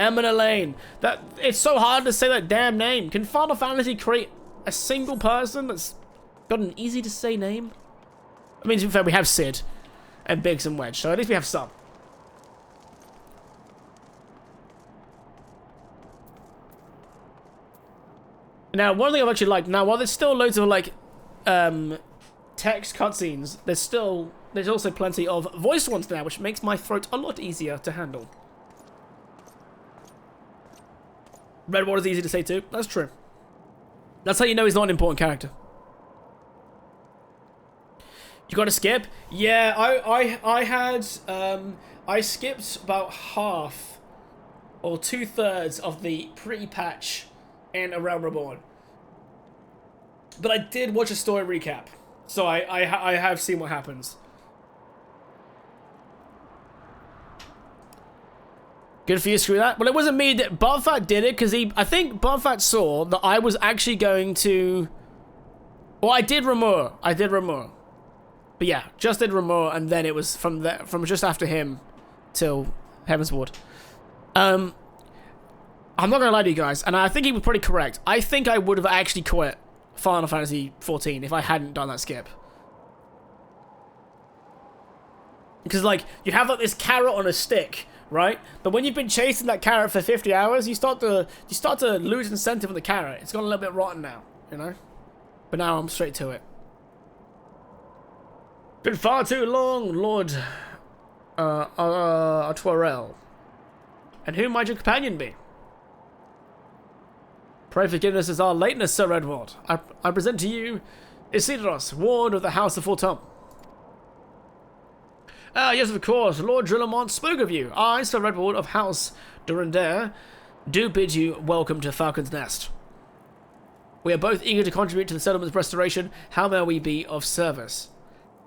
Emma Elaine. It's so hard to say that damn name. Can Final Fantasy create a single person that's got an easy to say name? I mean, to be fair, we have Sid and Biggs and Wedge, so at least we have some. Now, one thing I've actually liked, now while there's still loads of like text cutscenes, there's also plenty of voiced ones now, which makes my throat a lot easier to handle. Redward is easy to say too. That's true. That's how you know he's not an important character. You got to skip? Yeah, I skipped about half or 2/3 of the pre-patch in A Realm Reborn. But I did watch a story recap, so I have seen what happens. Good for you, screw that. Well, it wasn't me that Bobfat did it, because I think Bobfat saw that I was actually going to... Well, I did Ramur. But yeah, just did Ramur, and then it was from just after him till Heavensward. I'm not gonna lie to you guys, and I think he was pretty correct. I think I would have actually quit Final Fantasy 14 if I hadn't done that skip. Because, like, you have, like, this carrot on a stick, right? But when you've been chasing that carrot for 50 hours, you start to lose incentive on the carrot. It's gone a little bit rotten now, you know? But now I'm straight to it. Been far too long, Lord Twarell. And who might your companion be? Pray forgiveness as our lateness, Sir Redward. I present to you Isidros, Ward of the House of Fortum. Yes, of course. Lord Drillamont spoke of you. I, Sir Redward of House Durandare, do bid you welcome to Falcon's Nest. We are both eager to contribute to the settlement's restoration. How may we be of service?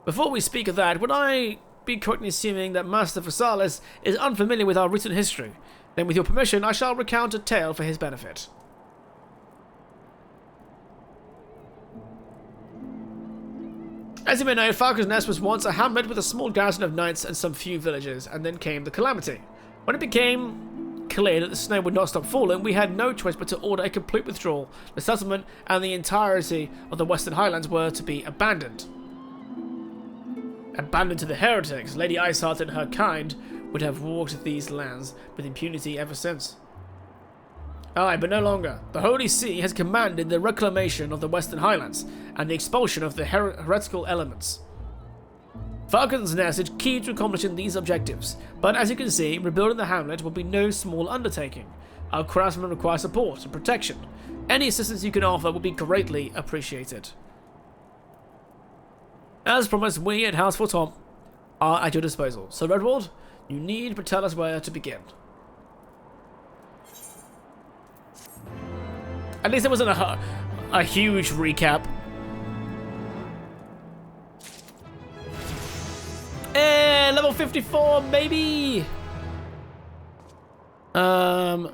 Before we speak of that, would I be correct in assuming that Master Versalis is unfamiliar with our recent history? Then, with your permission, I shall recount a tale for his benefit. As you may know, Falcon's Nest was once a hamlet with a small garrison of knights and some few villagers, and then came the calamity. When it became clear that the snow would not stop falling, we had no choice but to order a complete withdrawal. The settlement and the entirety of the Western Highlands were to be abandoned. Abandoned to the heretics, Lady Iceheart and her kind would have walked these lands with impunity ever since. Aye, but no longer. The Holy See has commanded the reclamation of the Western Highlands and the expulsion of the heretical elements. Falcon's Nest is key to accomplishing these objectives, but as you can see, rebuilding the hamlet will be no small undertaking. Our craftsmen require support and protection. Any assistance you can offer will be greatly appreciated. As promised, we at House Fortum are at your disposal. So, Redward, you need but tell us where to begin. At least it wasn't a huge recap. Level 54, baby! Brad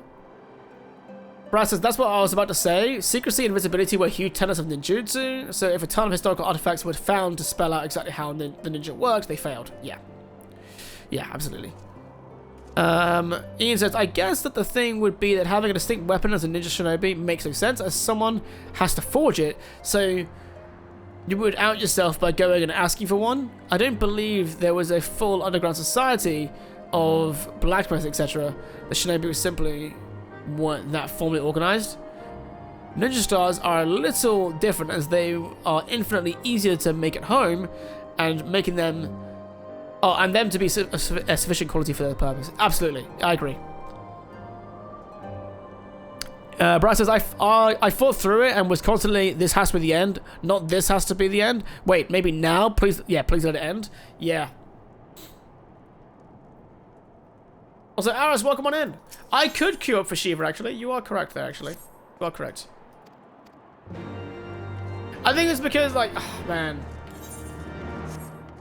says, that's what I was about to say. Secrecy and invisibility were huge tenets of ninjutsu, so if a ton of historical artifacts were found to spell out exactly how the ninja works, they failed. Yeah. Yeah, absolutely. Ian says, I guess that the thing would be that having a distinct weapon as a ninja shinobi makes no sense, as someone has to forge it, so you would out yourself by going and asking for one. I don't believe there was a full underground society of blacksmiths, etc. The shinobi simply weren't that formally organized. Ninja stars are a little different, as they are infinitely easier to make at home, and making them... Oh, and them to be a sufficient quality for their purpose. Absolutely, I agree. Brad says, I thought through it and was constantly, this has to be the end, not this has to be the end. Wait, maybe now? Please, yeah, please let it end. Yeah. Also, Aris, welcome on in. I could queue up for Shiva, actually. You are correct there, actually. You are correct. I think it's because, like, oh, man.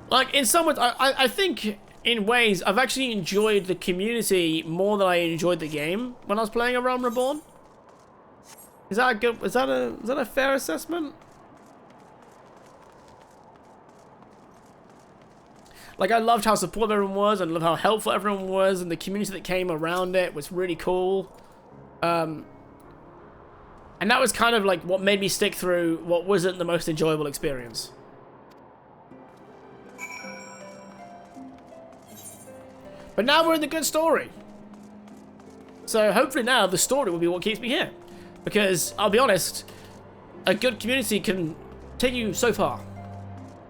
Like, in some ways, I think, in ways, I've actually enjoyed the community more than I enjoyed the game when I was playing A Realm Reborn. Is that a good, is that a fair assessment? Like, I loved how supportive everyone was, and loved how helpful everyone was, and the community that came around it was really cool. And that was kind of like what made me stick through what wasn't the most enjoyable experience. But now we're in the good story. So hopefully now the story will be what keeps me here. Because, I'll be honest, a good community can take you so far.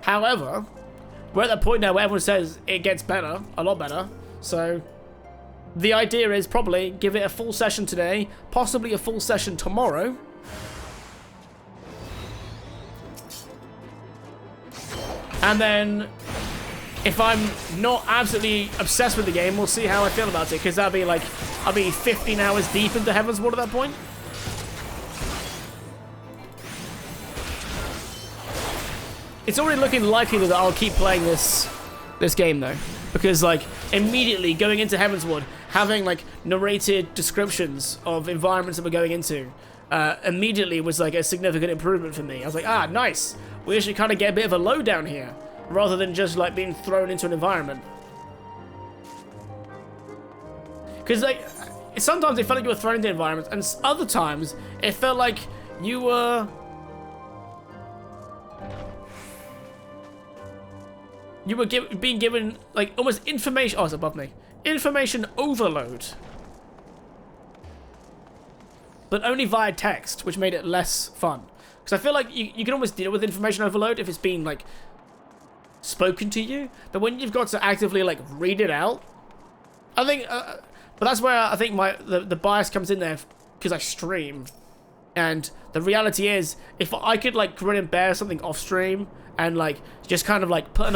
However, we're at that point now where everyone says it gets better, a lot better. So the idea is probably give it a full session today, possibly a full session tomorrow. And then, if I'm not absolutely obsessed with the game, we'll see how I feel about it. Because that'll be like, I'll be 15 hours deep into Heavensward at that point. It's already looking likely that I'll keep playing this game though, because like immediately going into Heavensward, having like narrated descriptions of environments that we're going into, immediately was like a significant improvement for me. I was like, ah, nice. We actually kind of get a bit of a lowdown here, rather than just like being thrown into an environment. Because like sometimes it felt like you were thrown into environments, and other times it felt like you were. You were being given, like, almost information... Oh, it's above me. Information overload. But only via text, which made it less fun. Because I feel like you can almost deal with information overload if it's being, like, spoken to you. But when you've got to actively, like, read it out... I think... but that's where I think the bias comes in there, because I stream. And the reality is, if I could, like, grin and bear something off-stream... and like just kind of like put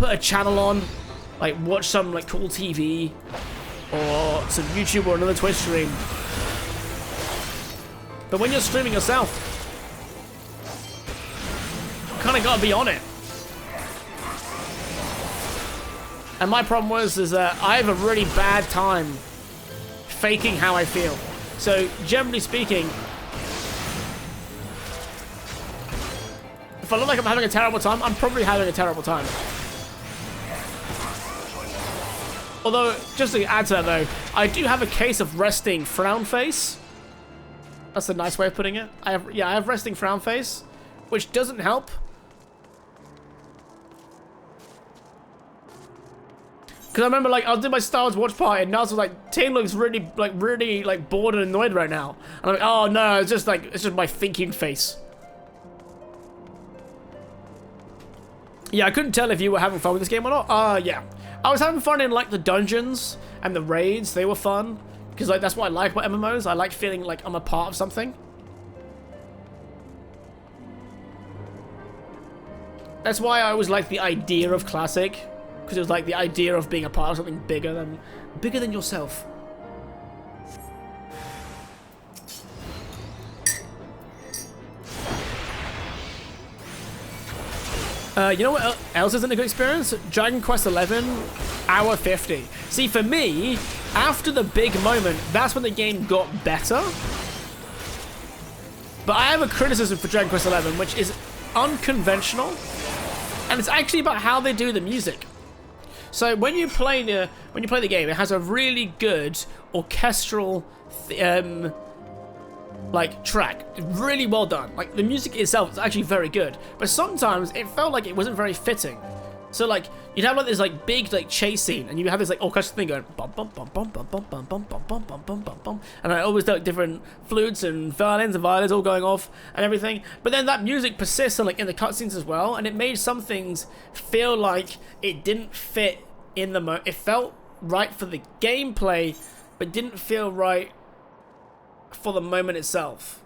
a channel on, like watch some like cool TV or some YouTube or another Twitch stream. But when you're streaming yourself, you kind of gotta be on it. And my problem is that I have a really bad time faking how I feel. So generally speaking, if I look like I'm having a terrible time, I'm probably having a terrible time. Although, just to add to that though, I do have a case of resting frown face. That's a nice way of putting it. I have resting frown face, which doesn't help. Because I remember, like, I did my Star Wars watch party, and Naz was like, Tim looks really bored and annoyed right now. And I'm like, oh no, it's just my thinking face. Yeah, I couldn't tell if you were having fun with this game or not. Yeah. I was having fun in, like, the dungeons and the raids. They were fun. Because, like, that's what I like about MMOs. I like feeling like I'm a part of something. That's why I always liked the idea of Classic. Because it was, like, the idea of being a part of something bigger than yourself. You know what else isn't a good experience? Dragon Quest XI, hour 50. See, for me, after the big moment, that's when the game got better. But I have a criticism for Dragon Quest XI, which is unconventional, and it's actually about how they do the music. So when you play the game, it has a really good orchestral like track, really well done. Like the music itself is actually very good, but sometimes it felt like it wasn't very fitting. So like you'd have like this like big like chase scene, and you have this like orchestral thing going bum bum bum bum bum bum bum bum bum bum bum bum bum bum, and I always like different flutes and violins all going off and everything. But then that music persists and like in the cutscenes as well, and it made some things feel like it didn't fit in the it felt right for the gameplay, but didn't feel right for the moment itself.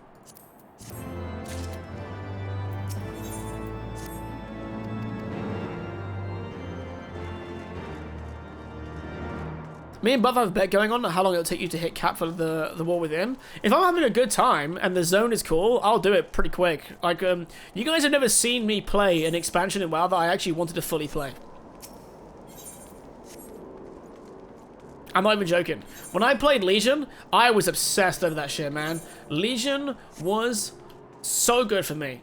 Me and Buff have a bet going on how long it'll take you to hit cap for the War Within. If I'm having a good time and the zone is cool, I'll do it pretty quick. Like, you guys have never seen me play an expansion in WoW that I actually wanted to fully play. I'm not even joking. When I played Legion, I was obsessed over that shit, man. Legion was so good for me.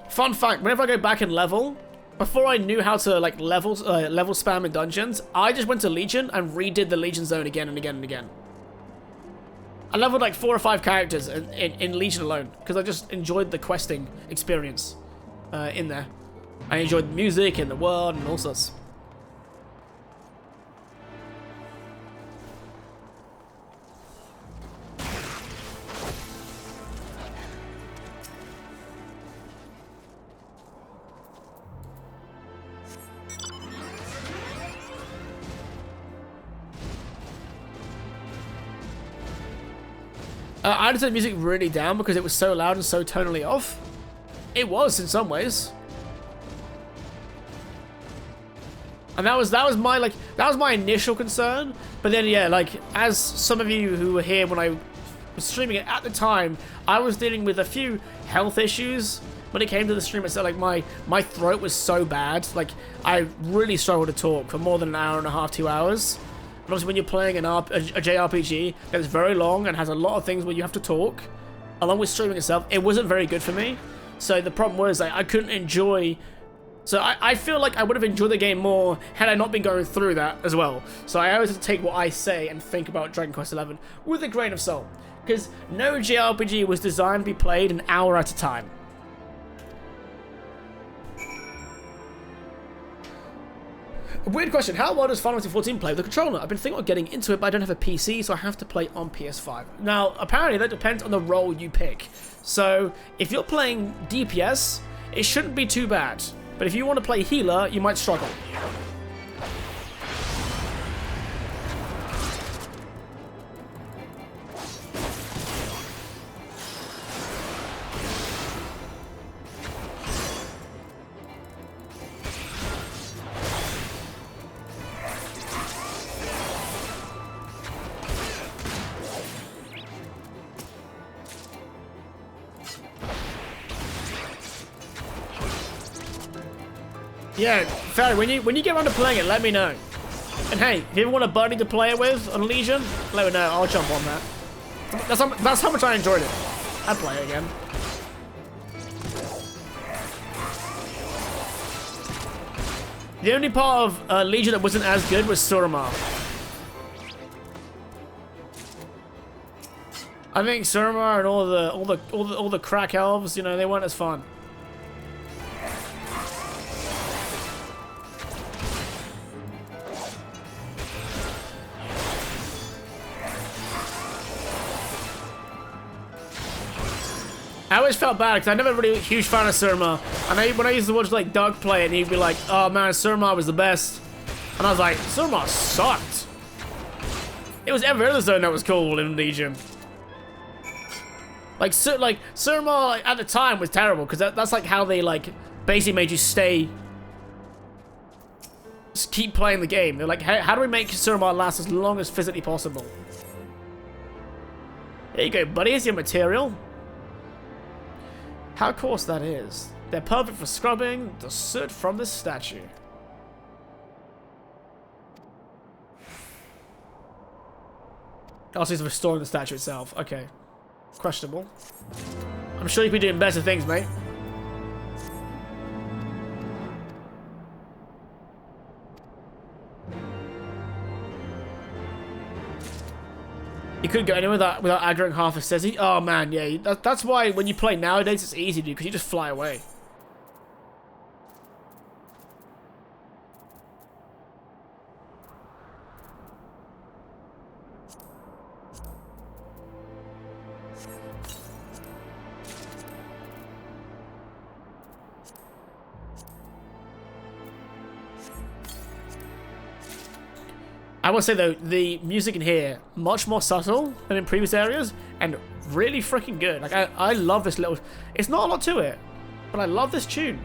Fun fact, whenever I go back and level, before I knew how to like level spam in dungeons, I just went to Legion and redid the Legion zone again and again and again. I leveled like 4 or 5 characters in Legion alone because I just enjoyed the questing experience in there. I enjoyed the music and the world and all sorts. I had to turn the music really down because it was so loud and so tonally off. It was in some ways. And that was my initial concern. But then yeah, like as some of you who were here when I was streaming it at the time, I was dealing with a few health issues when it came to the stream itself. Like my throat was so bad. Like I really struggled to talk for more than an hour and a half, 2 hours. And obviously when you're playing a JRPG that's very long and has a lot of things where you have to talk, along with streaming itself, it wasn't very good for me. So the problem was like, I couldn't enjoy... So I feel like I would have enjoyed the game more had I not been going through that as well. So I always have to take what I say and think about Dragon Quest XI with a grain of salt. Because no JRPG was designed to be played an hour at a time. A weird question. How well does Final Fantasy XIV play with the controller? I've been thinking of getting into it, but I don't have a PC, so I have to play on PS5. Now, apparently that depends on the role you pick. So, if you're playing DPS, it shouldn't be too bad. But if you want to play healer, you might struggle. Yeah, Farry, when you get around to playing it, let me know. And hey, if you ever want a buddy to play it with on Legion, let me know. I'll jump on that. That's how much I enjoyed it. I'd play it again. The only part of Legion that wasn't as good was Suramar. I think Suramar and all the crack elves, you know, they weren't as fun. I always felt bad because I never really a huge fan of Suramar. And when I used to watch like Doug play it, and he'd be like, "Oh man, Suramar was the best," and I was like, "Suramar sucked." It was every other zone that was cool in Legion. Like Suramar at the time was terrible because that's like how they like basically made you stay, just keep playing the game. They're like, how do we make Suramar last as long as physically possible? There you go, buddy. Here's your material. How coarse that is. They're perfect for scrubbing the soot from the statue. Also, he's restoring the statue itself. Okay. Questionable. I'm sure you could be doing better things, mate. You couldn't go anywhere without aggroing half a Sezzy. Oh man, yeah. That's why when you play nowadays, it's easy to do, because you just fly away. I will say though, the music in here, much more subtle than in previous areas, and really freaking good. Like, I love this little... It's not a lot to it, but I love this tune.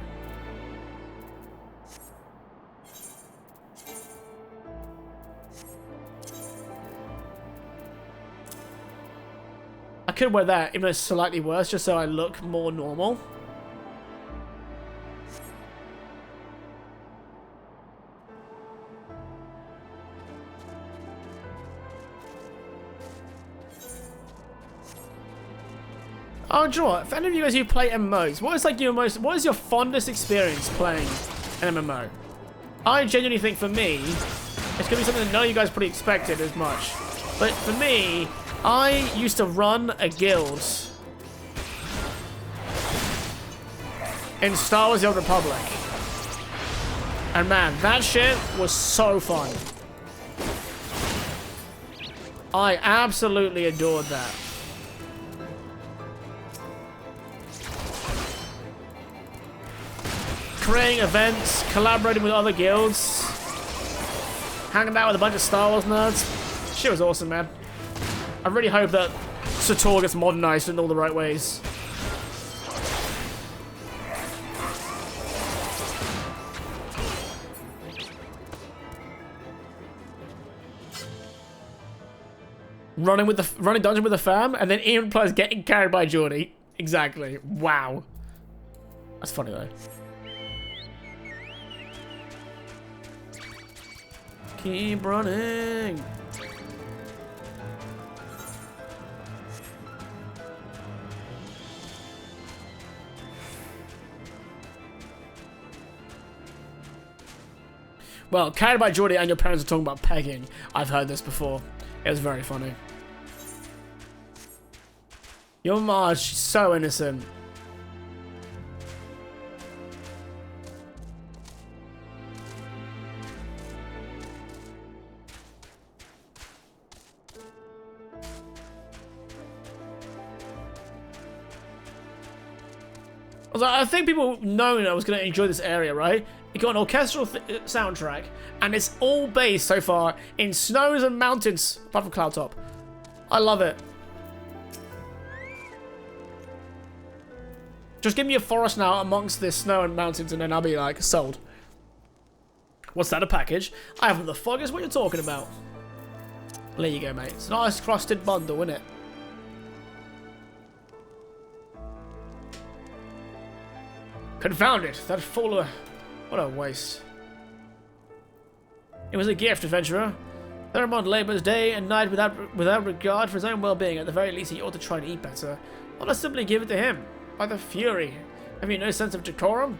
I could wear that, even though it's slightly worse, just so I look more normal. Oh, do you know what? For any of you guys who play MMOs, what is your fondest experience playing an MMO. I genuinely think for me, it's going to be something that none of you guys probably expected as much. But for me, I used to run a guild in Star Wars: The Old Republic. And man, that shit was so fun. I absolutely adored that. Creating events, collaborating with other guilds, hanging out with a bunch of Star Wars nerds. Shit was awesome, man. I really hope that SWTOR gets modernized in all the right ways. Running dungeon with the fam, and then Ian replies getting carried by Geordie. Exactly. Wow. That's funny though. Keep running. Well, carried by Geordie and your parents are talking about pegging. I've heard this before. It was very funny. Your Marge, she's so innocent. I think people know I was going to enjoy this area, right? You got an orchestral soundtrack, and it's all based so far in snows and mountains, apart from Cloudtop. I love it. Just give me a forest now amongst this snow and mountains, and then I'll be like, sold. What's that, a package? I haven't the foggiest what you're talking about. There you go, mate. It's a nice crusted bundle, isn't it? Confound it, that fool. What a waste. It was a gift, adventurer. Theramond labors day and night without regard for his own well-being. At the very least, he ought to try to eat better. Why not simply give it to him? By the Fury. Have you no sense of decorum?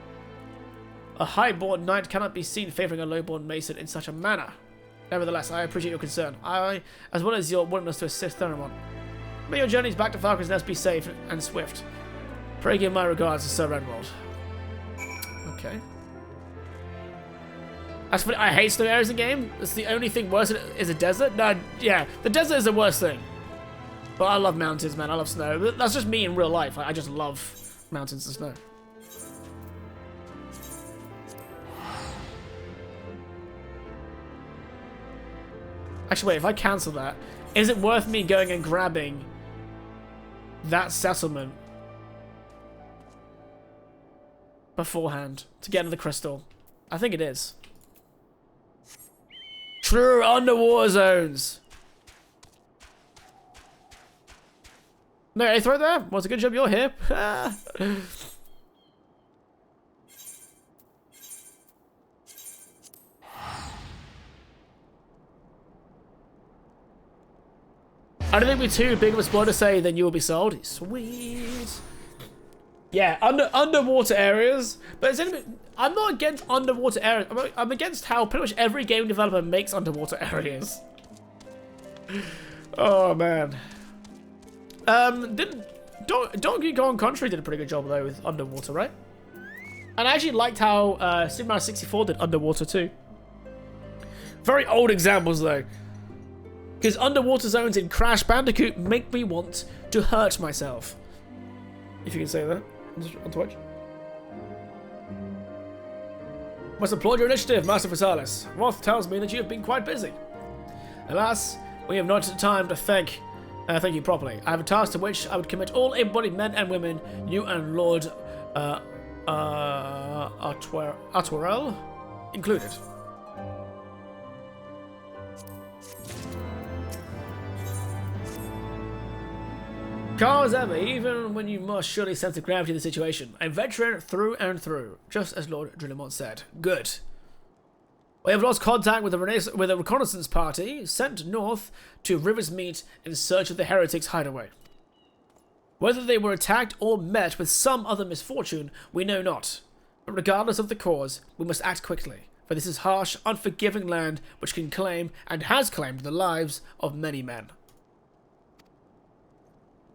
A high-born knight cannot be seen favouring a low-born mason in such a manner. Nevertheless, I appreciate your concern. As well as your willingness to assist Theramond. May your journeys back to Falcon's Nest be safe and swift. Pray give my regards to Sir Redwald. Okay. That's funny. I hate snow areas in the game. It's the only thing worse is a desert. No, yeah, the desert is the worst thing. But I love mountains, man. I love snow. That's just me in real life. I just love mountains and snow. Actually, wait. If I cancel that, is it worth me going and grabbing that settlement beforehand to get into the crystal? I think it is. True underwater zones. No, I throw there. Well, it's a good job you're here. I don't think we're too big of a spoiler to say then you will be sold. Sweet. Yeah, underwater areas, but I'm not against underwater areas. I'm against how pretty much every game developer makes underwater areas. Oh man. Donkey Kong Country did a pretty good job though with underwater, right? And I actually liked how Super Mario 64 did underwater too. Very old examples though, because underwater zones in Crash Bandicoot make me want to hurt myself. If you can say that on Twitch. Must applaud your initiative, Master Visalis. Roth tells me that you have been quite busy. Alas, we have not had time to thank you properly. I have a task to which I would commit all able-bodied men and women, you and Lord Atwarel included. Calm as ever, even when you must surely sense the gravity of the situation. A veteran through and through, just as Lord Drillimont said. Good. We have lost contact with a reconnaissance party sent north to River's Meet in search of the heretics' hideaway. Whether they were attacked or met with some other misfortune, we know not. But regardless of the cause, we must act quickly, for this is harsh, unforgiving land which can claim, and has claimed, the lives of many men.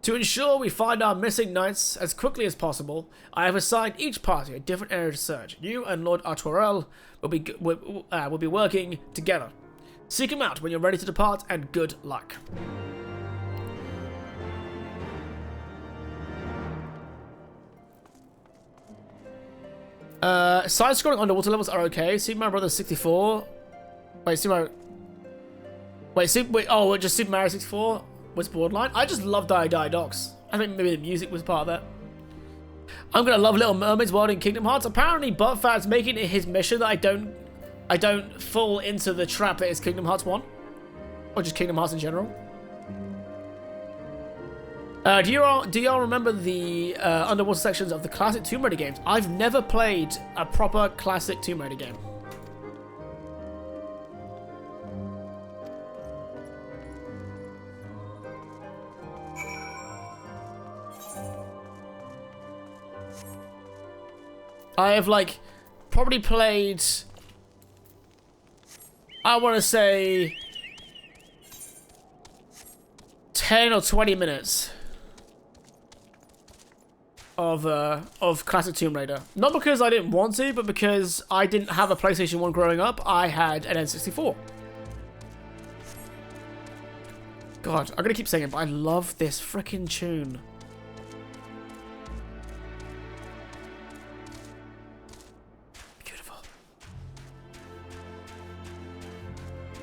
To ensure we find our missing knights as quickly as possible, I have assigned each party a different area to search. You and Lord Arturel will be working together. Seek him out when you're ready to depart, and good luck. Side-scrolling underwater levels are okay. Super Mario Brothers 64. Wait, just Super Mario 64 was borderline. I just love Die Die Docks. I think maybe the music was part of that. I'm gonna love Little Mermaid's World in Kingdom Hearts. Apparently, Buttfat's making it his mission that I don't fall into the trap that is Kingdom Hearts 1, or just Kingdom Hearts in general. Do y'all remember the underwater sections of the classic Tomb Raider games? I've never played a proper classic Tomb Raider game. I have, like, probably played, I want to say, 10 or 20 minutes of classic Tomb Raider. Not because I didn't want to, but because I didn't have a PlayStation 1 growing up. I had an N64. God, I'm gonna keep saying it, but I love this freaking tune. Beautiful.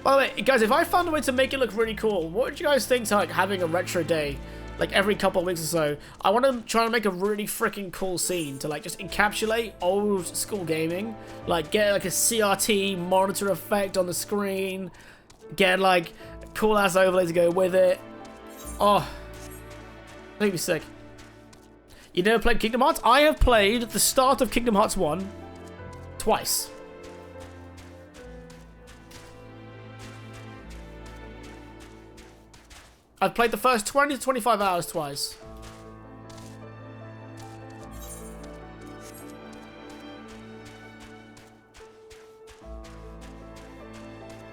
By the way, guys, if I found a way to make it look really cool, what would you guys think to, like, having a retro day? Like, every couple of weeks or so, I want to try and make a really freaking cool scene to, like, just encapsulate old school gaming. Like, get, like, a CRT monitor effect on the screen. Get, like, cool-ass overlay to go with it. Oh. That'd be sick. You never played Kingdom Hearts? I have played the start of Kingdom Hearts 1 twice. I've played the first 20 to 25 hours twice.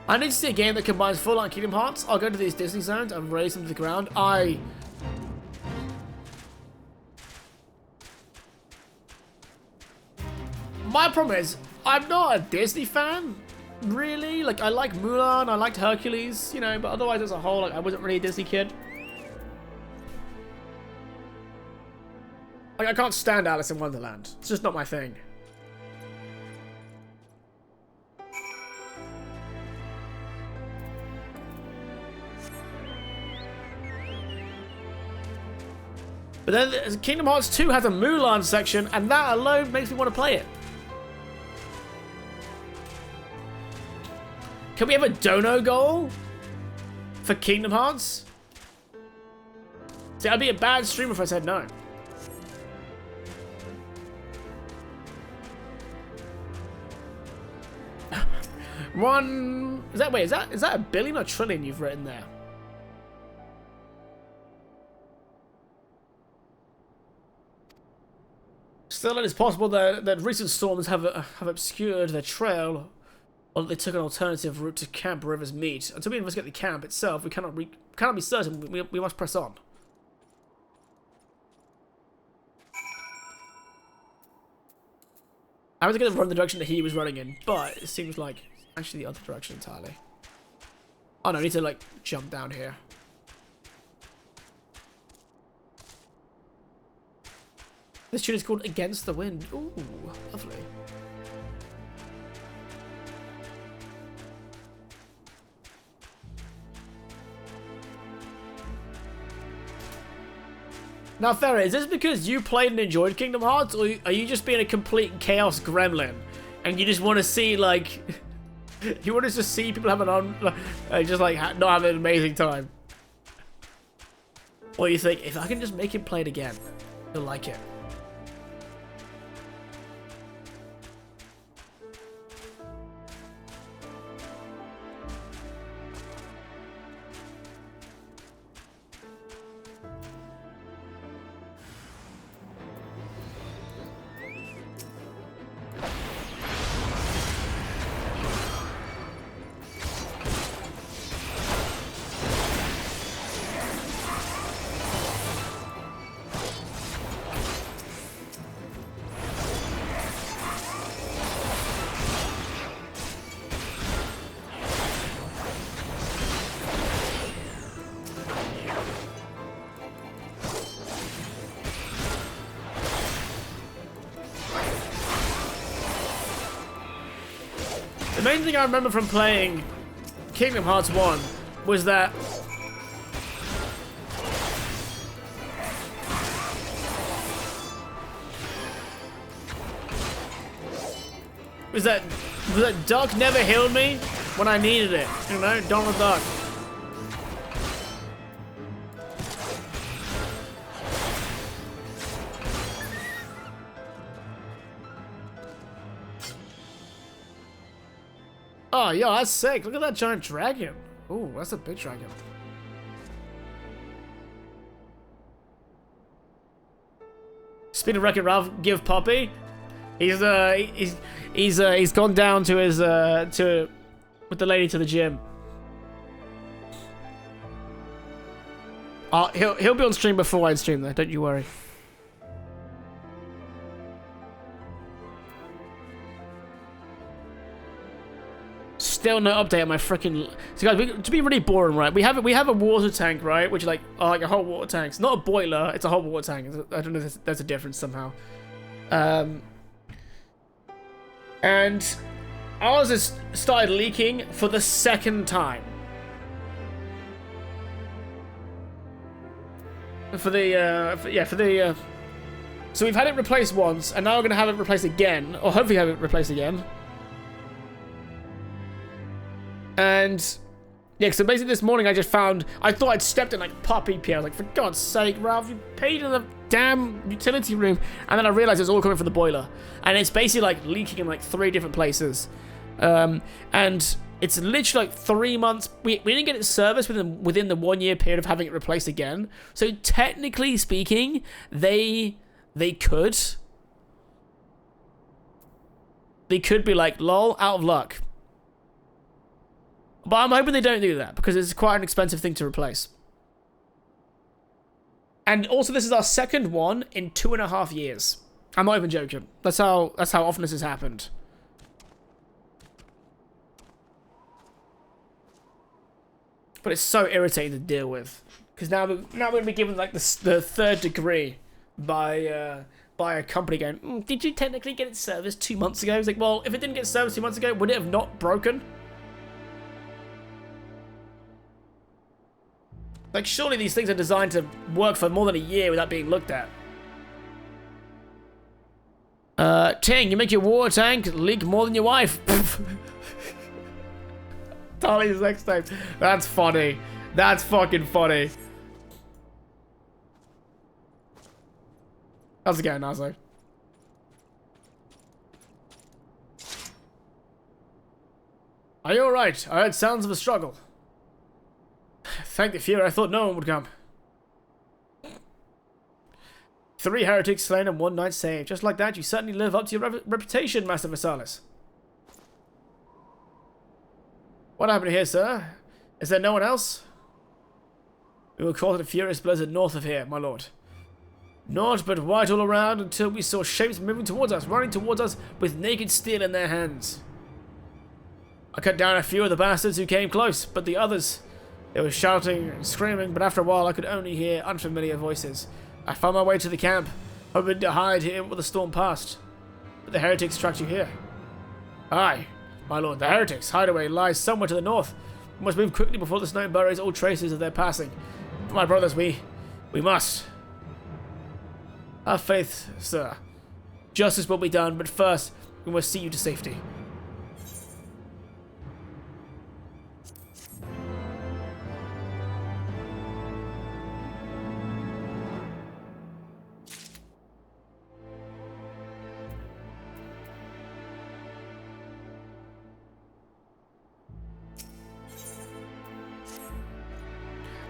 I need to see a game that combines full-on Kingdom Hearts. I'll go to these Disney zones and raise them to the ground. My problem is, I'm not a Disney fan. Really? Like, I like Mulan, I liked Hercules, you know, but otherwise as a whole, like, I wasn't really a Disney kid. Like, I can't stand Alice in Wonderland. It's just not my thing. But then Kingdom Hearts 2 has a Mulan section, and that alone makes me want to play it. Can we have a dono goal for Kingdom Hearts? See, I'd be a bad streamer if I said no. Is that a billion or trillion you've written there? Still, it is possible that recent storms have obscured their trail, or that they took an alternative route to Camp River's Meet. Until we investigate the camp itself, we cannot be certain. We must press on. I was going to run the direction that he was running in, but it seems like actually the other direction entirely. Oh no, I need to, like, jump down here. This tune is called Against the Wind. Ooh, lovely. Now, Farrah, is this because you played and enjoyed Kingdom Hearts, or are you just being a complete chaos gremlin, and you just want to see, like, you want to just see people having just like not having an amazing time? Or you think, if I can just make him play it again, he'll like it. The main thing I remember from playing Kingdom Hearts 1 was that Duck never healed me when I needed it. You know, Donald Duck. Oh, yo, that's sick. Look at that giant dragon. Ooh, that's a big dragon. Speed of Wreck-It Ralph, give Poppy. He's gone down to his with the lady to the gym. He'll be on stream before I stream though, don't you worry. Still no update on my freaking. So guys, to be really boring, right? We have a water tank, right? Which is like a whole water tank. It's not a boiler. It's a whole water tank. I don't know if there's a difference somehow. And ours has started leaking for the second time. So we've had it replaced once, and now we're gonna have it replaced again, or hopefully have it replaced again. And yeah, so basically this morning I thought I'd stepped in like puppy pee. I was like, for God's sake, Ralph, you paid in the damn utility room. And then I realized it was all coming from the boiler. And it's basically like leaking in like 3 different places. And it's literally like 3 months. We didn't get it serviced within the 1 year period of having it replaced again. So technically speaking, they could be like, lol, out of luck. But I'm hoping they don't do that, because it's quite an expensive thing to replace. And also, this is our second one in 2.5 years. I'm not even joking. That's how often this has happened. But it's so irritating to deal with, because now we're going to be given like the 3rd degree by a company going, did you technically get it serviced 2 months ago? It's like, well, if it didn't get serviced 2 months ago, would it have not broken? Like, surely these things are designed to work for more than a year without being looked at. Ting, you make your water tank leak more than your wife. Tali's next time. That's funny. That's fucking funny. How's it going, Nazo? Are you alright? I heard sounds of a struggle. Thank the Fuhrer, I thought no one would come. 3 heretics slain and 1 knight saved. Just like that, you certainly live up to your reputation, Master Versalis. What happened here, sir? Is there no one else? We were caught in a furious blizzard north of here, my lord. Naught but white all around until we saw shapes moving towards us, running towards us with naked steel in their hands. I cut down a few of the bastards who came close, but the others... They were shouting and screaming, but after a while I could only hear unfamiliar voices. I found my way to the camp, hoping to hide here until the storm passed. But the heretics tracked you here. Aye, my lord, the heretics' hideaway lies somewhere to the north. We must move quickly before the snow buries all traces of their passing. For my brothers, we must. Have faith, sir. Justice will be done, but first we must see you to safety.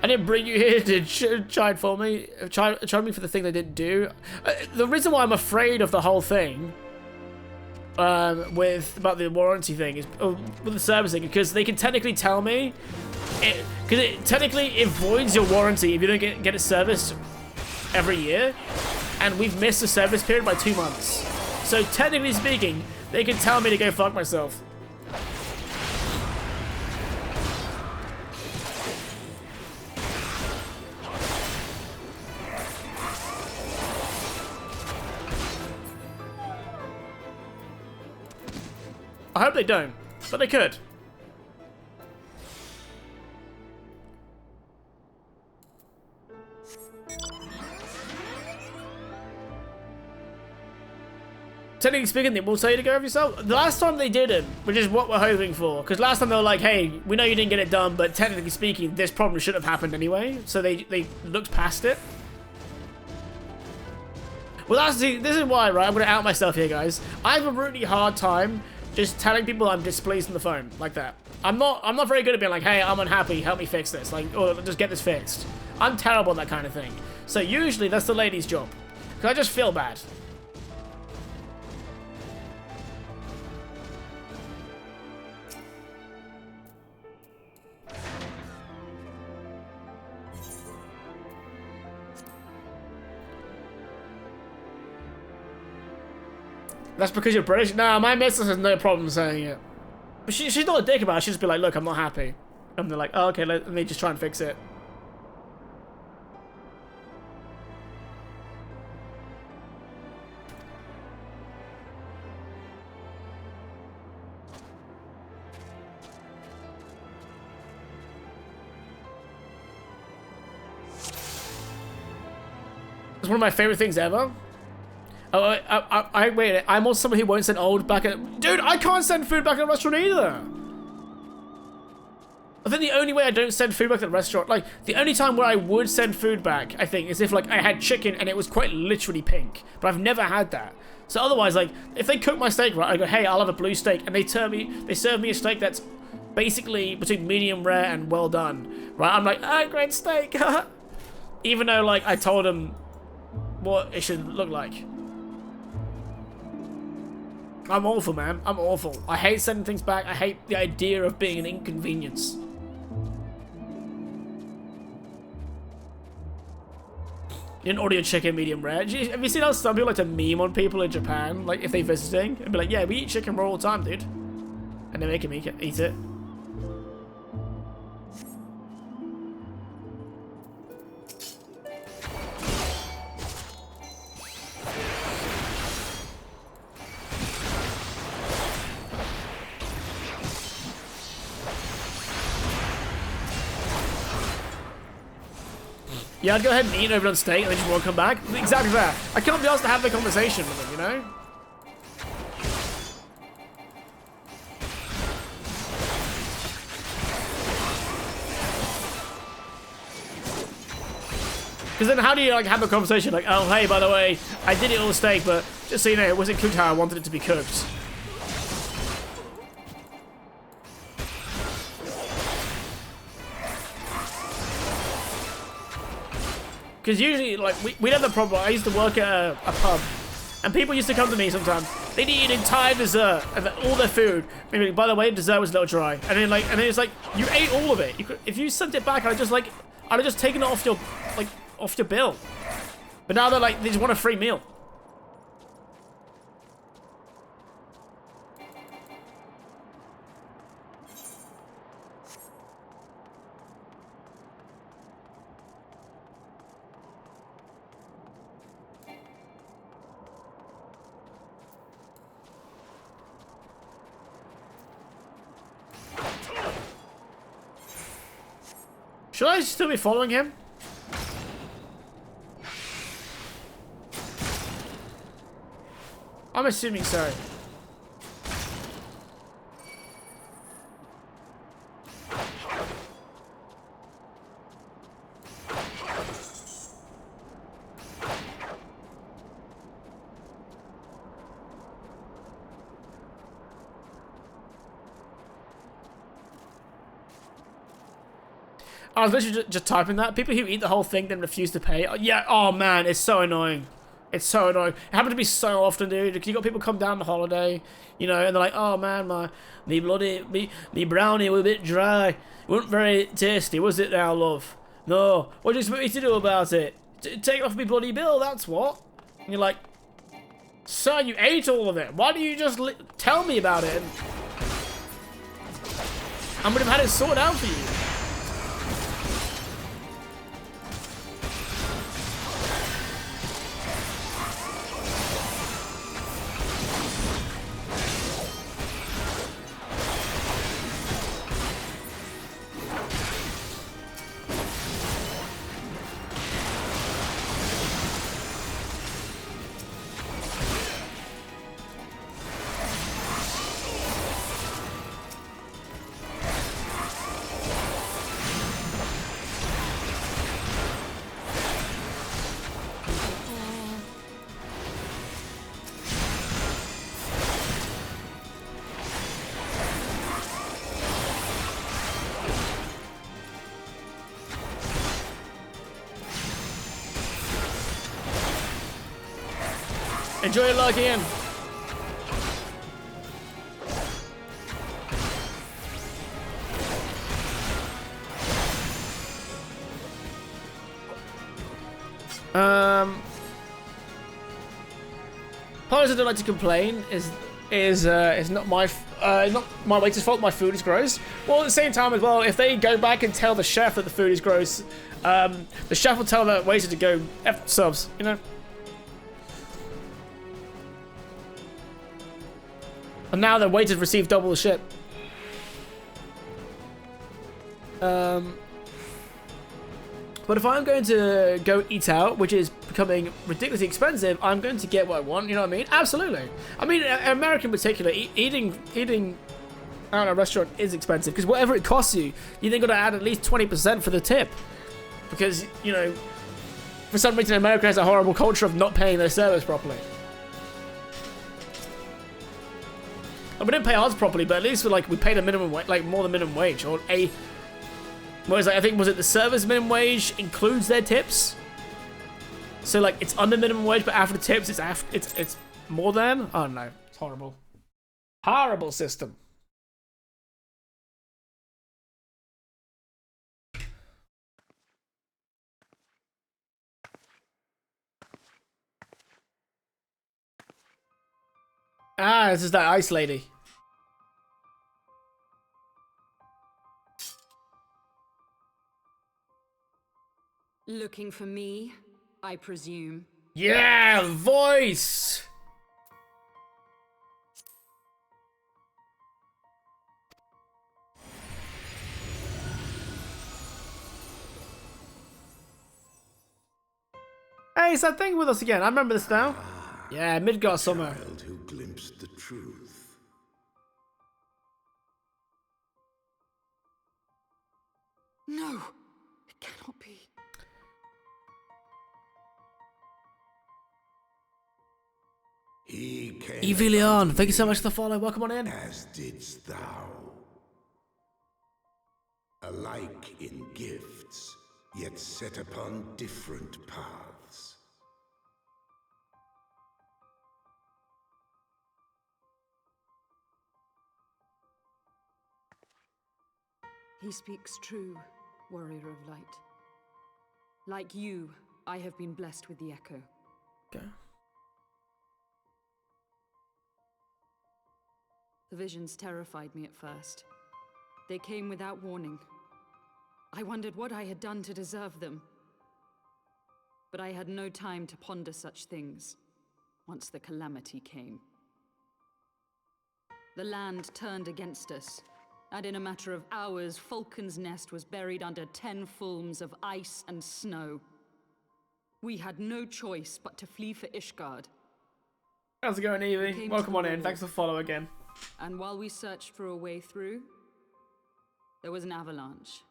I didn't bring you here to try for me for the thing they didn't do. The reason why I'm afraid of the whole thing, about the warranty thing, is with the servicing, because they can technically tell me, because it technically voids your warranty if you don't get it serviced every year, and we've missed the service period by 2 months. So technically speaking, they can tell me to go fuck myself. I hope they don't. But they could. Technically speaking, they will tell you to go over yourself. The last time they didn't, which is what we're hoping for. Because last time they were like, hey, we know you didn't get it done, but technically speaking, this problem should have happened anyway. So they looked past it. Well, this is why, right? I'm going to out myself here, guys. I have a really hard time just telling people I'm displeased on the phone like that. I'm not very good at being like, hey, I'm unhappy, help me fix this. Like, or just get this fixed. I'm terrible at that kind of thing. So usually that's the lady's job. Because I just feel bad. That's because you're British? Nah, my missus has no problem saying it. But she's not a dick about it. She'll just be like, look, I'm not happy. And they're like, oh, okay, let me just try and fix it. It's one of my favorite things ever. Oh, wait, I'm also someone who won't send old back at... Dude, I can't send food back at a restaurant either. I think the only way I don't send food back at the restaurant, like, the only time where I would send food back, I think, is if, like, I had chicken and it was quite literally pink. But I've never had that. So otherwise, like, if they cook my steak right, I go, hey, I'll have a blue steak, and they serve me a steak that's basically between medium rare and well done, right? I'm like, oh, great steak. Even though, like, I told them what it should look like. I'm awful, man. I'm awful. I hate sending things back. I hate the idea of being an inconvenience. You didn't order your chicken medium rare. Have you seen how some people like to meme on people in Japan? Like, if they're visiting? And be like, yeah, we eat chicken raw all the time, dude. And they make him eat it. Yeah, I'd go ahead and eat over on steak and then just won't come back. Exactly that. I can't be asked to have the conversation with them, you know? Because then how do you, like, have a conversation like, oh, hey, by the way, I did it on the steak, but just so you know, it wasn't cooked how I wanted it to be cooked. Because usually, like, we'd have the problem. I used to work at a pub, and people used to come to me sometimes. They'd eat an entire dessert and all their food. Maybe, by the way, dessert was a little dry, and then it's like you ate all of it. If you sent it back, I'd have just taken it off your bill. But now they're like, they just want a free meal. Should I still be following him? I'm assuming so. I was literally just typing that. People who eat the whole thing then refuse to pay. Yeah, oh man, it's so annoying. It's so annoying. It happens to me so often, dude. Because you got people come down on holiday, you know, and they're like, oh man, me brownie was a bit dry. It wasn't very tasty, was it now, love? No. What do you expect me to do about it? Take it off me bloody bill, that's what. And you're like, sir, you ate all of it. Why do you just tell me about it? I would have had it sorted out for you. Enjoy your luck, Ian. Apologies, I don't like to complain. Is not my waiter's fault. My food is gross. Well, at the same time as well, if they go back and tell the chef that the food is gross, the chef will tell the waiter to go F subs. You know. And now the waiters receive double the shit. But if I'm going to go eat out, which is becoming ridiculously expensive, I'm going to get what I want. You know what I mean? Absolutely. I mean, America in particular, eating out at a restaurant is expensive because whatever it costs you, you then got to add at least 20% for the tip. Because, you know, for some reason America has a horrible culture of not paying their service properly. And we didn't pay ours properly, but at least we paid a minimum wage, like more than minimum wage, or a. Whereas I think, was it the server's minimum wage includes their tips? So like it's under minimum wage, but after the tips, it's more than. Oh no, it's horrible, horrible system. Ah, this is that ice lady. Looking for me, I presume. Yeah, voice! Hey, it's that thing with us again. I remember this now. Yeah, Midgard Summer. Child who glimpsed the truth. No, it cannot be. He came Evilion, thank you so much for the follow. Welcome on in. as didst thou. Alike in gifts, yet set upon different paths. He speaks true, warrior of light. Like you, I have been blessed with the echo. Okay. The visions terrified me at first. They came without warning. I wondered what I had done to deserve them. But I had no time to ponder such things once the calamity came. The land turned against us, and in a matter of hours, Falcon's Nest was buried under 10 fulms of ice and snow. We had no choice but to flee for Ishgard. How's it going, Evie? Welcome on in. Thanks for the follow again. And while we searched for a way through, there was an avalanche.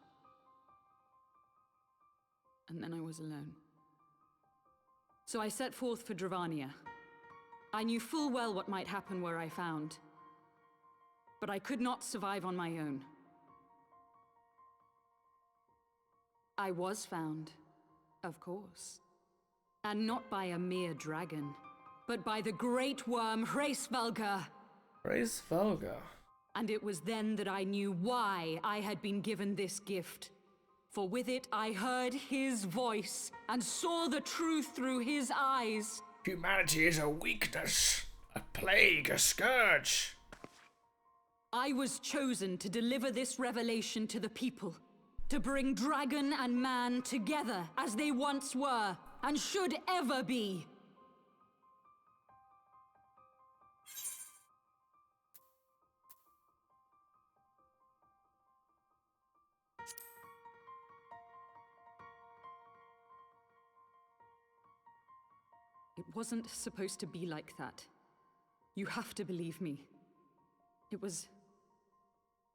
And then I was alone. So I set forth for Dravania. I knew full well what might happen where I found. But I could not survive on my own. I was found, of course. And not by a mere dragon, but by the great worm Hraesvelgr. Hraesvelgr. And it was then that I knew why I had been given this gift. For with it I heard his voice and saw the truth through his eyes. Humanity is a weakness, a plague, a scourge. I was chosen to deliver this revelation to the people, to bring dragon and man together as they once were and should ever be. It wasn't supposed to be like that. You have to believe me. It was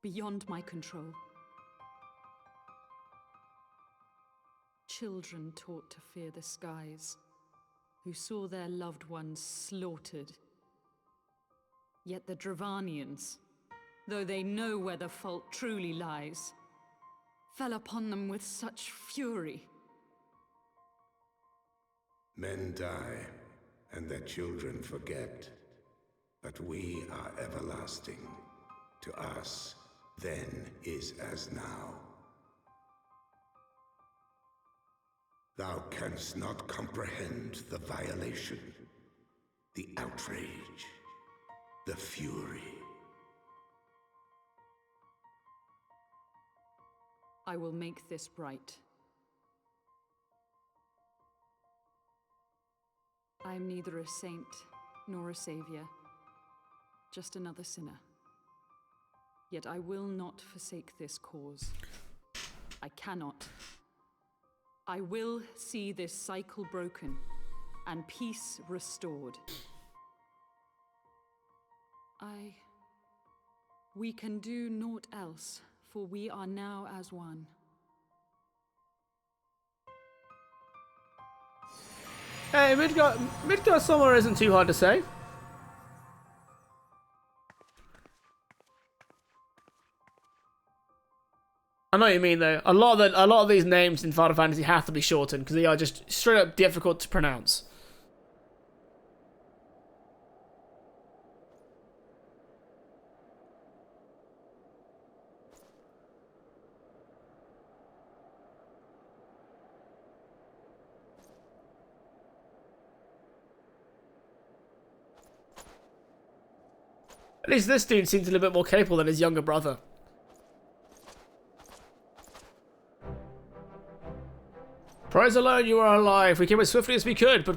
beyond my control. Children taught to fear the skies, who saw their loved ones slaughtered. Yet the Dravanians, though they know where the fault truly lies, fell upon them with such fury. Men die, and their children forget. But we are everlasting. To us, then is as now. Thou canst not comprehend the violation, the outrage, the fury. I will make this right. I am neither a saint nor a savior, just another sinner. Yet I will not forsake this cause. I cannot. I will see this cycle broken and peace restored. We can do naught else, for we are now as one. Hey, Midgard somewhere isn't too hard to say. I know what you mean though. A lot of these names in Final Fantasy have to be shortened because they are just straight up difficult to pronounce. At least this dude seems a little bit more capable than his younger brother. Praise alone, you are alive. We came as swiftly as we could, but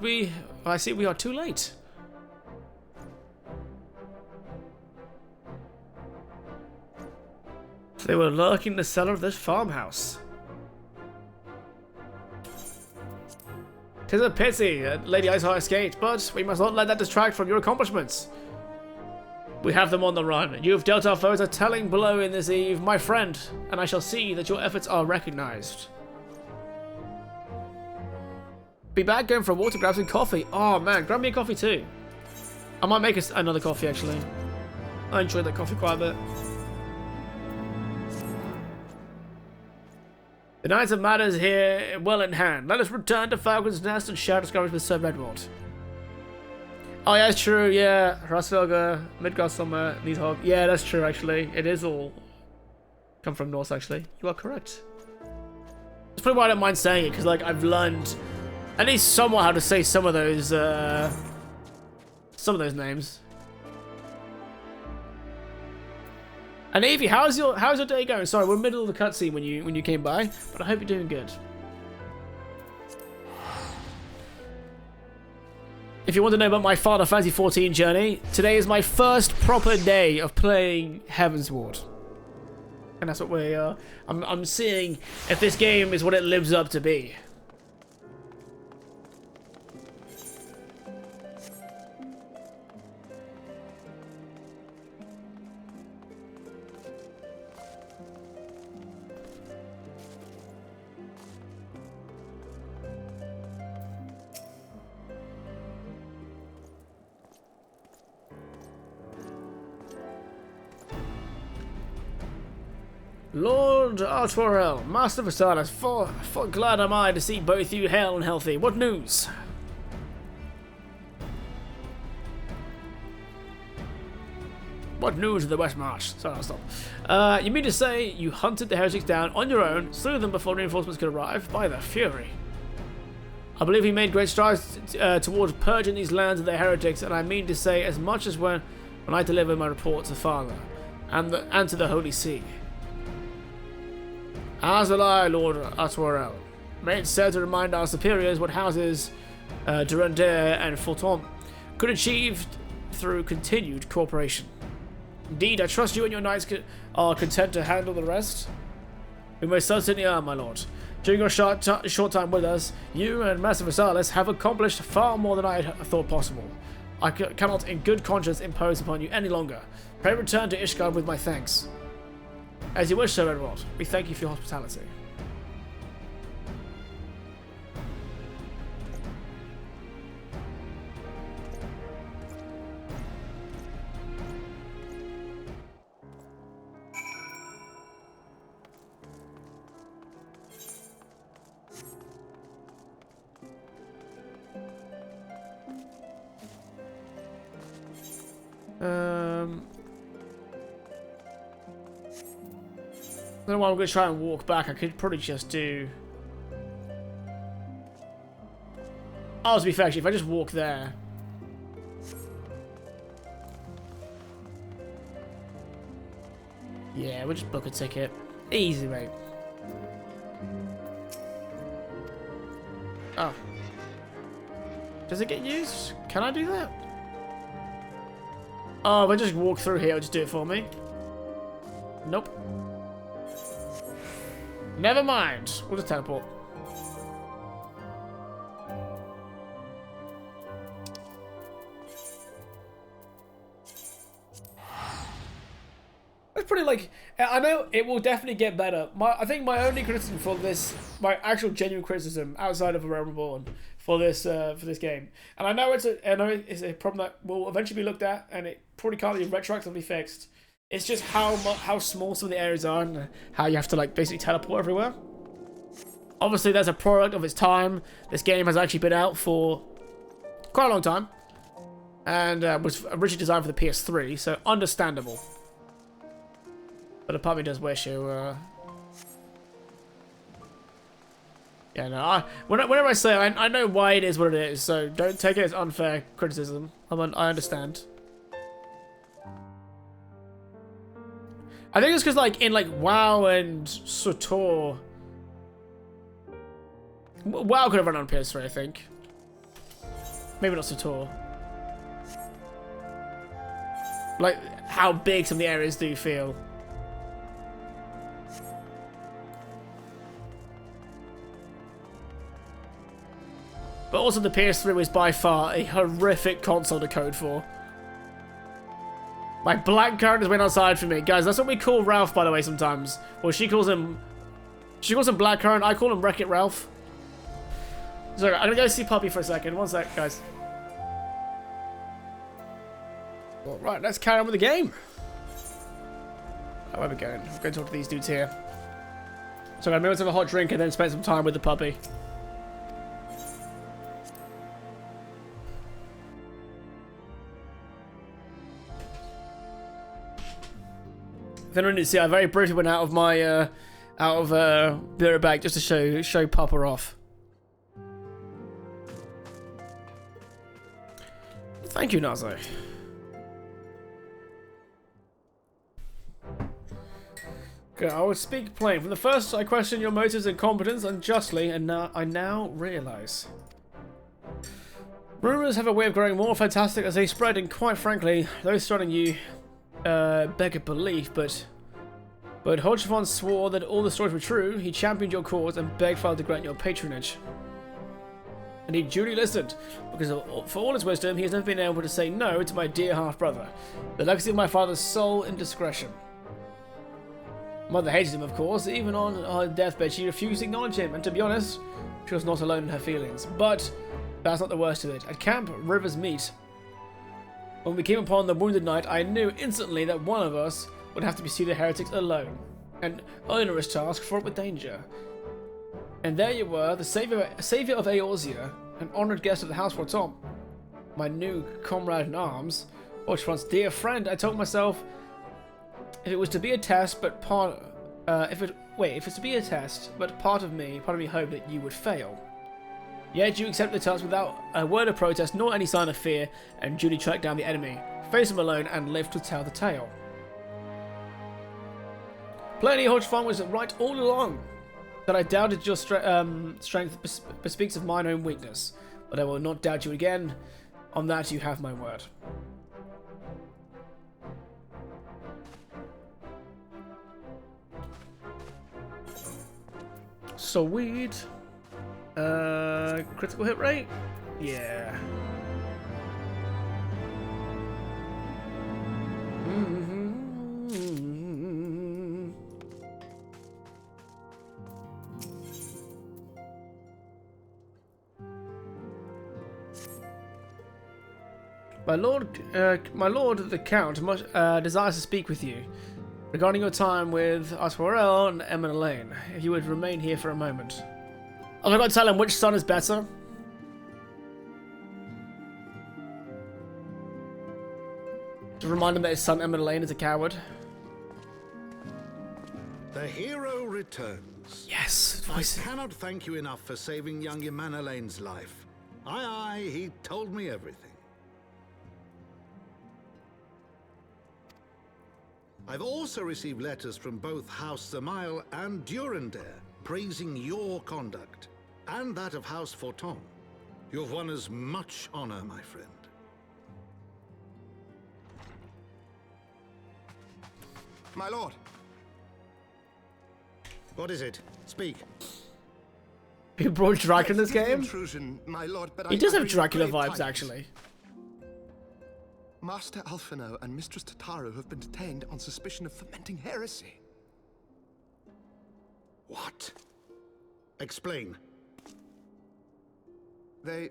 I see we are too late. They were lurking in the cellar of this farmhouse. 'Tis a pity that Lady Iceheart escaped, but we must not let that distract from your accomplishments. We have them on the run. You have dealt our foes a telling blow in this eve, my friend, and I shall see that your efforts are recognized. Be back going for a walk to grab some coffee. Oh man, grab me a coffee too. I might make another coffee actually. I enjoyed that coffee quite a bit. The Knights of Matters here well in hand. Let us return to Falcon's Nest and share discoveries with Sir Redwald. Oh yeah, that's true, yeah. Rasvelga, Midgårdsummer, Nidhogg. Yeah, that's true actually. It is all come from Norse actually. You are correct. That's probably why I don't mind saying it, because like I've learned at least somewhat how to say some of those names. And Evie, how's your day going? Sorry, we're in the middle of the cutscene when you came by, but I hope you're doing good. If you want to know about my Final Fantasy XIV journey, today is my first proper day of playing Heavensward. And that's what I'm seeing if this game is what it lives up to be. Lord Artwarel, Master Vasalis, for glad am I to see both you hale and healthy. What news? What news of the West March? Sorry, I'll stop. You mean to say you hunted the heretics down on your own, slew them before reinforcements could arrive? By the Fury. I believe he made great strides towards purging these lands of the heretics, and I mean to say as much as when I delivered my report to Father and to the Holy See. As will I, Lord Atwarel. May it serve to remind our superiors what houses Durandere and Fulton could achieve through continued cooperation. Indeed, I trust you and your knights are content to handle the rest. We most certainly are, my lord. During your short time with us, you and Master Vasalis have accomplished far more than I had thought possible. I cannot in good conscience impose upon you any longer. Pray return to Ishgard with my thanks. As you wish, Sir Edward. We thank you for your hospitality. I don't know why I'm going to try and walk back. I could probably just do... Oh, to be fair, actually, if I just walk there... Yeah, we'll just book a ticket. Easy, mate. Oh. Does it get used? Can I do that? Oh, if I just walk through here, it'll just do it for me. Nope. Never mind. We'll just teleport. That's pretty, like, I know it will definitely get better. I think my only criticism for this, my actual genuine criticism outside of A Realm Reborn for this game, and I know it's a problem that will eventually be looked at, and it probably can't be retroactively fixed. It's just how small some of the areas are and how you have to, like, basically teleport everywhere. Obviously, there's a product of its time. This game has actually been out for quite a long time, and was originally designed for the PS3, so understandable. But a part of me does wish you. Yeah, no. Whenever I say I know why it is what it is, so don't take it as unfair criticism. I understand. I think it's because, like, in, like, WoW and SWTOR... WoW could have run on PS3, I think. Maybe not SWTOR. Like, how big some of the areas do feel. But also the PS3 was by far a horrific console to code for. My black characters went outside for me. Guys, that's what we call Ralph, by the way, sometimes. Well, she calls him Black Current. I call him Wreck-It Ralph. Sorry, I'm going to go see Puppy for a second. One sec, guys. All right, let's carry on with the game. Where are we going? We're going to talk to these dudes here. So I'm going to have a hot drink and then spend some time with the puppy. If anyone didn't see, I very briefly went out of my beer bag just to show Papa off. Thank you, Nazo. Okay, I would speak plain. From the first, I questioned your motives and competence unjustly, and now I realize. Rumors have a way of growing more fantastic as they spread, and quite frankly, those surrounding you beg a belief, but Hodgevon swore that all the stories were true. He championed your cause and begged Father to grant your patronage. And he duly listened, because for all his wisdom, he has never been able to say no to my dear half-brother, the legacy of my father's sole indiscretion. Mother hated him, of course. Even on her deathbed, she refused to acknowledge him, and to be honest, she was not alone in her feelings. But that's not the worst of it. At Camp Rivers Meet, when we came upon the wounded knight, I knew instantly that one of us would have to pursue the heretics alone. An onerous task fraught with danger. And there you were, the savior of Eorzea, an honoured guest of the House for Tom, my new comrade in arms, Orchfront's dear friend. I told myself, if it was to be a test, but if it's to be a test, but part of me hoped that you would fail. Yet you accepted the task without a word of protest nor any sign of fear, and duly tracked down the enemy, faced him alone, and lived to tell the tale. Plainly, Hodgefon was right all along. That I doubted your strength bespeaks of mine own weakness, but I will not doubt you again. On that you have my word. Sweet. Critical hit rate? Yeah. My lord the Count desires to speak with you regarding your time with Aswarel and Emma Elaine. If you would remain here for a moment. Have I got to tell him which son is better? To remind him that his son Emmeline is a coward. The hero returns. Yes, I voice. cannot thank you enough for saving young Emanalane's life. Aye, he told me everything. I've also received letters from both House Zamail and Durandare praising your conduct, and that of House Forton. You've won us much honor, my friend. My lord. What is it? Speak. Who brought Dracula in this Forgive the game? intrusion, my lord, but He does have bring Dracula grave vibes, tidings. actually. Master Alphino and Mistress Tataru have been detained on suspicion of fomenting heresy. What? Explain. They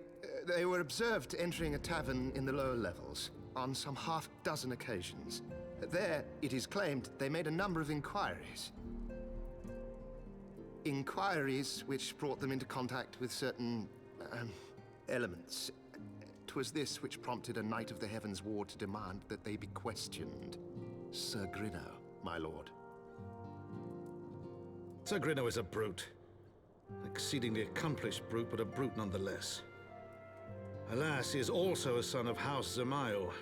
were observed entering a tavern in the lower levels on some half-dozen occasions. There, it is claimed, they made a number of inquiries. Inquiries which brought them into contact with certain elements. 'Twas this which prompted a knight of the Heavensward to demand that they be questioned. Sir Grinno, my lord. Sir Grinno is a brute. An exceedingly accomplished brute, but a brute nonetheless. Alas, he is also a son of House Zamail.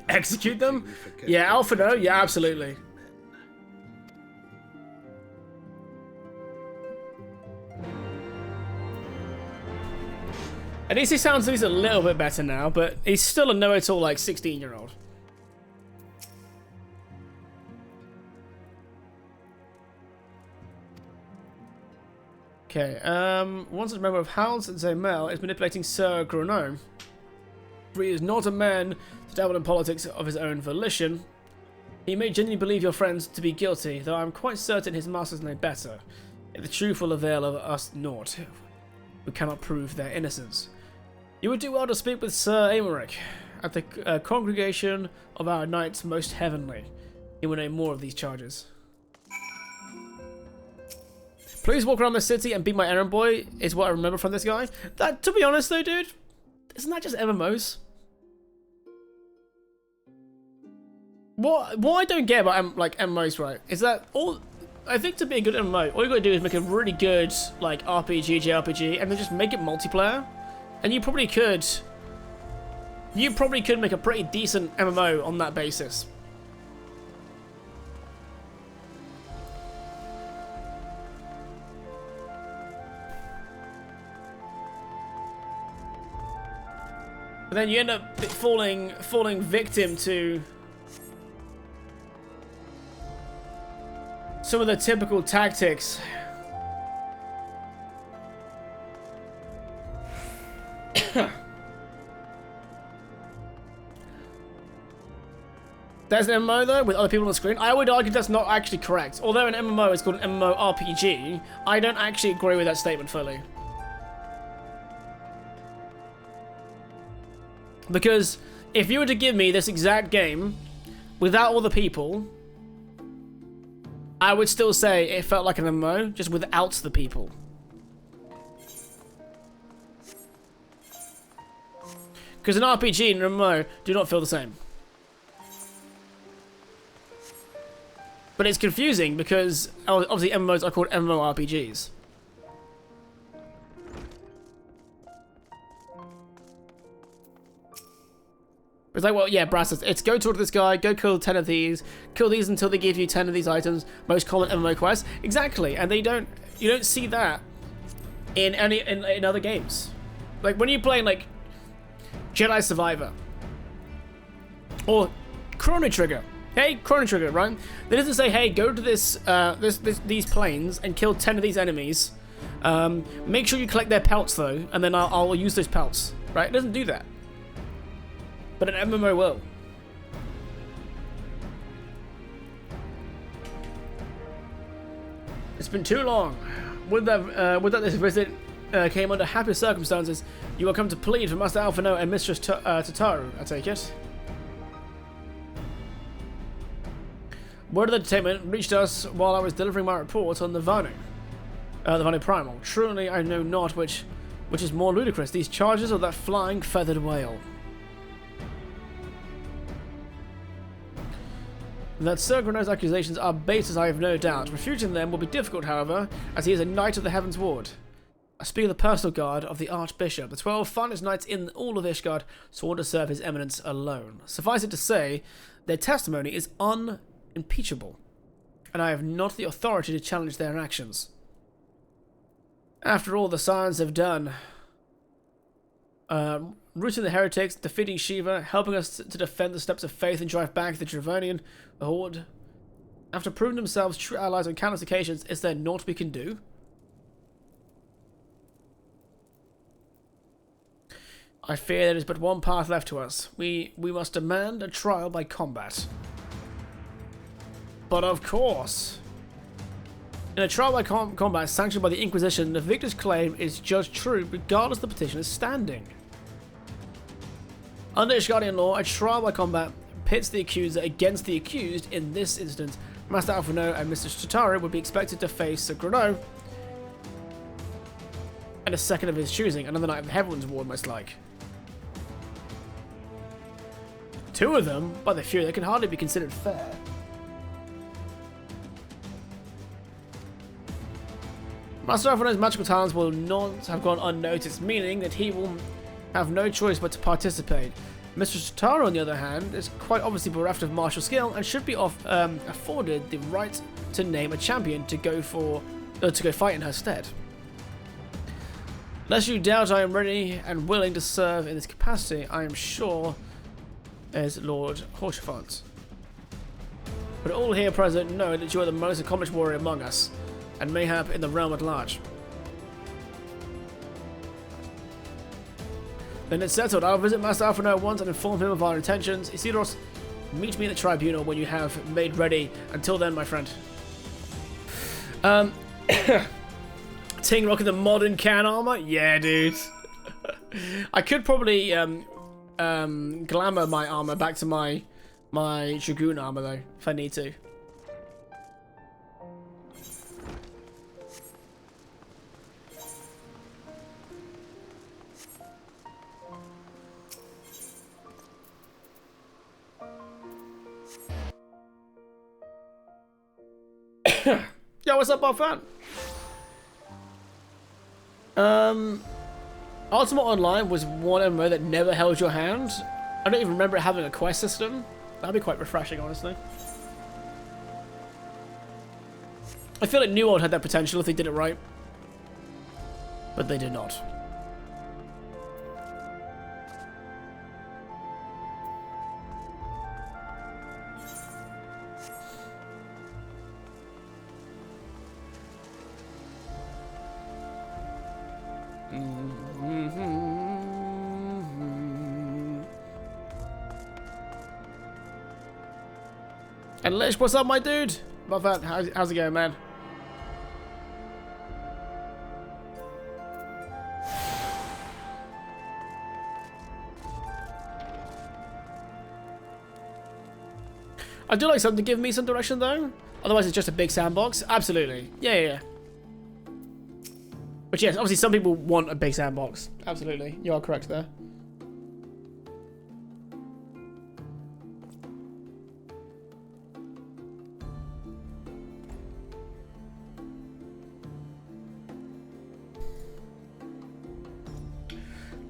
Execute them? Yeah, Alphino, yeah, absolutely. At least he sounds at least a little bit better now, but he's still a know-it-all like 16-year-old. Okay, once a member of House Zamail is manipulating Sir Grinno. He is not a man to dabble in politics of his own volition. He may genuinely believe your friends to be guilty, though I am quite certain his masters know better. If the truth will avail of us naught, we cannot prove their innocence. You would do well to speak with Sir Aymeric at the congregation of our Knights Most Heavenly. He will know more of these charges. Please walk around the city and be my errand boy, is what I remember from this guy. That, to be honest though, dude, isn't that just MMOs? What I don't get about like MMOs, right, is that all. I think to be a good MMO, all you gotta do is make a really good like RPG, JRPG, and then just make it multiplayer, and you probably could make a pretty decent MMO on that basis. But then you end up falling victim to some of the typical tactics. There's an MMO though with other people on the screen. I would argue that's not actually correct. Although an MMO is called an MMORPG, I don't actually agree with that statement fully. Because if you were to give me this exact game without all the people, I would still say it felt like an MMO, just without the people. Because an RPG and an MMO do not feel the same. But it's confusing because obviously MMOs are called MMORPGs. It's like, well, yeah, Brass says, it's go talk to this guy, go kill 10 of these, kill these until they give you 10 of these items, most common MMO quests. Exactly, and you don't see that in other games. Like when you're playing like Jedi Survivor or Chrono Trigger. Hey, Chrono Trigger, right? They doesn't say, hey, go to these planes and kill 10 of these enemies. Make sure you collect their pelts though, and then I'll use those pelts. Right? It doesn't do that. But an MMO will. It's been too long. Would that this visit came under happy circumstances, you will come to plead for Master Alphino and Mistress Tataru, I take it. Word of the detainment reached us while I was delivering my report on the Vanu. The Vanu Primal. Truly, I know not which Which is more ludicrous, these charges or that flying feathered whale? That Sir Grenouille's accusations are baseless, I have no doubt. Refuting them will be difficult, however, as he is a knight of the Heavensward. I speak of the personal guard of the Archbishop, the 12 finest knights in all of Ishgard, sworn to serve his eminence alone. Suffice it to say, their testimony is unimpeachable, and I have not the authority to challenge their actions. After all the scions have done, rooting the heretics, defeating Shiva, helping us to defend the steps of faith and drive back the Dravonian horde, after proving themselves true allies on countless occasions, is there naught we can do? I fear there is but one path left to us. We must demand a trial by combat. But of course, in a trial by combat sanctioned by the Inquisition, the victor's claim is judged true regardless of the petitioner's standing. Under Ishgardian law, a trial by combat pits the accuser against the accused. In this instance, Master Alphinaud and Mr. Chitauri would be expected to face Sir Grenouille and a second of his choosing, another knight of the Heavensward most like. Two of them, by the few, they can hardly be considered fair. Master Alphinaud's magical talents will not have gone unnoticed, meaning that he will have no choice but to participate. Mr. Chitauri, on the other hand, is quite obviously bereft of martial skill and should be afforded the right to name a champion to go fight in her stead. Lest you doubt I am ready and willing to serve in this capacity, I am sure as Lord Horsefant. But all here present know that you are the most accomplished warrior among us, and mayhap in the realm at large. Then it's settled. I'll visit Master Alphinaud once and inform him of our intentions. Isidros, meet me at the tribunal when you have made ready. Until then, my friend. Ting rocking the modern can armor? Yeah, dude. I could probably glamour my armor back to my Dragoon armor though, if I need to. Yo, what's up, Bob fan? Ultimate Online was one MMO that never held your hand. I don't even remember it having a quest system. That'd be quite refreshing, honestly. I feel like New World had that potential if they did it right. But they did not. And Lish, what's up, my dude? Love that. How's it going, man? I do like something to give me some direction, though. Otherwise, it's just a big sandbox. Absolutely. Yeah. But yes, obviously, some people want a big sandbox. Absolutely. You are correct there.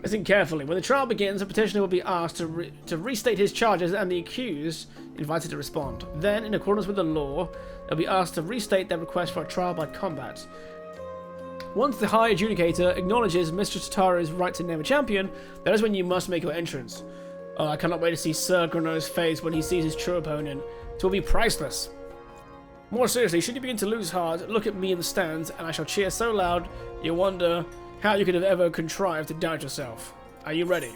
Listen carefully. When the trial begins, the petitioner will be asked to restate his charges and the accused invited to respond. Then, in accordance with the law, they'll be asked to restate their request for a trial by combat. Once the High Adjudicator acknowledges Mr. Chitauri's right to name a champion, that is when you must make your entrance. Oh, I cannot wait to see Sir Grenouille's face when he sees his true opponent. It will be priceless. More seriously, should you begin to lose heart, look at me in the stands, and I shall cheer so loud you'll wonder how you could have ever contrived to doubt yourself. Are you ready?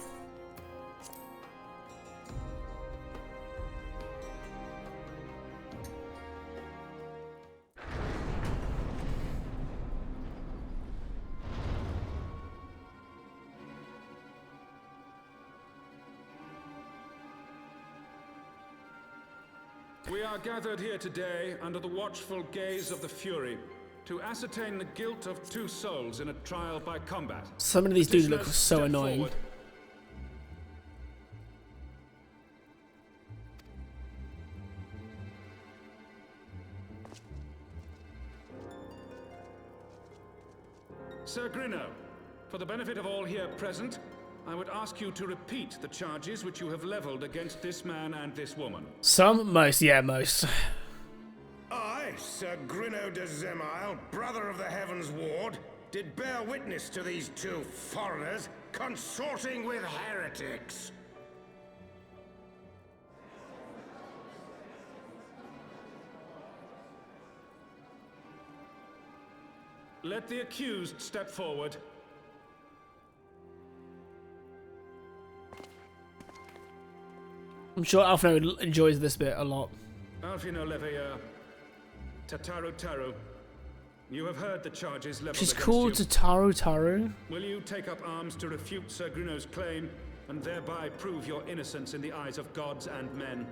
We are gathered here today under the watchful gaze of the Fury To ascertain the guilt of 2 souls in a trial by combat. Some of these dudes look Petitioners, so step annoying. forward. Sir Grinno, for the benefit of all here present, I would ask you to repeat the charges which you have leveled against this man and this woman. Some, most, yeah, most. I, Sir Grinno de Zemile, brother of the Heavensward, did bear witness to these 2 foreigners consorting with heretics. Let the accused step forward. I'm sure Alfino enjoys this bit a lot. Alfino Leveilleur, Tataru Taru, you have heard the charges leveled She's against called you. Tataru Taru. Will you take up arms to refute Sir Grinno's claim and thereby prove your innocence in the eyes of gods and men?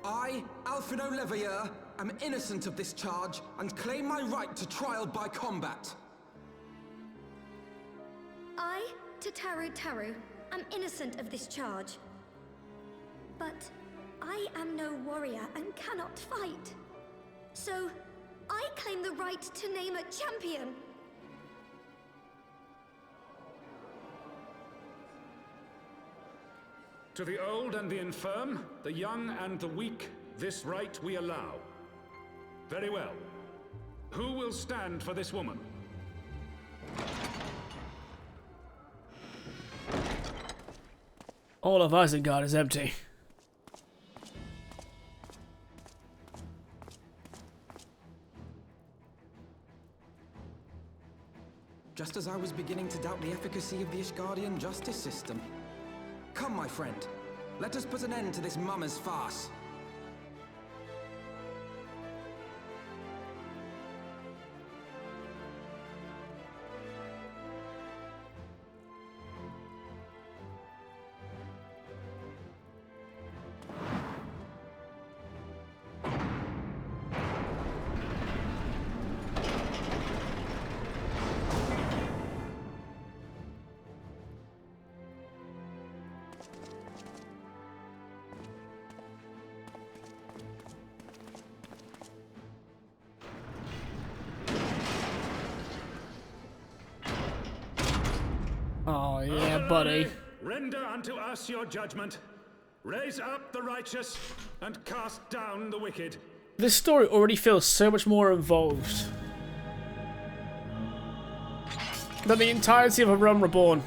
I, Alfino Leveilleur, am innocent of this charge and claim my right to trial by combat. I, Tataru Taru, am innocent of this charge. But I am no warrior and cannot fight. So, I claim the right to name a champion. To the old and the infirm, the young and the weak, this right we allow. Very well. Who will stand for this woman? All of Isengard is empty. Just as I was beginning to doubt the efficacy of the Ishgardian justice system. Come, my friend. Let us put an end to this mummer's farce. Oh, yeah, buddy. Render unto us your judgment. Raise up the righteous and cast down the wicked. This story already feels so much more involved than the entirety of A Realm Reborn.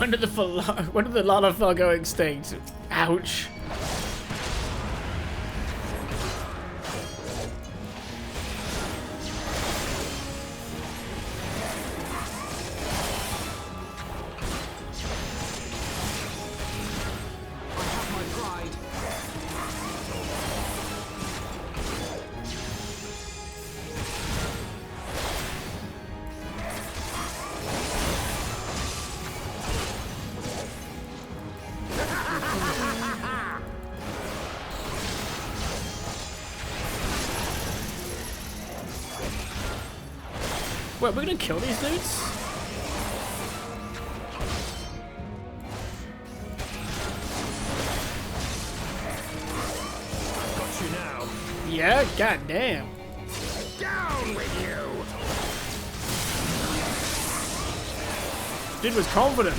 When did the Lalafell go extinct? Ouch. I have my pride. Wait, we're gonna kill these dudes? Got you now. Yeah, goddamn. Down with you! Dude was confident.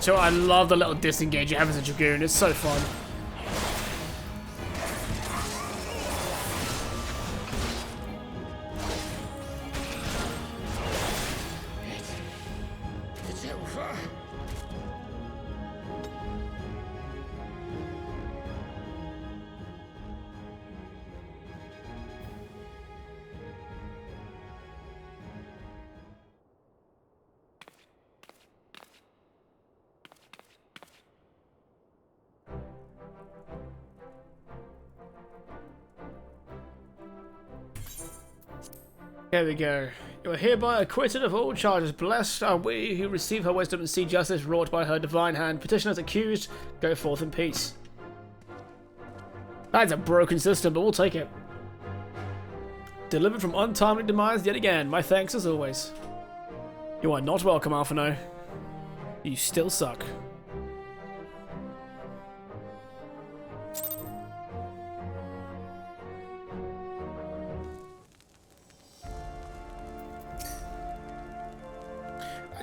So I love the little disengage it happens in Dragoon. It's so fun. Here we go. You are hereby acquitted of all charges. Blessed are we who receive her wisdom and see justice wrought by her divine hand. Petitioners accused, go forth in peace. That's a broken system, but we'll take it. Delivered from untimely demise yet again. My thanks as always. You are not welcome, Alphino. You still suck.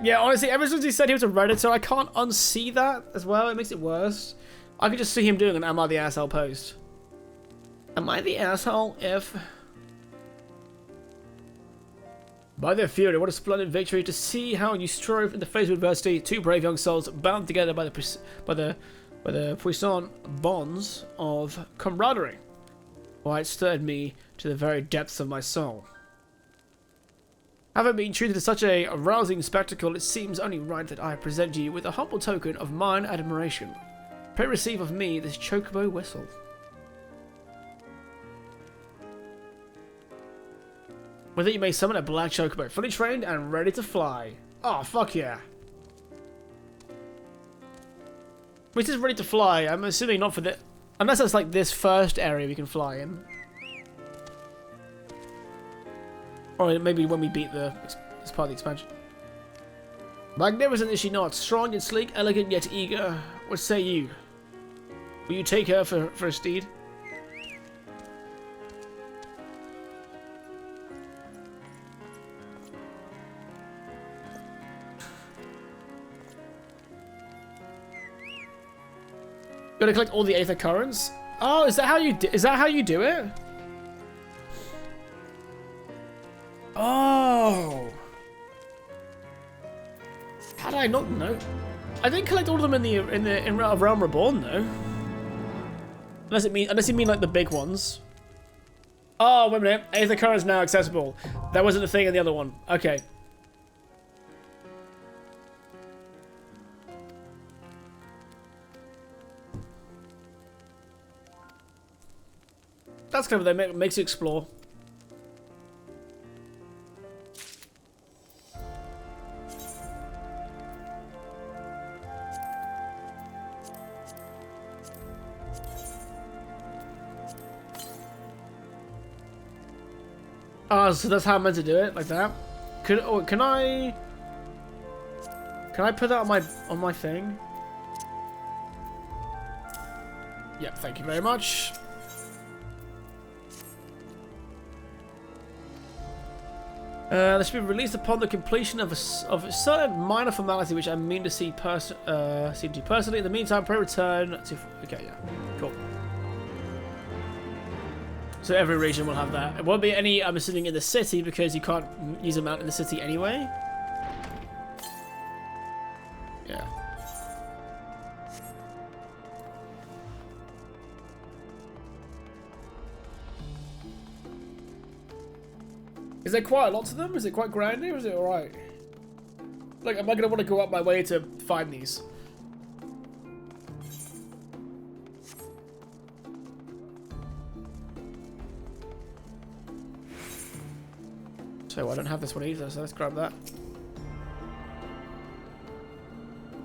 Yeah, honestly, ever since he said he was a Redditor, I can't unsee that as well. It makes it worse. I could just see him doing an Am I the Asshole post. Am I the asshole if... By their fury, what a splendid victory to see how you strove in the face of adversity. Two brave young souls bound together by the puissant bonds of camaraderie. Why, it stirred me to the very depths of my soul. Having been treated to such a rousing spectacle, it seems only right that I present you with a humble token of mine admiration. Pray receive of me this chocobo whistle. With it you may summon a black chocobo, fully trained and ready to fly. Oh, fuck yeah. Which is ready to fly, I'm assuming not for the... Unless it's like this first area we can fly in. Or maybe when we beat this part of the expansion. Magnificent is she not, strong and sleek, elegant yet eager. What say you? Will you take her for a steed? Gotta collect all the Aether Currents. Oh, is that how you do it? Oh. How did I not know? I didn't collect all of them in Realm Reborn though. Unless you mean like the big ones. Oh, wait a minute. Aether Currents now accessible. That wasn't a thing in the other one. Okay. That's clever, that makes you explore. Oh, so that's how I'm meant to do it, like that? Can I put that on my thing? Yep, thank you very much. This will be released upon the completion of a certain minor formality, which I mean to see personally. In the meantime, pray return to... Okay, yeah. Cool. So every region will have that. It won't be any, I'm assuming, in the city, because you can't use a mount in the city anyway. Yeah. Is there quite a lot to them? Is it quite grindy, or is it alright? Like, am I going to want to go up my way to find these? So I don't have this one either, so let's grab that.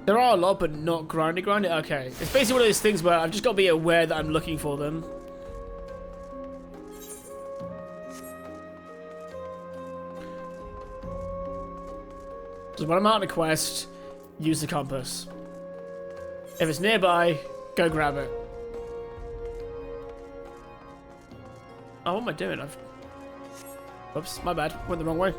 There are a lot, but not grindy. Okay. It's basically one of those things where I've just got to be aware that I'm looking for them. So when I'm out on a quest, use the compass. If it's nearby, go grab it. Oh, what am I doing? Oops, my bad. Went the wrong way.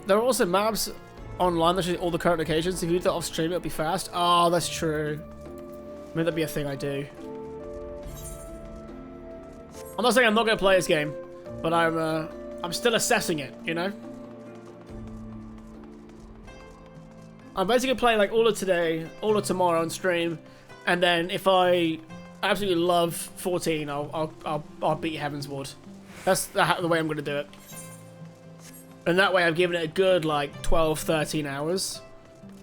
There are also maps online that show all the current locations. If you do that off stream, it'll be fast. Oh, that's true. Maybe that'd be a thing I do. I'm not saying I'm not going to play this game, but I'm still assessing it, you know? I'm basically playing like all of today, all of tomorrow on stream, and then if I I absolutely love 14, I'll beat Heavensward. That's the way I'm going to do it. And that way I've given it a good, like, 12, 13 hours.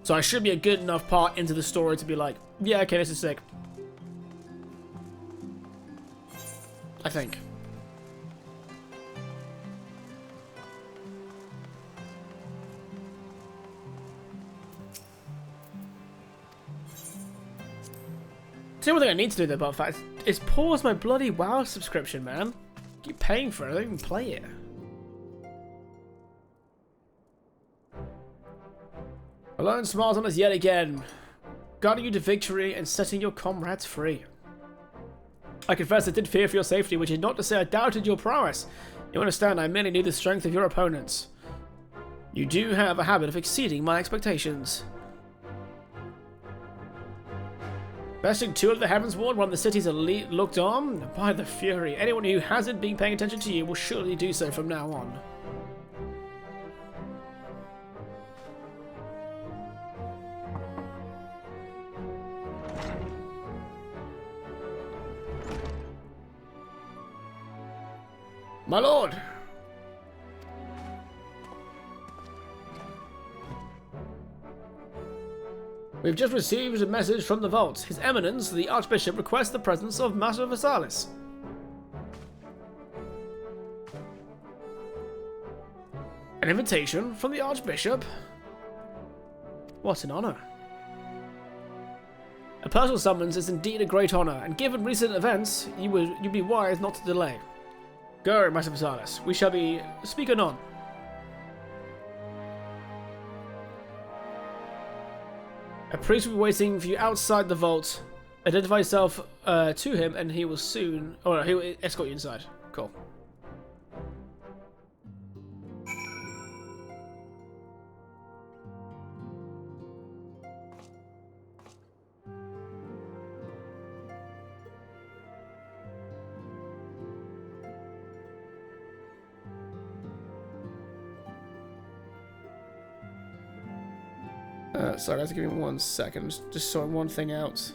So I should be a good enough part into the story to be like, yeah, okay, this is sick. I think. The only thing I need to do though, about fact, is pause my bloody WoW subscription, man. Keep paying for it, I don't even play it. Alone smiles on us yet again, guiding you to victory and setting your comrades free. I confess I did fear for your safety, which is not to say I doubted your prowess. You understand, I merely knew the strength of your opponents. You do have a habit of exceeding my expectations. Besting 2 of the Heavensward, one of the city's elite, looked on? By the Fury, anyone who hasn't been paying attention to you will surely do so from now on. My lord! We've just received a message from the vault. His Eminence, the Archbishop, requests the presence of Master Versalis. An invitation from the Archbishop? What an honor. A personal summons is indeed a great honor, and given recent events, you'd be wise not to delay. Go, Master Versalis. We shall be speaking on. A priest will be waiting for you outside the vault. Identify yourself to him, and he will soon. Oh no, he will escort you inside. Cool. Sorry, guys, give me 1 second. Just sorting one thing out.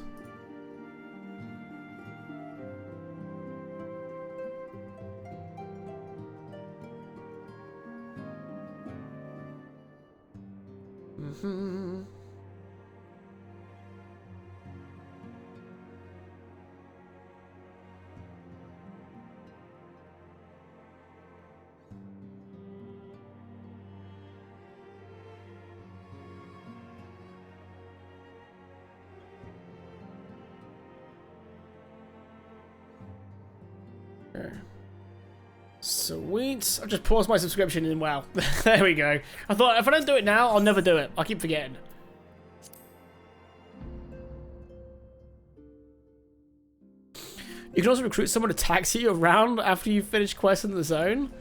Sweet. I've just paused my subscription in WoW. There we go. I thought if I don't do it now, I'll never do it. I keep forgetting. You can also recruit someone to taxi you around after you finish quests in the zone.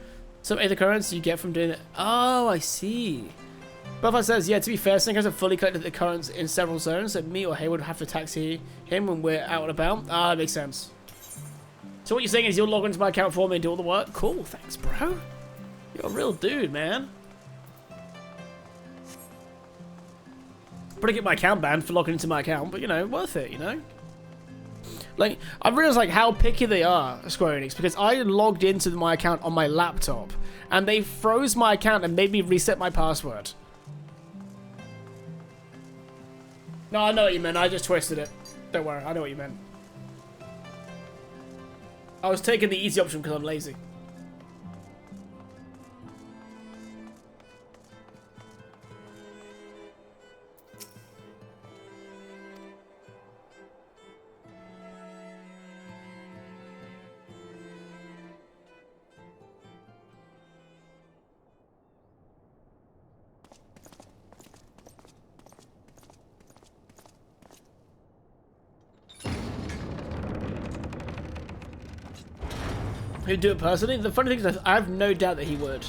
Some other currency you get from doing it. Oh, I see. Buffett says, yeah, to be fair, Sync hasn't fully collected the currents in several zones, so me or Hayward would have to taxi him when we're out and about. Ah, that makes sense. So what you're saying is you'll log into my account for me and do all the work? Cool, thanks, bro. You're a real dude, man. Probably get my account banned for logging into my account, but, you know, worth it, you know? Like, I've realized, like, how picky they are, Square Enix, because I logged into my account on my laptop, and they froze my account and made me reset my password. No, I know what you meant. I just twisted it. Don't worry, I know what you meant. I was taking the easy option because I'm lazy. He'd do it personally. The funny thing is, I have no doubt that he would.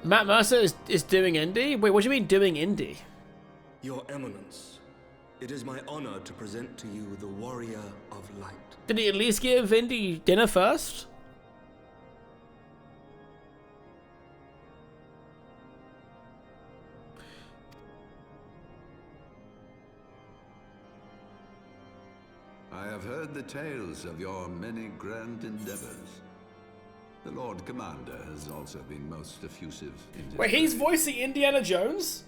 Matt Mercer is doing indie? Wait, what do you mean doing indie? Your Eminence, it is my honor to present to you the Warrior of Light. Did he at least give indie dinner first? I have heard the tales of your many grand endeavors. The Lord Commander has also been most effusive in his Wait, he's praise. voicing Indiana Jones?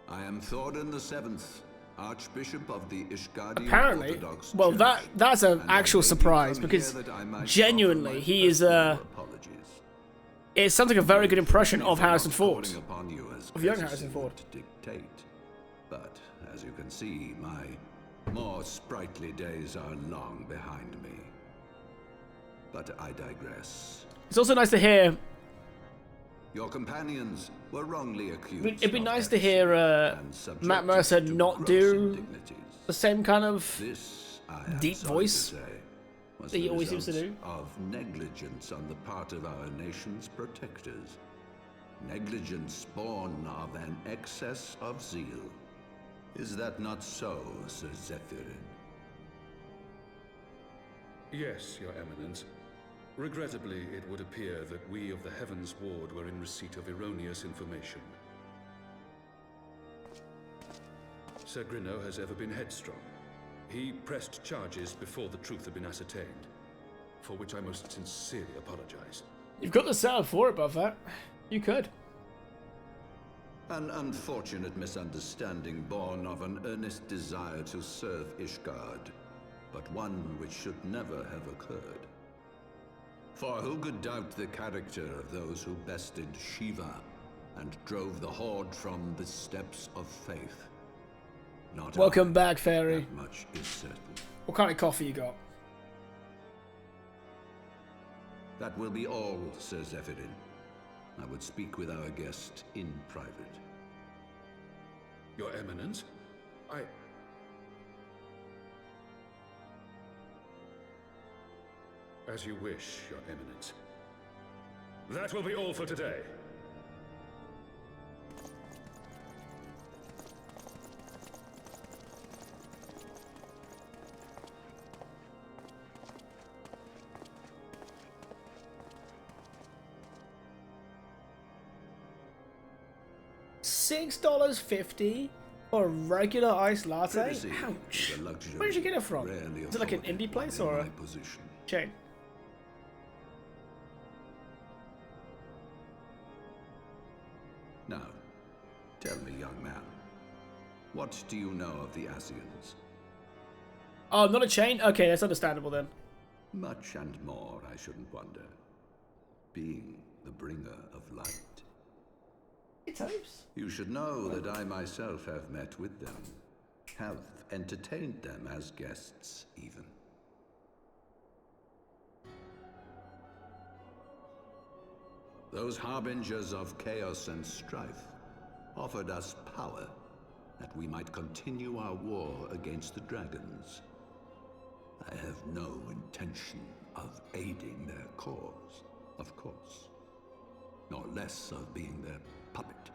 I am Thordan the Seventh, Archbishop of the Ishgardian Apparently. Orthodox Well, Church, that's an and I actual beg you surprise come because here that I might genuinely offer my he is personal apologies. it sounds like a very good impression of For not Harrison Ford. calling upon you as Of young courtesy Harrison Ford. would dictate. But as you can see, my more sprightly days are long behind me. But I digress. It's also nice to hear. Your companions were wrongly accused. It'd be of nice to hear and Matt subjected Mercer to not gross do indignities. the same kind of This, I am deep sorry voice to say, was that he the always seems to result do. of negligence on the part of our nation's protectors. Negligence born of an excess of zeal. Is that not so, Sir Zephyrin? Yes, Your Eminence. Regrettably, it would appear that we of the Heavensward were in receipt of erroneous information. Sir Grinno has ever been headstrong. He pressed charges before the truth had been ascertained, for which I most sincerely apologize. You've got the sound for it, Buffett. You could. An unfortunate misunderstanding born of an earnest desire to serve Ishgard, but one which should never have occurred. For who could doubt the character of those who bested Shiva and drove the Horde from the steps of faith? Not Welcome I. back, Fairy. That much is certain. What kind of coffee you got? That will be all, Sir Zephyrin. I would speak with our guest in private. Your Eminence, As you wish, Your Eminence. That will be all for today. $6.50 for a regular iced latte? Privacy Ouch. is a luxury Where did you get it from? rarely Is it like an afforded indie place while or in a my position. chain? Now, tell me, young man, what do you know of the Asians? Oh, not a chain? Okay, that's understandable then. Much and more, I shouldn't wonder. Being the bringer of light. It hopes. You should know that I myself have met with them, have entertained them as guests, even. Those harbingers of chaos and strife offered us power that we might continue our war against the dragons. I have no intention of aiding their cause, of course, nor less of being their puppet.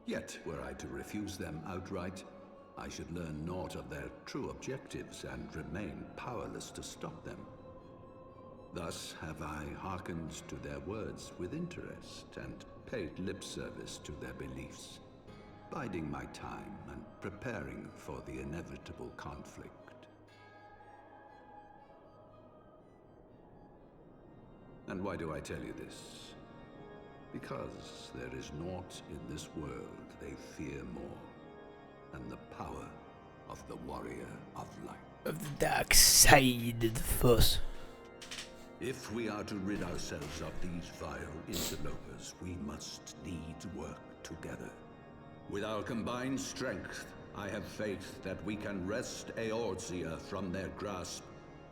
Yet, were I to refuse them outright, I should learn naught of their true objectives and remain powerless to stop them. Thus have I hearkened to their words with interest and paid lip service to their beliefs, biding my time and preparing for the inevitable conflict. And why do I tell you this? Because there is naught in this world they fear more than the power of the warrior of light. Of the dark side of the force. If we are to rid ourselves of these vile interlopers, we must needs work together. With our combined strength, I have faith that we can wrest Eorzea from their grasp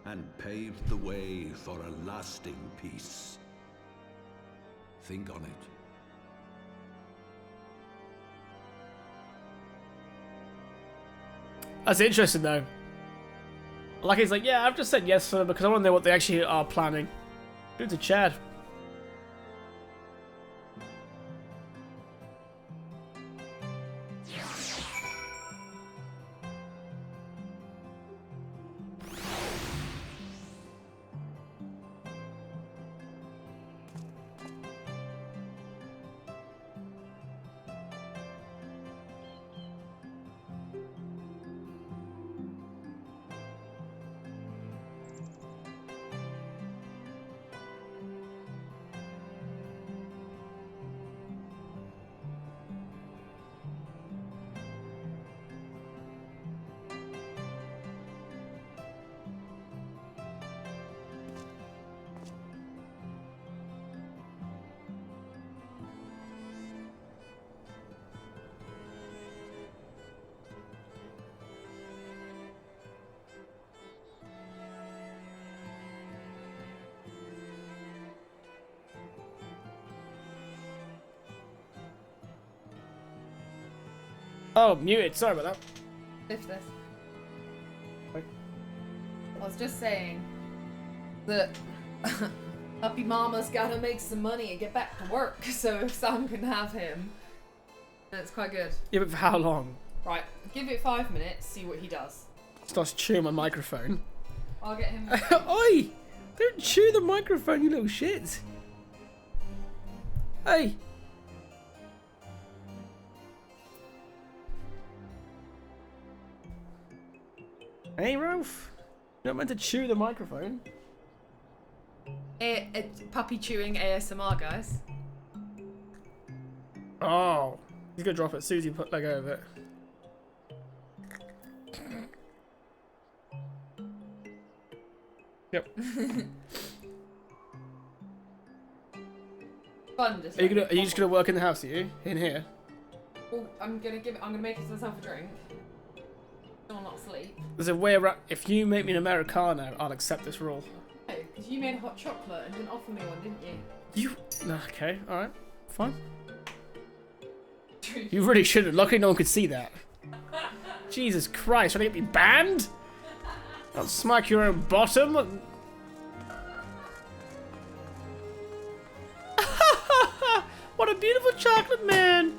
and pave the way for a lasting peace. Think on it. That's interesting though. Like he's like, yeah, I've just said yes for them because I want to know what they actually are planning. Do it to Chad. Oh, muted. Sorry about that. Lift this. I was just saying that Happy Mama's gotta make some money and get back to work, so if Sam can have him, that's quite good. Yeah, but for how long? Right, give it 5 minutes, see what he does. Starts chewing my microphone. I'll get him. Oi! Don't chew the microphone, you little shit. Hey! Hey, Ralph. You're not meant to chew the microphone. It's puppy chewing ASMR, guys. Oh. He's gonna drop it. Susie let go of it. Yep. Fun. Just Are you just gonna work in the house? Are you in here? Oh, I'm gonna make myself a drink. Still not asleep. There's a way around. If you make me an Americano, I'll accept this rule. No, because you made hot chocolate and didn't offer me one, didn't you? You. No, okay. All right. Fine. You really shouldn't. Luckily, no one could see that. Jesus Christ! Trying to get me banned? I'll smack your own bottom. What a beautiful chocolate man!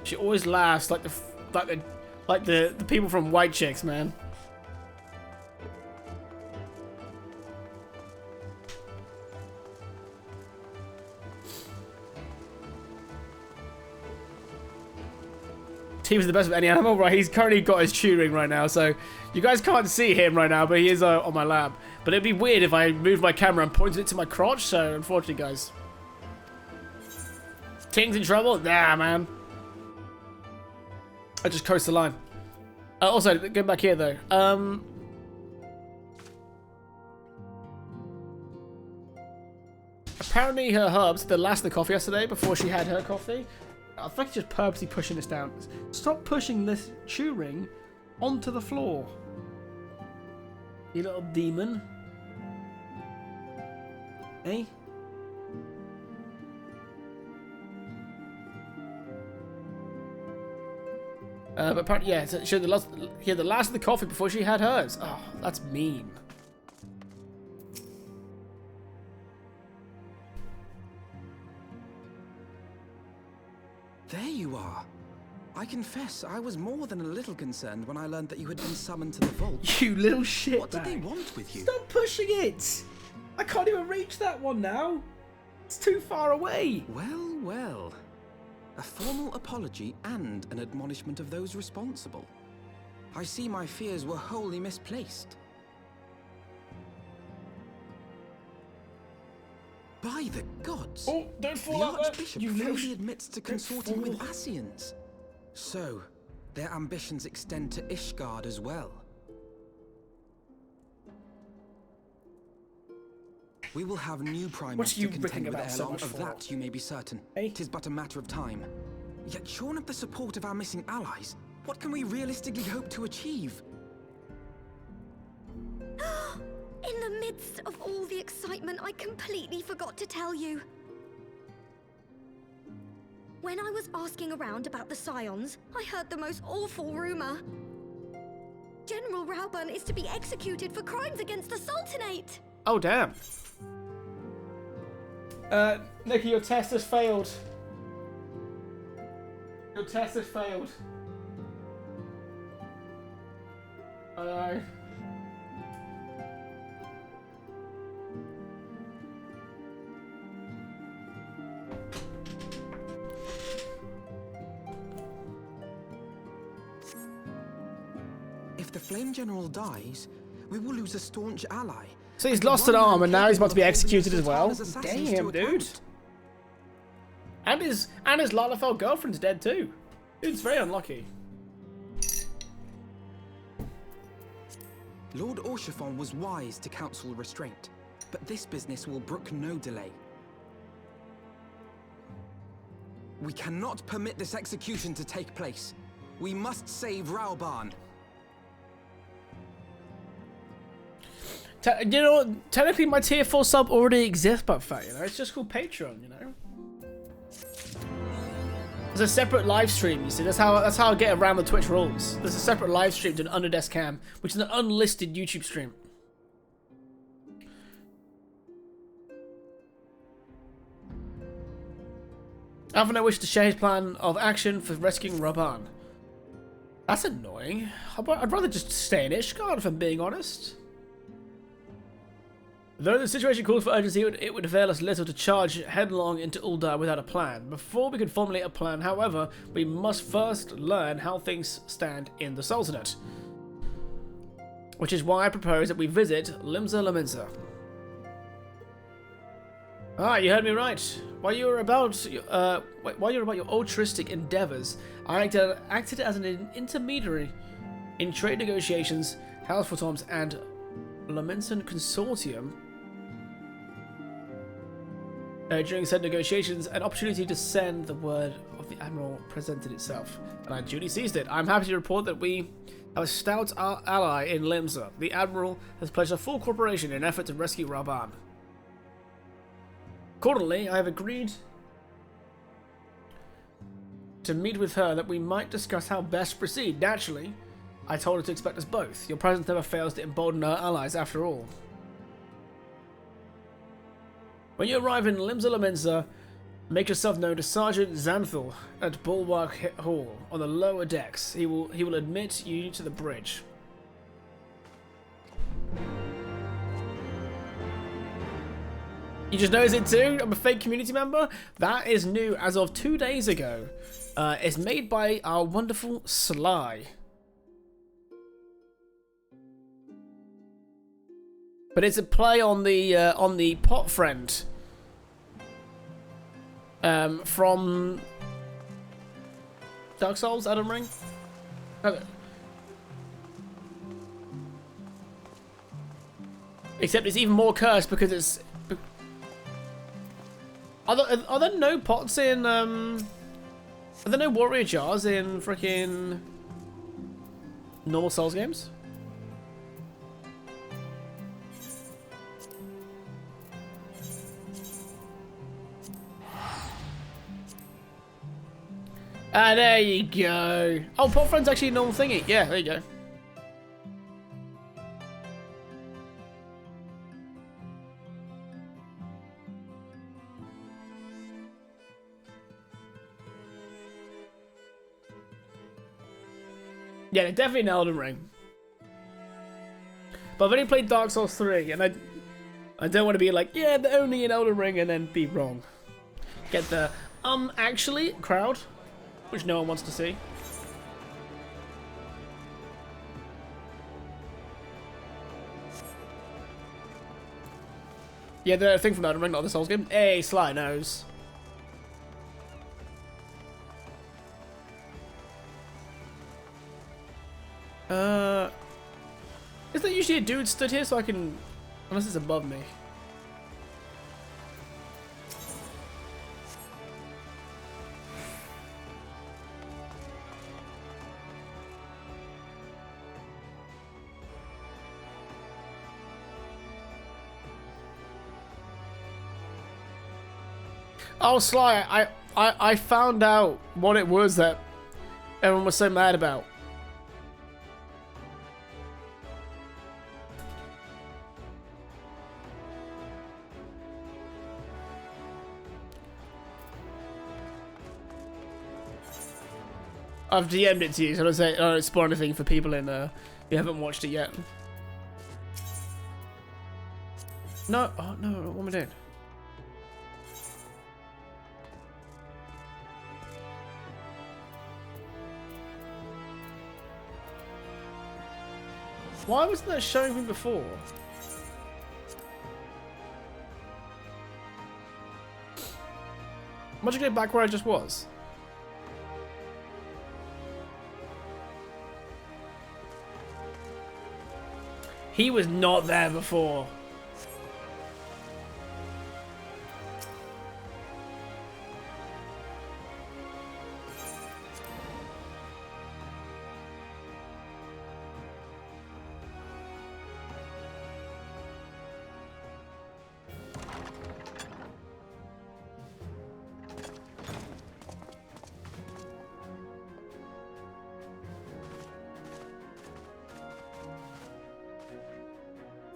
She always laughs like the people from White Chicks, man. He was the best of any animal, right? He's currently got his tutoring right now, so you guys can't see him right now, but he is on my lap. But it'd be weird if I moved my camera and pointed it to my crotch, so unfortunately, guys. Ting's in trouble? Nah, man. I just coast the line. Also, go back here, though. Apparently her hubs, the last of the coffee yesterday, before she had her coffee, I think it's just purposely pushing this down. Stop pushing this chew ring onto the floor. You little demon. Eh? But apparently, yeah, so she had the last of the coffee before she had hers. Oh, that's mean. There you are. I confess, I was more than a little concerned when I learned that you had been summoned to the vault. You little shit. What did they want with you? Stop pushing it! I can't even reach that one now. It's too far away. Well, well. A formal apology and an admonishment of those responsible. I see my fears were wholly misplaced. By the gods! Oh, don't fall the out there. Archbishop freely admits to consorting with Ascians. So, their ambitions extend to Ishgard as well. We will have new primates to contend with Erlong, of that you may be certain. Tis but a matter of time. Yet shorn of the support of our missing allies, what can we realistically hope to achieve? In the midst of all the excitement, I completely forgot to tell you. When I was asking around about the Scions, I heard the most awful rumor. General Rauburn is to be executed for crimes against the Sultanate. Oh, damn. Nikki, your test has failed. Your test has failed. I know. If the Flame General dies, we will lose a staunch ally. So he's lost an arm and now he's about to be executed as well. Damn, dude. And his Lalafell girlfriend's dead too. Dude's very unlucky. Lord Orshifon was wise to counsel restraint, but this business will brook no delay. We cannot permit this execution to take place. We must save Rauburn. You know, technically my tier 4 sub already exists, but fact, you know, it's just called Patreon, you know. There's a separate live stream, you see. That's how I get around the Twitch rules. There's a separate live stream to an Under Desk Cam, which is an unlisted YouTube stream. Alvin wished to share his plan of action for rescuing Raban. That's annoying. I'd rather just stay in Ishgard, if I'm being honest. Though the situation called for urgency, it would avail us little to charge headlong into Uldar without a plan. Before we can formulate a plan, however, we must first learn how things stand in the Sultanate. Which is why I propose that we visit Limsa Lominsa. Ah, you heard me right. While you were about your altruistic endeavors, I acted as an intermediary in trade negotiations, House for Toms and Lominsan Consortium. During said negotiations, an opportunity to send the word of the Admiral presented itself, and I duly seized it. I'm happy to report that we have a stout ally in Limsa. The Admiral has pledged a full cooperation in an effort to rescue Raban. Accordingly, I have agreed to meet with her that we might discuss how best to proceed. Naturally, I told her to expect us both. Your presence never fails to embolden our allies, after all. When you arrive in Limsa Lominsa, make yourself known to Sergeant Xanthal at Bulwark Hall on the lower decks. He will admit you to the bridge. You just noticed it too? I'm a fake community member? That is new as of 2 days ago. It's made by our wonderful Sly. But it's a play on the pot friend. From Dark Souls, Elden Ring? Okay. Except it's even more cursed because it's... Are there no pots in, are there no warrior jars in frickin' normal Souls games? Ah, there you go. Oh, pot friend's actually a normal thingy. Yeah, there you go. Yeah, definitely an Elden Ring. But I've only played Dark Souls 3, and I don't want to be like, yeah, they're only in Elden Ring, and then be wrong. Get the, actually, crowd, which no one wants to see. Yeah, the thing from Elden Ring, not the Souls game. Hey, Sly knows. Is there usually a dude stood here so I can... Unless it's above me. Oh, Sly, I found out what it was that everyone was so mad about. I've DM'd it to you, so I don't spoil anything for people in who haven't watched it yet. No, oh no, what am I doing? Why wasn't that showing me before? Am I just going back where I just was? He was not there before.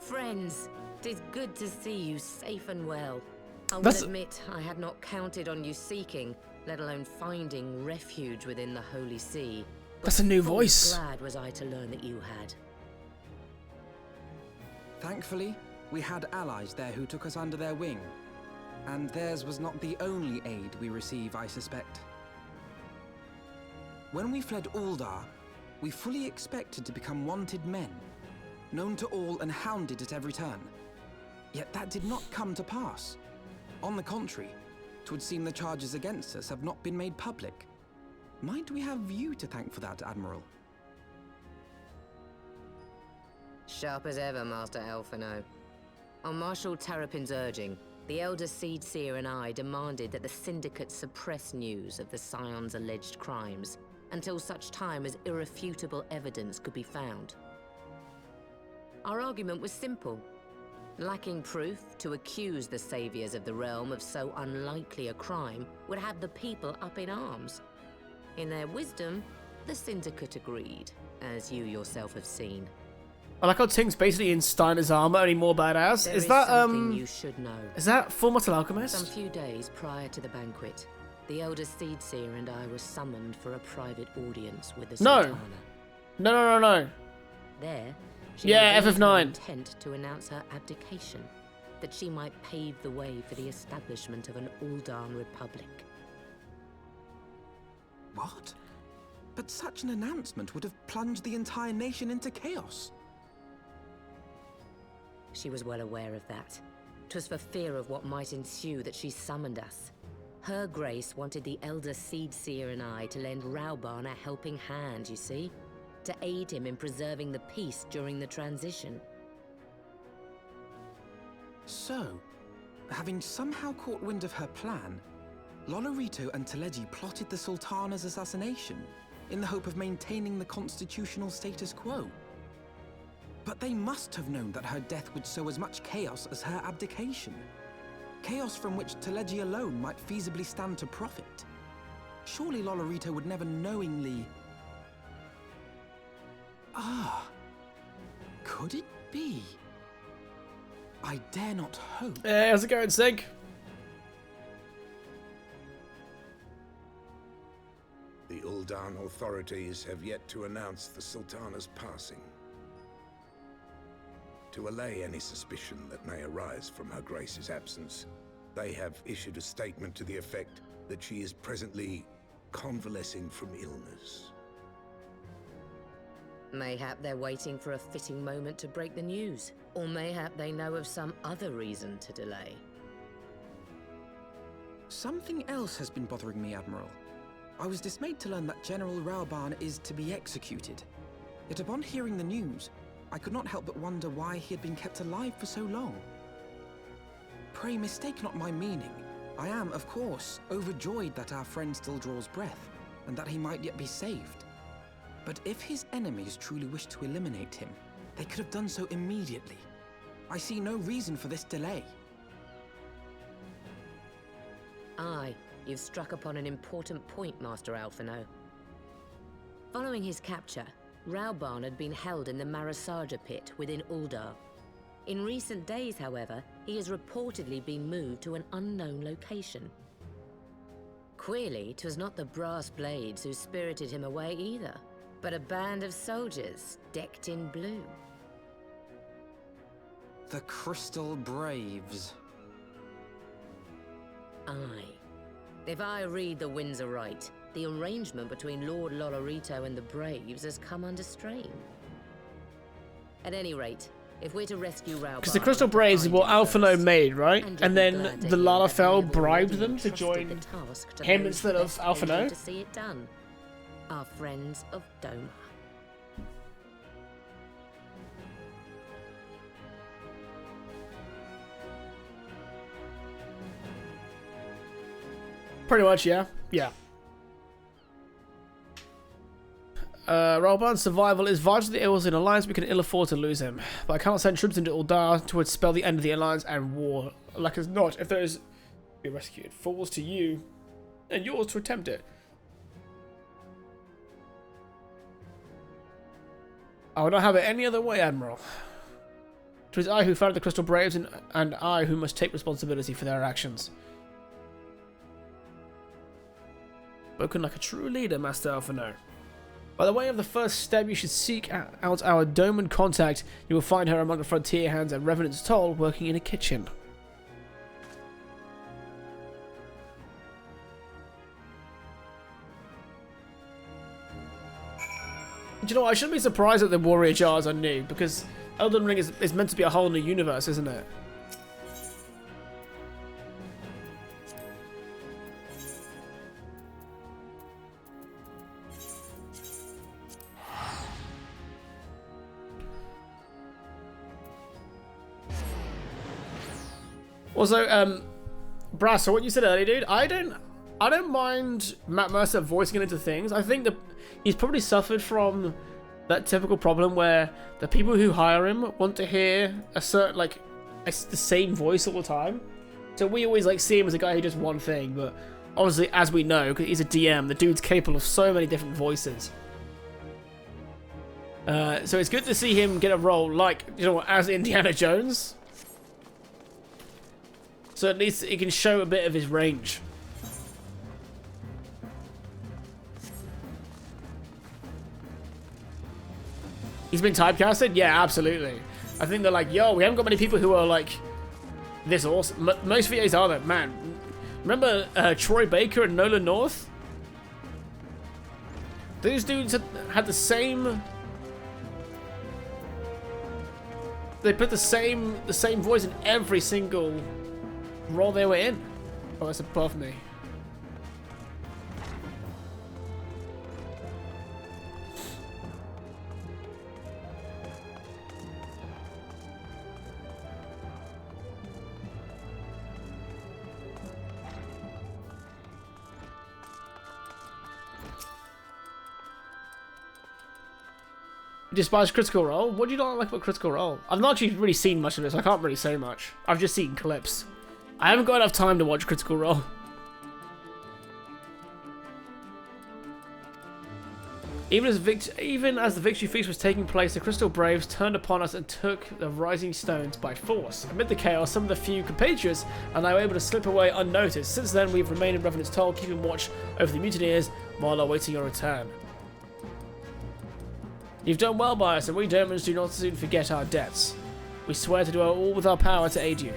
Friends, 'tis good to see you safe and well. I will admit I had not counted on you seeking, let alone finding refuge within the Holy See. That's a new voice. Glad was I to learn that you had. Thankfully, we had allies there who took us under their wing. And theirs was not the only aid we receive, I suspect. When we fled Uldar, we fully expected to become wanted men, known to all and hounded at every turn. Yet that did not come to pass. On the contrary, 'twould seem the charges against us have not been made public. Might we have you to thank for that, Admiral? Sharp as ever, Master Alphino. On Marshal Terrapin's urging, the Elder Seedseer and I demanded that the Syndicate suppress news of the Scion's alleged crimes until such time as irrefutable evidence could be found. Our argument was simple. Lacking proof, to accuse the saviors of the realm of so unlikely a crime would have the people up in arms. In their wisdom, the Syndicate agreed, as you yourself have seen. I like how Ting's basically in Steiner's armor, only more badass. There is that something you should know. Is that Full Metal Alchemist? Some few days prior to the banquet, the Elder Seedseer and I were summoned for a private audience with the Sultana. No. There, she yeah, revealed FF9. her intent to announce her abdication, that she might pave the way for the establishment of an Uldan Republic. What? But such an announcement would have plunged the entire nation into chaos. She was well aware of that. 'Twas for fear of what might ensue that she summoned us. Her Grace wanted the Elder Seedseer and I to lend Rauban a helping hand, you see? To aid him in preserving the peace during the transition. So, having somehow caught wind of her plan, Lolorito and Teleji plotted the Sultana's assassination in the hope of maintaining the constitutional status quo. But they must have known that her death would sow as much chaos as her abdication. Chaos from which Teleji alone might feasibly stand to profit. Surely Lolorito would never knowingly... Could it be? I dare not hope. Hey, how's it going, Sig? The Uldan authorities have yet to announce the Sultana's passing. To allay any suspicion that may arise from Her Grace's absence, they have issued a statement to the effect that she is presently convalescing from illness. Mayhap they're waiting for a fitting moment to break the news. Or mayhap they know of some other reason to delay. Something else has been bothering me, Admiral. I was dismayed to learn that General Rauban is to be executed. Yet upon hearing the news, I could not help but wonder why he had been kept alive for so long. Pray mistake not my meaning. I am, of course, overjoyed that our friend still draws breath, and that he might yet be saved. But if his enemies truly wished to eliminate him, they could have done so immediately. I see no reason for this delay. Aye, you've struck upon an important point, Master Alphino. Following his capture, Rauban had been held in the Marasaja pit within Uldar. In recent days, however, he has reportedly been moved to an unknown location. Queerly, 'twas not the Brass Blades who spirited him away either, but a band of soldiers decked in blue. The Crystal Braves. Aye. If I read the winds aright, the arrangement between Lord Lolorito and the Braves has come under strain. At any rate, if we're to rescue Rauban... Because the Crystal Braves is what Alphino made, right? And then the Lalafell bribed them to join him instead of Alphino. To see it done. Our friends of Doma. Pretty much, yeah. Yeah. Rauban's survival is vital to the Ills in Alliance. We can ill afford to lose him. But I cannot send troops into Uldar to spell the end of the Alliance and war. Like as not, if those be rescued, falls to you and yours to attempt it. I would not have it any other way, Admiral. 'Twas I who founded the Crystal Braves, and I who must take responsibility for their actions. Spoken like a true leader, Master Alphino. By the way of the first step, you should seek out our Doman contact. You will find her among the frontier hands at Revenant's Toll, working in a kitchen. Do you know what? I shouldn't be surprised that the warrior jars are new, because Elden Ring is meant to be a whole new universe, isn't it? Also, Brass, so what you said earlier, dude, I don't mind Matt Mercer voicing it into things. I think that he's probably suffered from that typical problem where the people who hire him want to hear a certain, like, the same voice all the time. So we always, like, see him as a guy who does one thing, but obviously, as we know, because he's a DM, the dude's capable of so many different voices. So it's good to see him get a role like, you know, as Indiana Jones. So at least it can show a bit of his range. He's been typecasted? Yeah, absolutely. I think they're like, yo, we haven't got many people who are like this awesome. Most VAs are though, man. Remember Troy Baker and Nolan North? Those dudes had the same. They put the same voice in every single role they were in. Oh, that's above me. Despise Critical Role? What do you not like about Critical Role? I've not actually really seen much of this. I can't really say much. I've just seen clips. I haven't got enough time to watch Critical Role. Even as the victory feast was taking place, the Crystal Braves turned upon us and took the Rising Stones by force. Amid the chaos, some of the few compatriots are now able to slip away unnoticed. Since then, we've remained in Revenant's Toll, keeping watch over the mutineers while awaiting your return. You've done well by us, and we Domans do not soon forget our debts. We swear to do all with our power to aid you.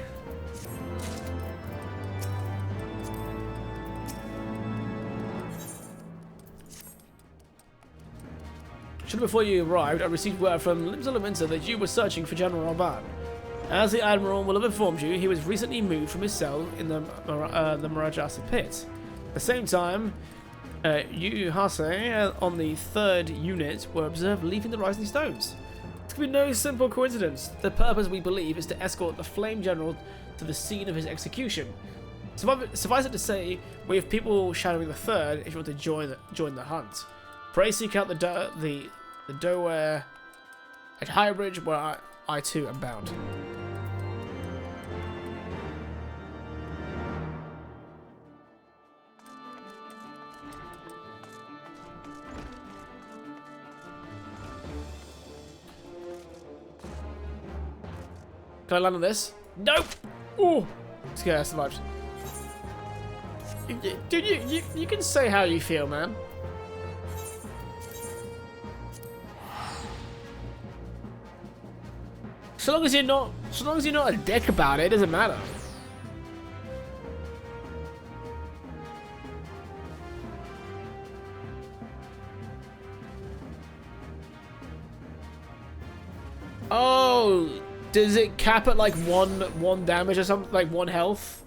Shortly before you arrived, I received word from Limsa that you were searching for General Alban. As the Admiral will have informed you, he was recently moved from his cell in the Marajasa pit. At the same time, you, Hase, on the 3rd unit, were observed leaving the Rising Stones. This could be no simple coincidence. The purpose, we believe, is to escort the Flame General to the scene of his execution. Suffice it to say, we have people shadowing the 3rd if you want to join the hunt. Pray seek out the Doware at Highbridge, where I too am bound. Can I land on this? Nope! Ooh! Okay, I survived. Dude, you can say how you feel, man. So long as you're not a dick about it, it doesn't matter. Oh, does it cap at like one damage or something, like 1 health?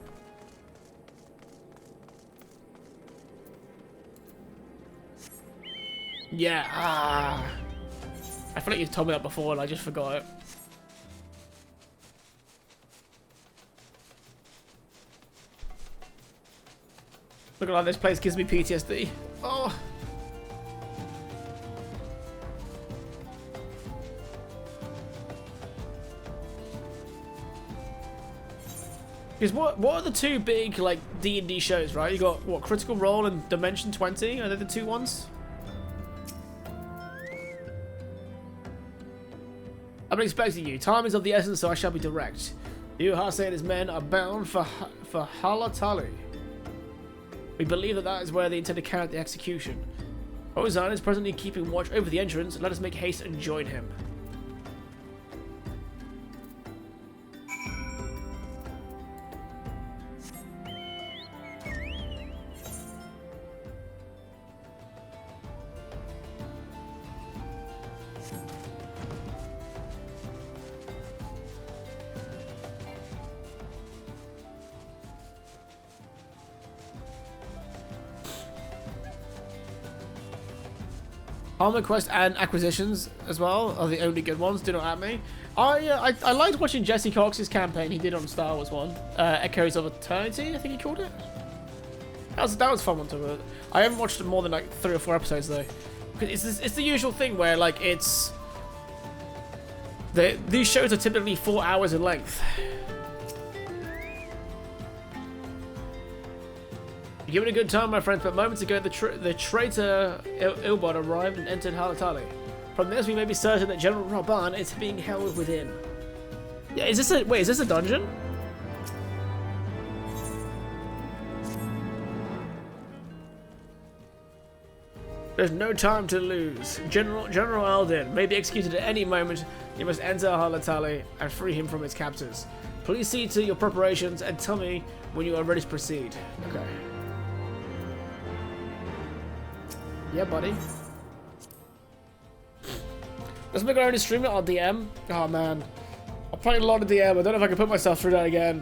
Yeah. I feel like you've told me that before and I just forgot it. Look at how this place gives me PTSD. Oh. Because what are the two big like D&D shows, right? You got what, Critical Role and Dimension 20? Are they the two ones? I'm expecting you. Time is of the essence, so I shall be direct. You, Harsay and his men, are bound for Halatali. We believe that is where they intend to carry out the execution. Ozan is presently keeping watch over the entrance. Let us make haste and join him. Armor quest and acquisitions as well are the only good ones. Do not at me. I liked watching Jesse Cox's campaign he did on Star Wars one. Echoes of Eternity, I think he called it. That was fun one to. I haven't watched more than like 3 or 4 episodes though. It's the usual thing where like these shows are typically 4 hours in length. You're given a good time, my friends, but moments ago the traitor Ilbod arrived and entered Halatali. From this, we may be certain that General Raban is being held within. Yeah, is this a dungeon? There's no time to lose. General Alden may be executed at any moment. You must enter Halatali and free him from his captors. Please see to your preparations and tell me when you are ready to proceed. Okay. Yeah, buddy. Let's make our own stream it on DM. Oh man, I'm playing a lot of DM. I don't know if I can put myself through that again.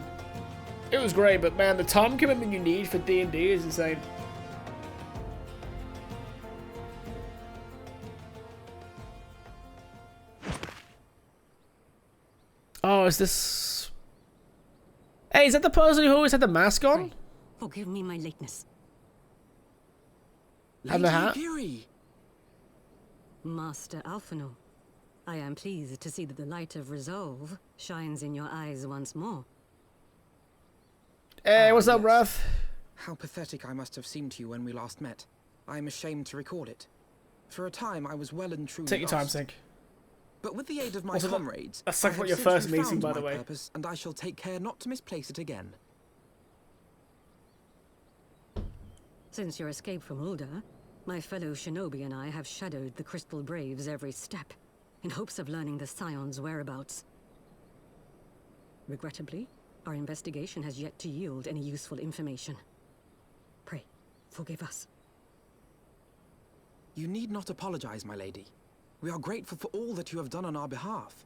It was great, but man, the time commitment you need for D&D is insane. Oh, is this? Hey, is that the person who always had the mask on? Forgive me my lateness. And the hat? Master Alphino, I am pleased to see that the light of resolve shines in your eyes once more. Hey, what's up, Wrath? How pathetic I must have seemed to you when we last met. I am ashamed to record it. For a time, I was well and truly Take your time, lost. Sync. But with the aid of my Also, comrades, that's I like have your since first meeting, refound by the my way. purpose, and I shall take care not to misplace it again. Since your escape from Ulda, my fellow shinobi and I have shadowed the Crystal Braves every step, in hopes of learning the Scion's whereabouts. Regrettably, our investigation has yet to yield any useful information. Pray, forgive us. You need not apologize, my lady. We are grateful for all that you have done on our behalf.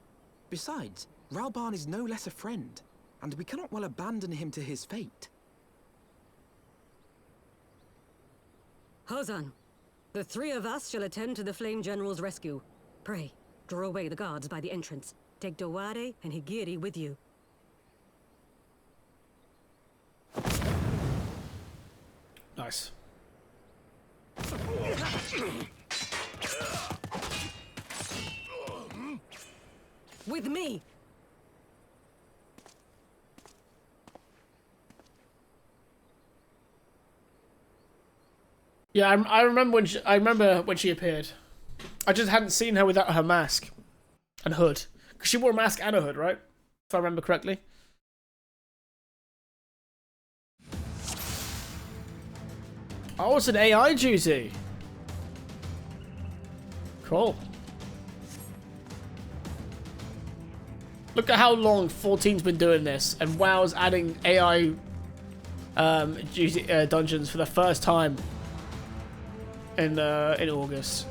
Besides, Ralban is no less a friend, and we cannot well abandon him to his fate. Hozan, the 3 of us shall attend to the Flame General's rescue. Pray, draw away the guards by the entrance. Take Dowade and Higiri with you. Nice. With me! Yeah, I remember when she appeared. I just hadn't seen her without her mask and hood, because she wore a mask and a hood, right? If I remember correctly. Oh, it's an AI duty. Cool. Look at how long 14's been doing this, and WoW's adding AI dungeons for the first time in August.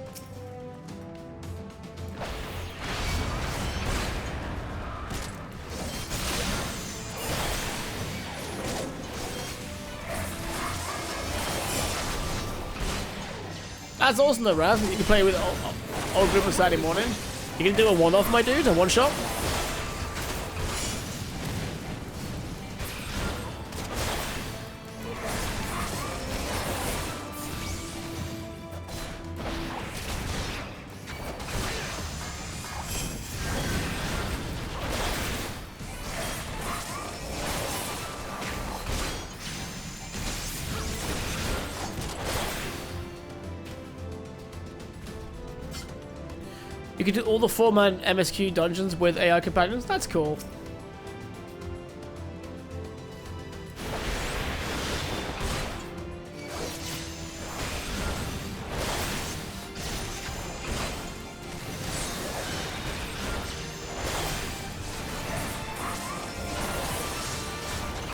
That's awesome though, Raz. You can play with old group on Saturday morning. You can do a one-off, my dude, a one-shot. You You can do all the 4-man MSQ dungeons with AI companions. That's cool.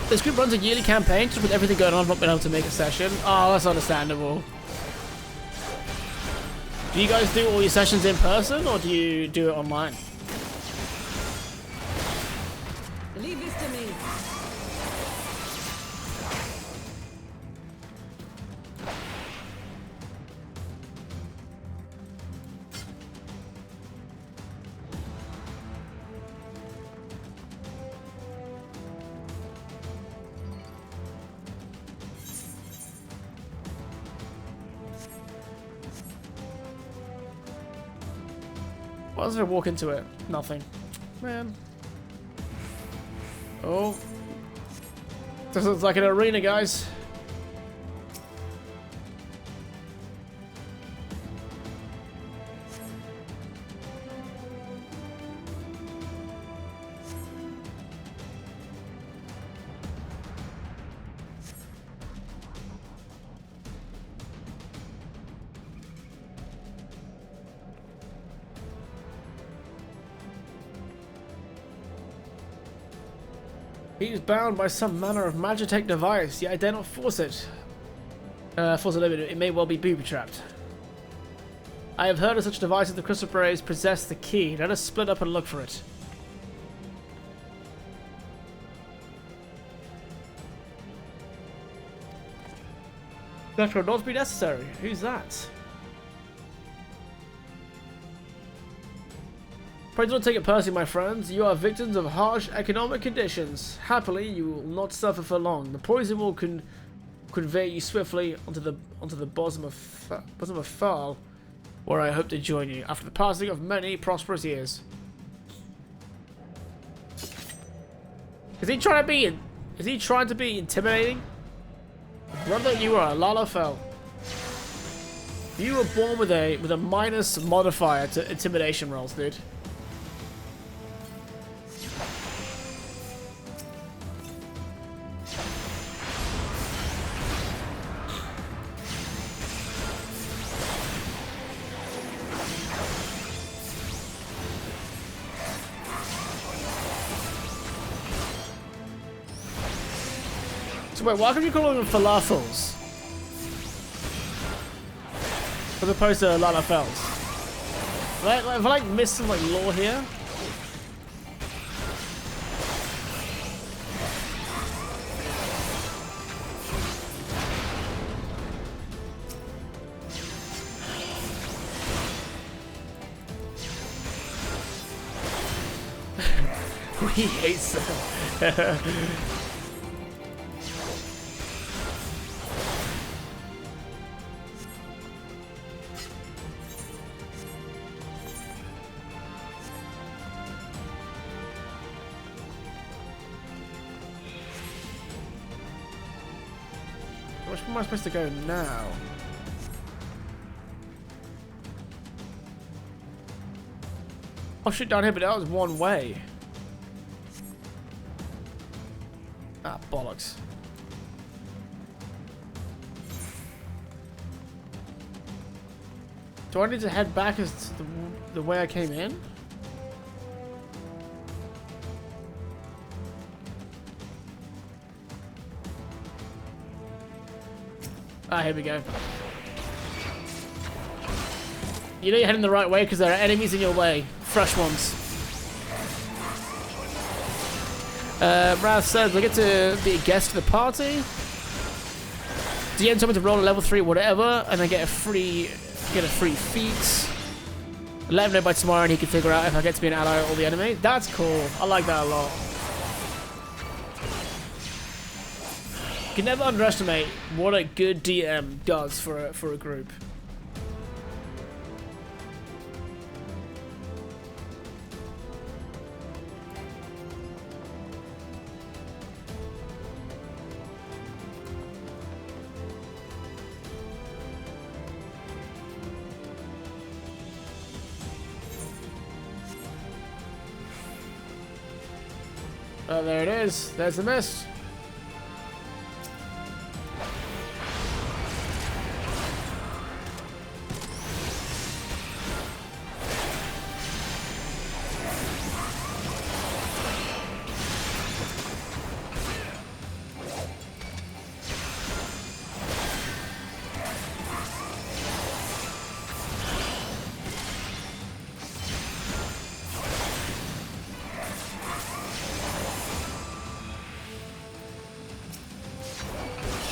This group runs a yearly campaign, just with everything going on, I've not been able to make a session. Oh, that's understandable. Do you guys do all your sessions in person, or do you do it online? Leave this to me. What else if I walk into it? Nothing. Man. Oh. This looks like an arena, guys. He is bound by some manner of magitech device, yet I dare not force it. Force it limited. It may well be booby-trapped. I have heard of such devices. The crystal braves possess the key. Let us split up and look for it. That will not be necessary. Who's that? Pray do not take it personally, my friends. You are victims of harsh economic conditions. Happily, you will not suffer for long. The poison will convey you swiftly onto the bosom of Thal, where I hope to join you after the passing of many prosperous years. Is he trying to be intimidating? Brother, you are a Lalafell. You were born with a minus modifier to intimidation rolls, dude. So wait, why can you call them falafels? As opposed to lalafels? Have I like missed some like lore here? He hates them. Which am I supposed to go now? Oh shit, down here, but that was one way. Ah, bollocks. Do I need to head back as the way I came in? Ah, here we go. You know you're heading the right way because there are enemies in your way. Fresh ones. Raz says, I get to be a guest for the party. DM told me to roll a level 3 whatever, and I get a free feat. Let him know by tomorrow and he can figure out if I get to be an ally or the enemy. That's cool. I like that a lot. You can never underestimate what a good DM does for a group. Oh, there it is. There's the mist.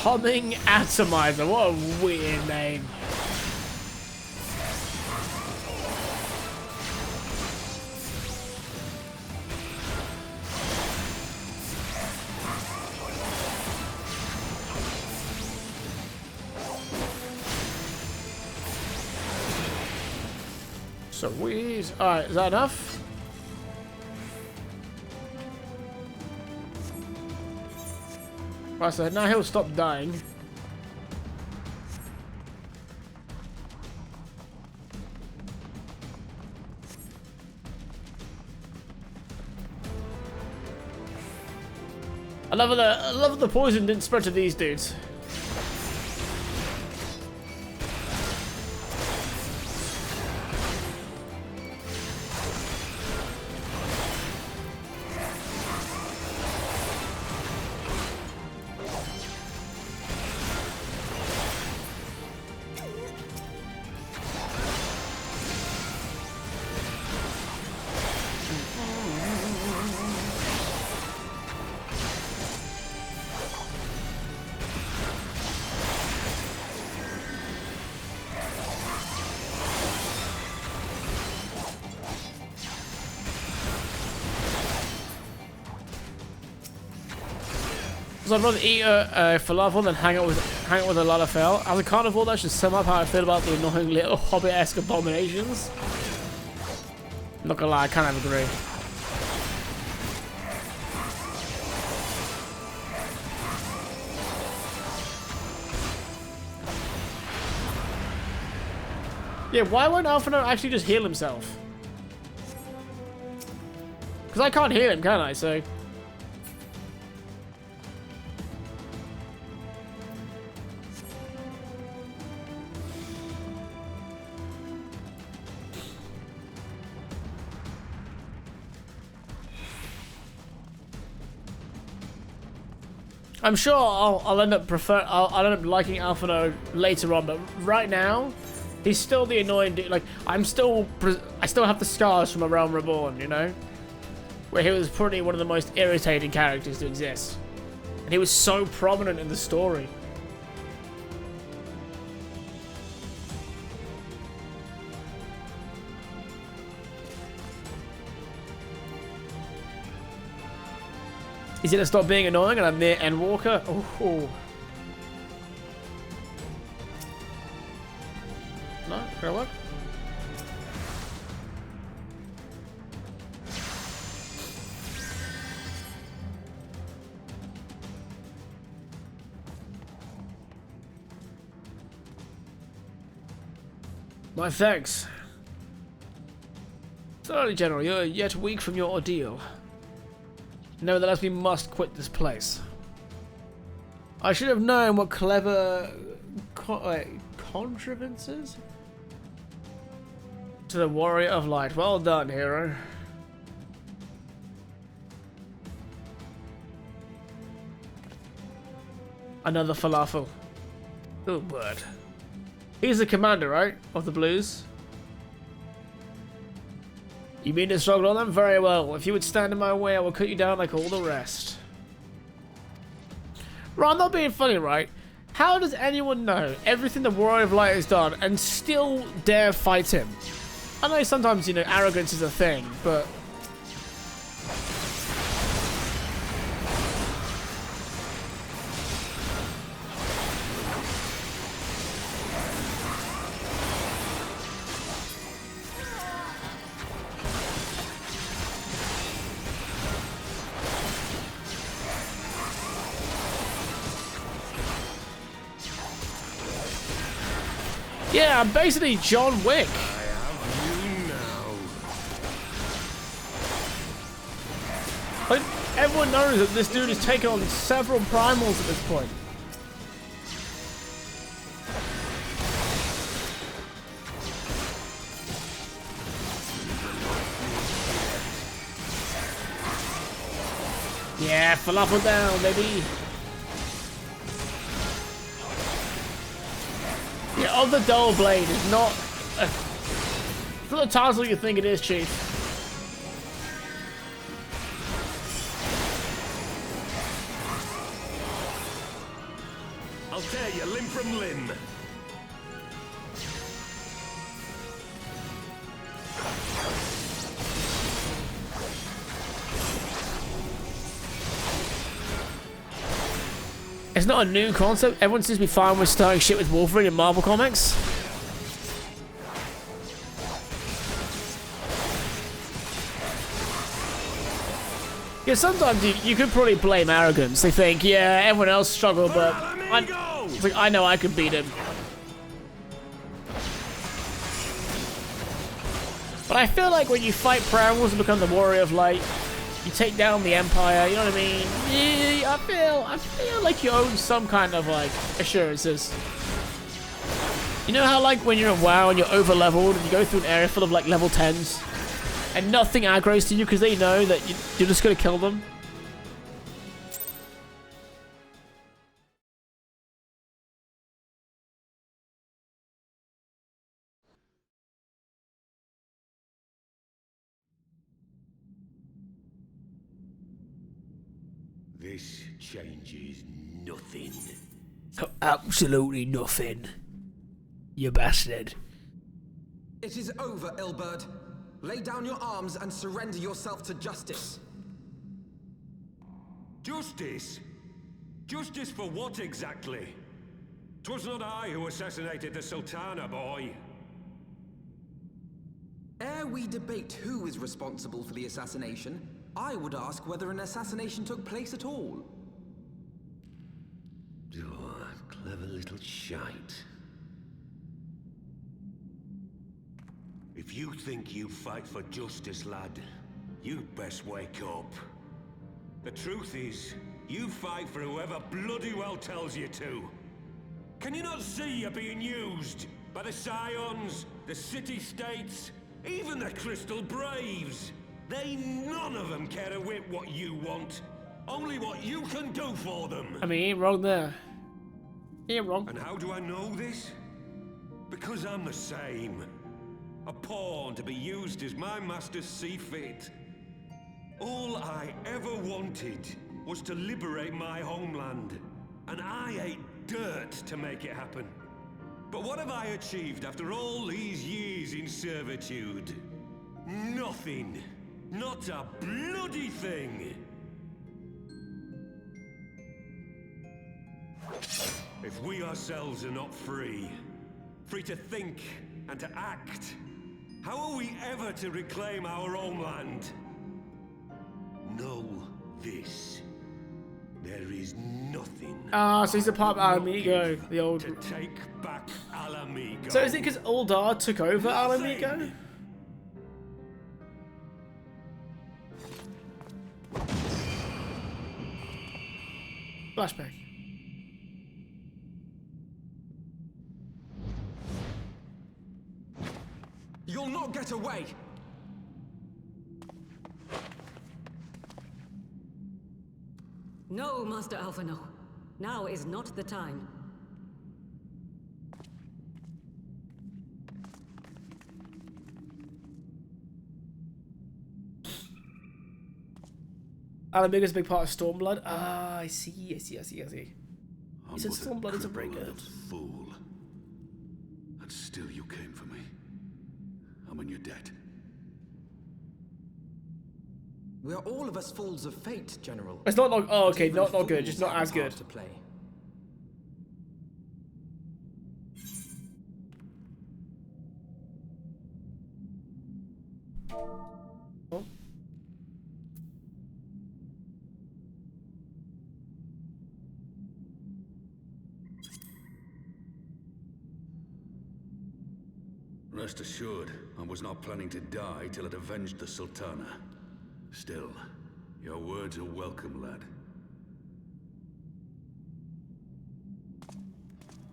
Humming Atomizer, what a weird name. Sweet. Alright, is that enough? Right, so now he'll stop dying. I love the poison didn't spread to these dudes. So I'd rather eat a falafel than hang out with a lalafell. As a carnivore, that should sum up how I feel about the annoying little hobbit-esque abominations. Not gonna lie, I kind of agree. Yeah, why won't Alphino actually just heal himself? Because I can't heal him, can I? So. I'm sure I'll end up I'll end up liking Alphino later on, but right now, he's still the annoying dude. Like I still have the scars from A Realm Reborn, you know, where he was probably one of the most irritating characters to exist, and he was so prominent in the story. He's gonna stop being annoying and I'm near Endwalker. Oh. No, gonna work. My thanks. Sorry, General, you're yet weak from your ordeal. Nevertheless, we must quit this place. I should have known what clever contrivances to the Warrior of Light. Well done, hero. Another falafel. Oh, bird. He's the commander, right? Of the Blues? You mean to struggle on them? Very well. If you would stand in my way, I will cut you down like all the rest. Right, I'm not being funny, right? How does anyone know everything the Warrior of Light has done and still dare fight him? I know sometimes, you know, arrogance is a thing, but... Yeah, I'm basically John Wick. I have you now. Like, everyone knows that this dude has taken on several primals at this point. Yeah, falafel down, baby. Yeah, of the dull blade is not it's not the title you think it is, Chief. I'll tear you limb from limb. It's not a new concept. Everyone seems to be fine with starting shit with Wolverine in Marvel Comics. Yeah, sometimes you could probably blame arrogance. They think, yeah, everyone else struggled, but it's like, I know I could beat him. But I feel like when you fight Primals and become the Warrior of Light, you take down the Empire, you know what I mean? Yeah, I feel like you own some kind of, like, assurances. You know how, like, when you're in WoW and you're over-leveled and you go through an area full of, like, level 10s and nothing aggroes to you because they know that you're just gonna kill them? This changes nothing. Absolutely nothing. You bastard. It is over, Ilberd. Lay down your arms and surrender yourself to justice. Justice? Justice for what exactly? 'Twas not I who assassinated the Sultana, boy. Ere we debate who is responsible for the assassination, I would ask whether an assassination took place at all. Oh, clever little shite. If you think you fight for justice, lad, you'd best wake up. The truth is, you fight for whoever bloody well tells you to. Can you not see you're being used by the Scions, the City-States, even the Crystal Braves? They none of them care a whit what you want, only what you can do for them. I mean, he ain't wrong there. He ain't wrong. And how do I know this? Because I'm the same. A pawn to be used as my masters see fit. All I ever wanted was to liberate my homeland, and I ate dirt to make it happen. But what have I achieved after all these years in servitude? Nothing. Not a bloody thing! If we ourselves are not free to think and to act, how are we ever to reclaim our homeland? Know this. There is nothing. Ah, so he's a part of Alamigo, the old. To take back Alamigo. So is it because Uldar took over Alamigo? Flashback. You'll not get away! No, Master Alphino. Now is not the time. Alamigo's a big part of Stormblood. Ah, I see. He said Stormblood isn't very good. Fool. And still you came for me. And when you're dead. We are all of us fools of fate, General. It's not oh, okay, Even not good, fools just not have as a part good. to play. Oh. Rest assured, I was not planning to die till I'd avenged the Sultana. Still, Your words are welcome, lad.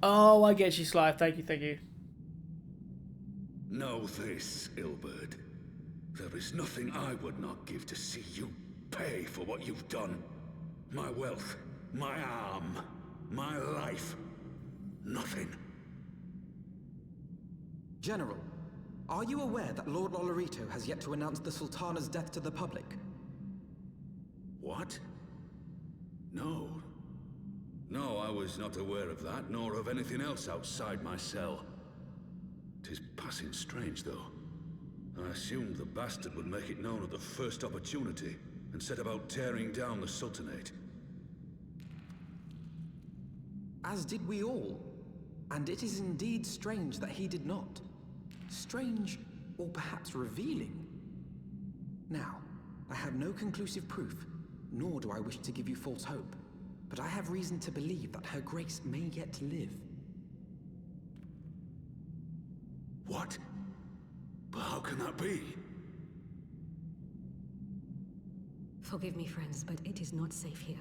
Oh, I get you, Sly. Thank you, thank you. Know this, Ilberd. There is nothing I would not give to see you pay for what you've done. My wealth, my arm, my life. Nothing. General, are you aware that Lord Lolorito has yet to announce the Sultana's death to the public? What? No. No, I was not aware of that, nor of anything else outside my cell. 'Tis passing strange, though. I assumed the bastard would make it known at the first opportunity, and set about tearing down the Sultanate. As did we all. And it is indeed strange that he did not. Strange, or perhaps revealing. Now, I have no conclusive proof, nor do I wish to give you false hope, but I have reason to believe that Her Grace may yet live. What? But how can that be? Forgive me, friends, but it is not safe here.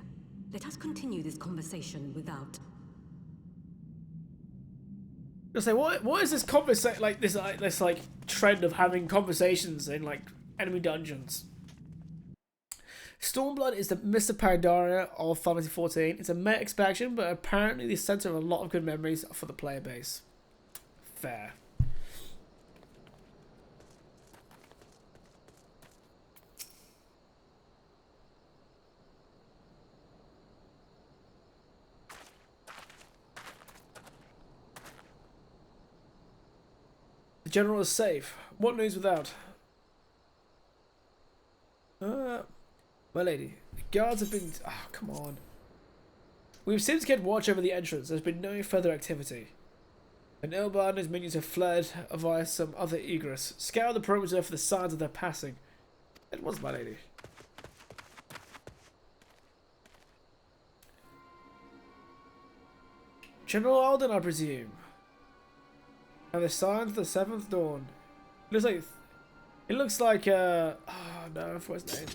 Let us continue this conversation without... I say, what is this conversation, like this like trend of having conversations in like enemy dungeons? Stormblood is the Mr. Pandaria of Final Fantasy 14. It's a meta expansion, but apparently the center of a lot of good memories for the player base. Fair. The general is safe. What news without? My lady, the guards have been... Oh, come on. We've since kept watch over the entrance. There's been no further activity. And Ilbard and his minions have fled via some other egress. Scour the perimeter for the signs of their passing. It was, my lady. General Alden, I presume. And the signs of the seventh dawn. It looks like oh no, I forgot his name.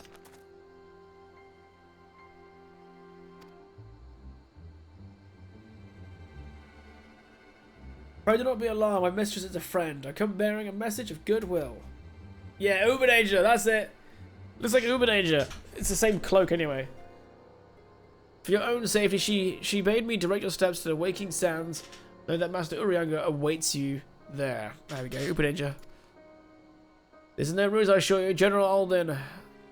Pray do not be alarmed, my mistress is a friend. I come bearing a message of goodwill. Yeah, Uber Danger, that's it. Looks like Uber Danger. It's the same cloak anyway. For your own safety, she bade me direct your steps to the waking sands. Know that Master Urianga awaits you there. There we go, Uber Danger. This is no ruse, I assure you, General Alden.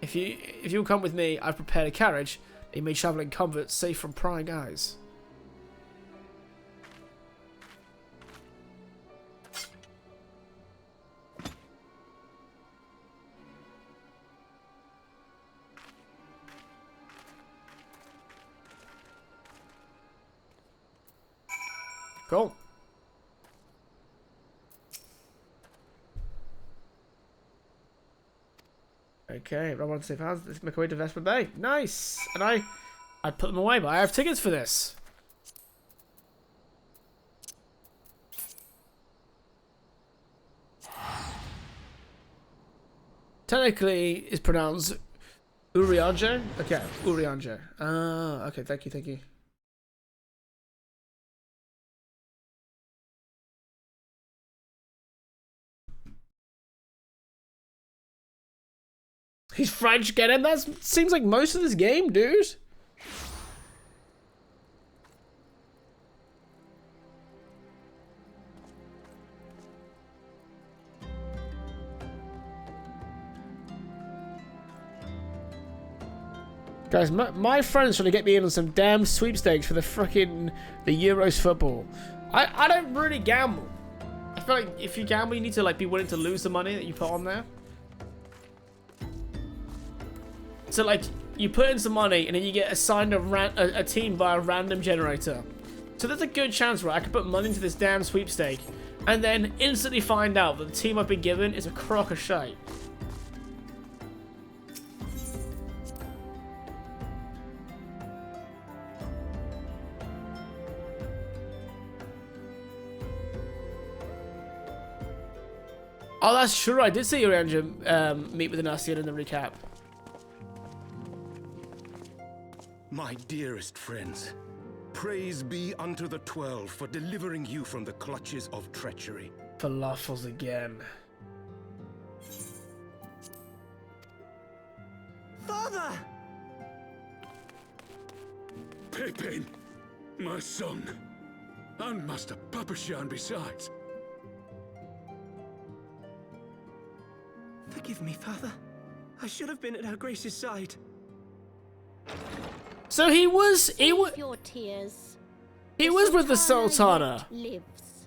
If you'll come with me, I've prepared a carriage. You may travel in comfort, safe from prying eyes. Cool. Okay, rub on safe hands. Let's make our way to Vesper Bay. Nice! And I'd put them away, but I have tickets for this. Technically, it's pronounced Urianger. Okay, Urianger. Ah, okay, thank you, thank you. He's French, get him? That seems like most of this game, dude. Guys, my friend's trying to get me in on some damn sweepstakes for the Euros football. I don't really gamble. I feel like if you gamble, you need to like be willing to lose the money that you put on there. So like, you put in some money and then you get assigned a team by a random generator. So there's a good chance, right, I could put money into this damn sweepstake and then instantly find out that the team I've been given is a crock of shite. Oh, that's true. I did see Urianger meet with an Ascian in the recap. My dearest friends, praise be unto the 12 for delivering you from the clutches of treachery. Falafels again. Father! Pippin, my son, and Master Papashan besides. Forgive me, Father. I should have been at Her Grace's side. So he was your tears. He was with the Sultana. Lives.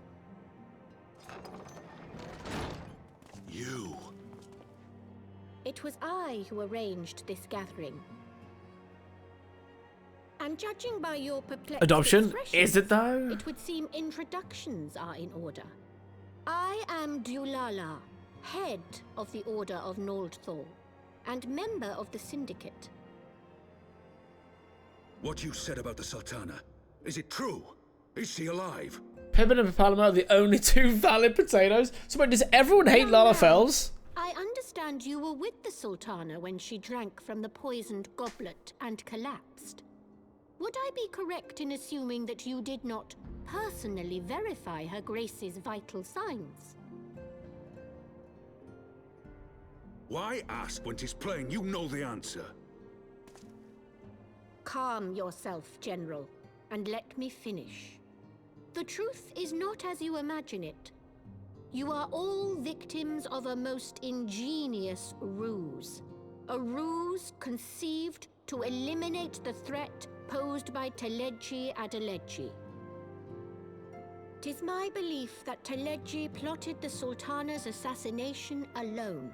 You. It was I who arranged this gathering. And judging by your perplexed Adoption? expressions, Is it though? It would seem introductions are in order. I am Dulala, head of the Order of Noldthor, and member of the Syndicate. What you said about the Sultana, is it true? Is she alive? Pippin and Papalama are the only two valid potatoes. So wait, does everyone hate Lalafels? I understand you were with the Sultana when she drank from the poisoned goblet and collapsed. Would I be correct in assuming that you did not personally verify Her Grace's vital signs? Why ask when 'tis plain you know the answer? Calm yourself, General, and let me finish. The truth is not as you imagine it. You are all victims of a most ingenious ruse. A ruse conceived to eliminate the threat posed by Teleji Adeleji. 'Tis my belief that Teleji plotted the Sultana's assassination alone,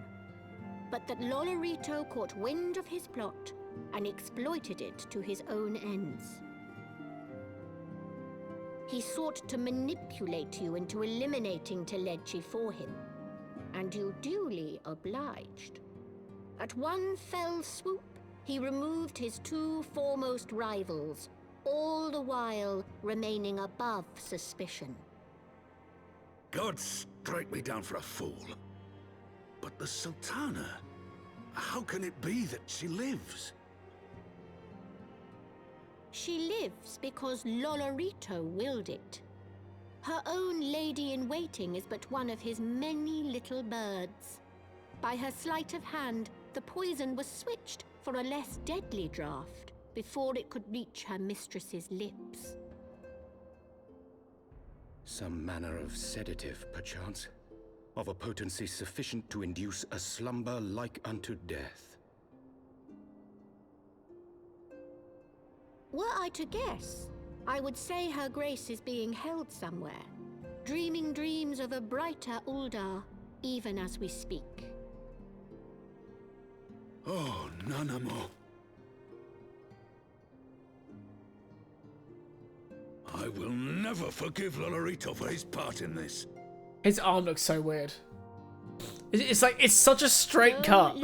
but that Lolorito caught wind of his plot and exploited it to his own ends. He sought to manipulate you into eliminating Teleji for him, and you duly obliged. At one fell swoop, he removed his two foremost rivals, all the while remaining above suspicion. God strike me down for a fool. But the Sultana, how can it be that she lives? She lives because Lolorito willed it. Her own lady-in-waiting is but one of his many little birds. By her sleight of hand, the poison was switched for a less deadly draught before it could reach her mistress's lips. Some manner of sedative, perchance, of a potency sufficient to induce a slumber like unto death. Were I to guess, I would say Her Grace is being held somewhere, dreaming dreams of a brighter Uldar, even as we speak. Oh, Nanamo. I will never forgive Lolorito for his part in this. His arm looks so weird. It's like, it's such a straight cut.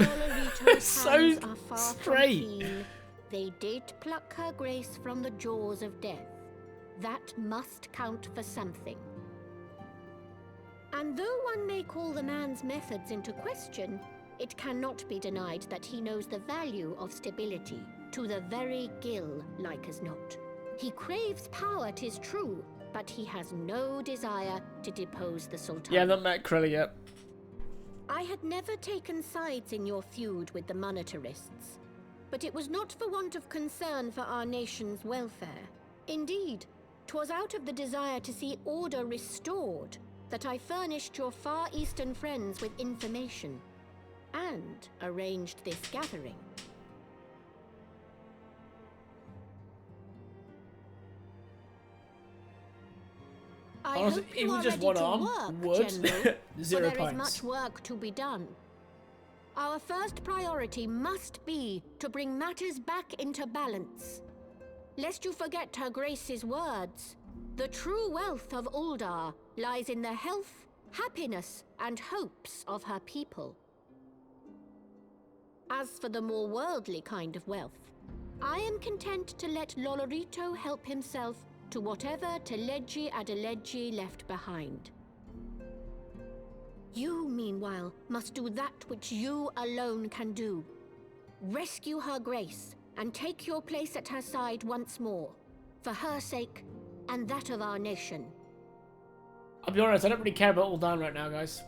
It's so straight. They did pluck Her Grace from the jaws of death. That must count for something. And though one may call the man's methods into question, it cannot be denied that he knows the value of stability, to the very gill, like as not. He craves power, 'tis true, but he has no desire to depose the Sultan. Yeah, I've not met Krilla yet. I had never taken sides in your feud with the monetarists, but it was not for want of concern for our nation's welfare. Indeed, 'twas out of the desire to see order restored that I furnished your Far Eastern friends with information and arranged this gathering. I Honestly, hope it you was are just ready one to arm. work, Wood. General, 0 for there is points. much work to be done. Our first priority must be to bring matters back into balance. Lest you forget Her Grace's words, the true wealth of Uldar lies in the health, happiness, and hopes of her people. As for the more worldly kind of wealth, I am content to let Lolorito help himself to whatever Teleji Adeleji left behind. You, meanwhile, must do that which you alone can do. Rescue Her Grace and take your place at her side once more, for her sake and that of our nation. I'll be honest, I don't really care about Uldan right now, guys.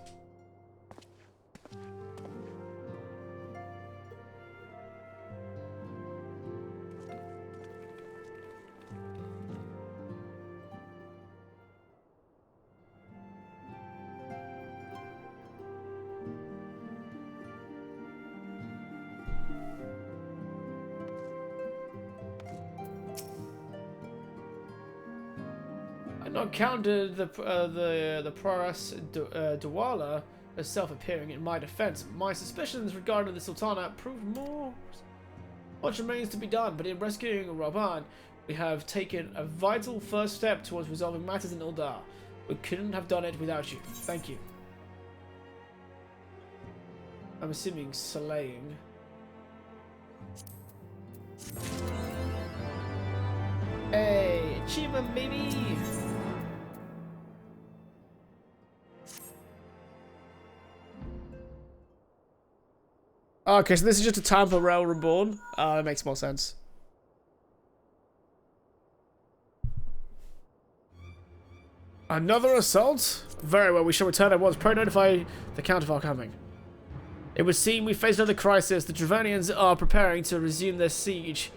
Not counted the Proras Dwala as self-appearing in my defense. My suspicions regarding the Sultana proved more. Much remains to be done, but in rescuing Raban, we have taken a vital first step towards resolving matters in Uldar. We couldn't have done it without you. Thank you. I'm assuming slaying. Hey, achievement, baby! Okay, so this is just a time for Rail Reborn. That makes more sense. Another assault? Very well, we shall return at once. Pray notify the Count of our coming. It would seem we face another crisis. The Dravanians are preparing to resume their siege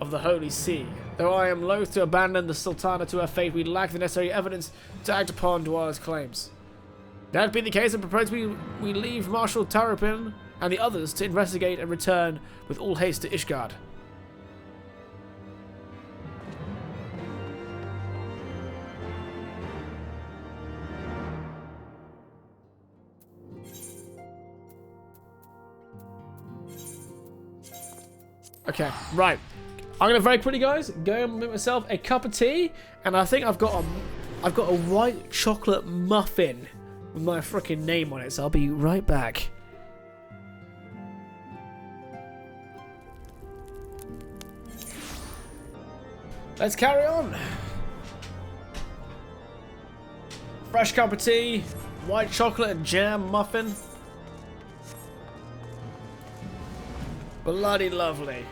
of the Holy See. Though I am loath to abandon the Sultana to her fate, we lack the necessary evidence to act upon Dwala's claims. That being the case, I propose we leave Marshal Tarapin and the others to investigate and return with all haste to Ishgard. Okay, right. I'm gonna very quickly, guys, go and make myself a cup of tea, and I think I've got a white chocolate muffin with my freaking name on it. So I'll be right back. Let's carry on. Fresh cup of tea, white chocolate and jam muffin. Bloody lovely.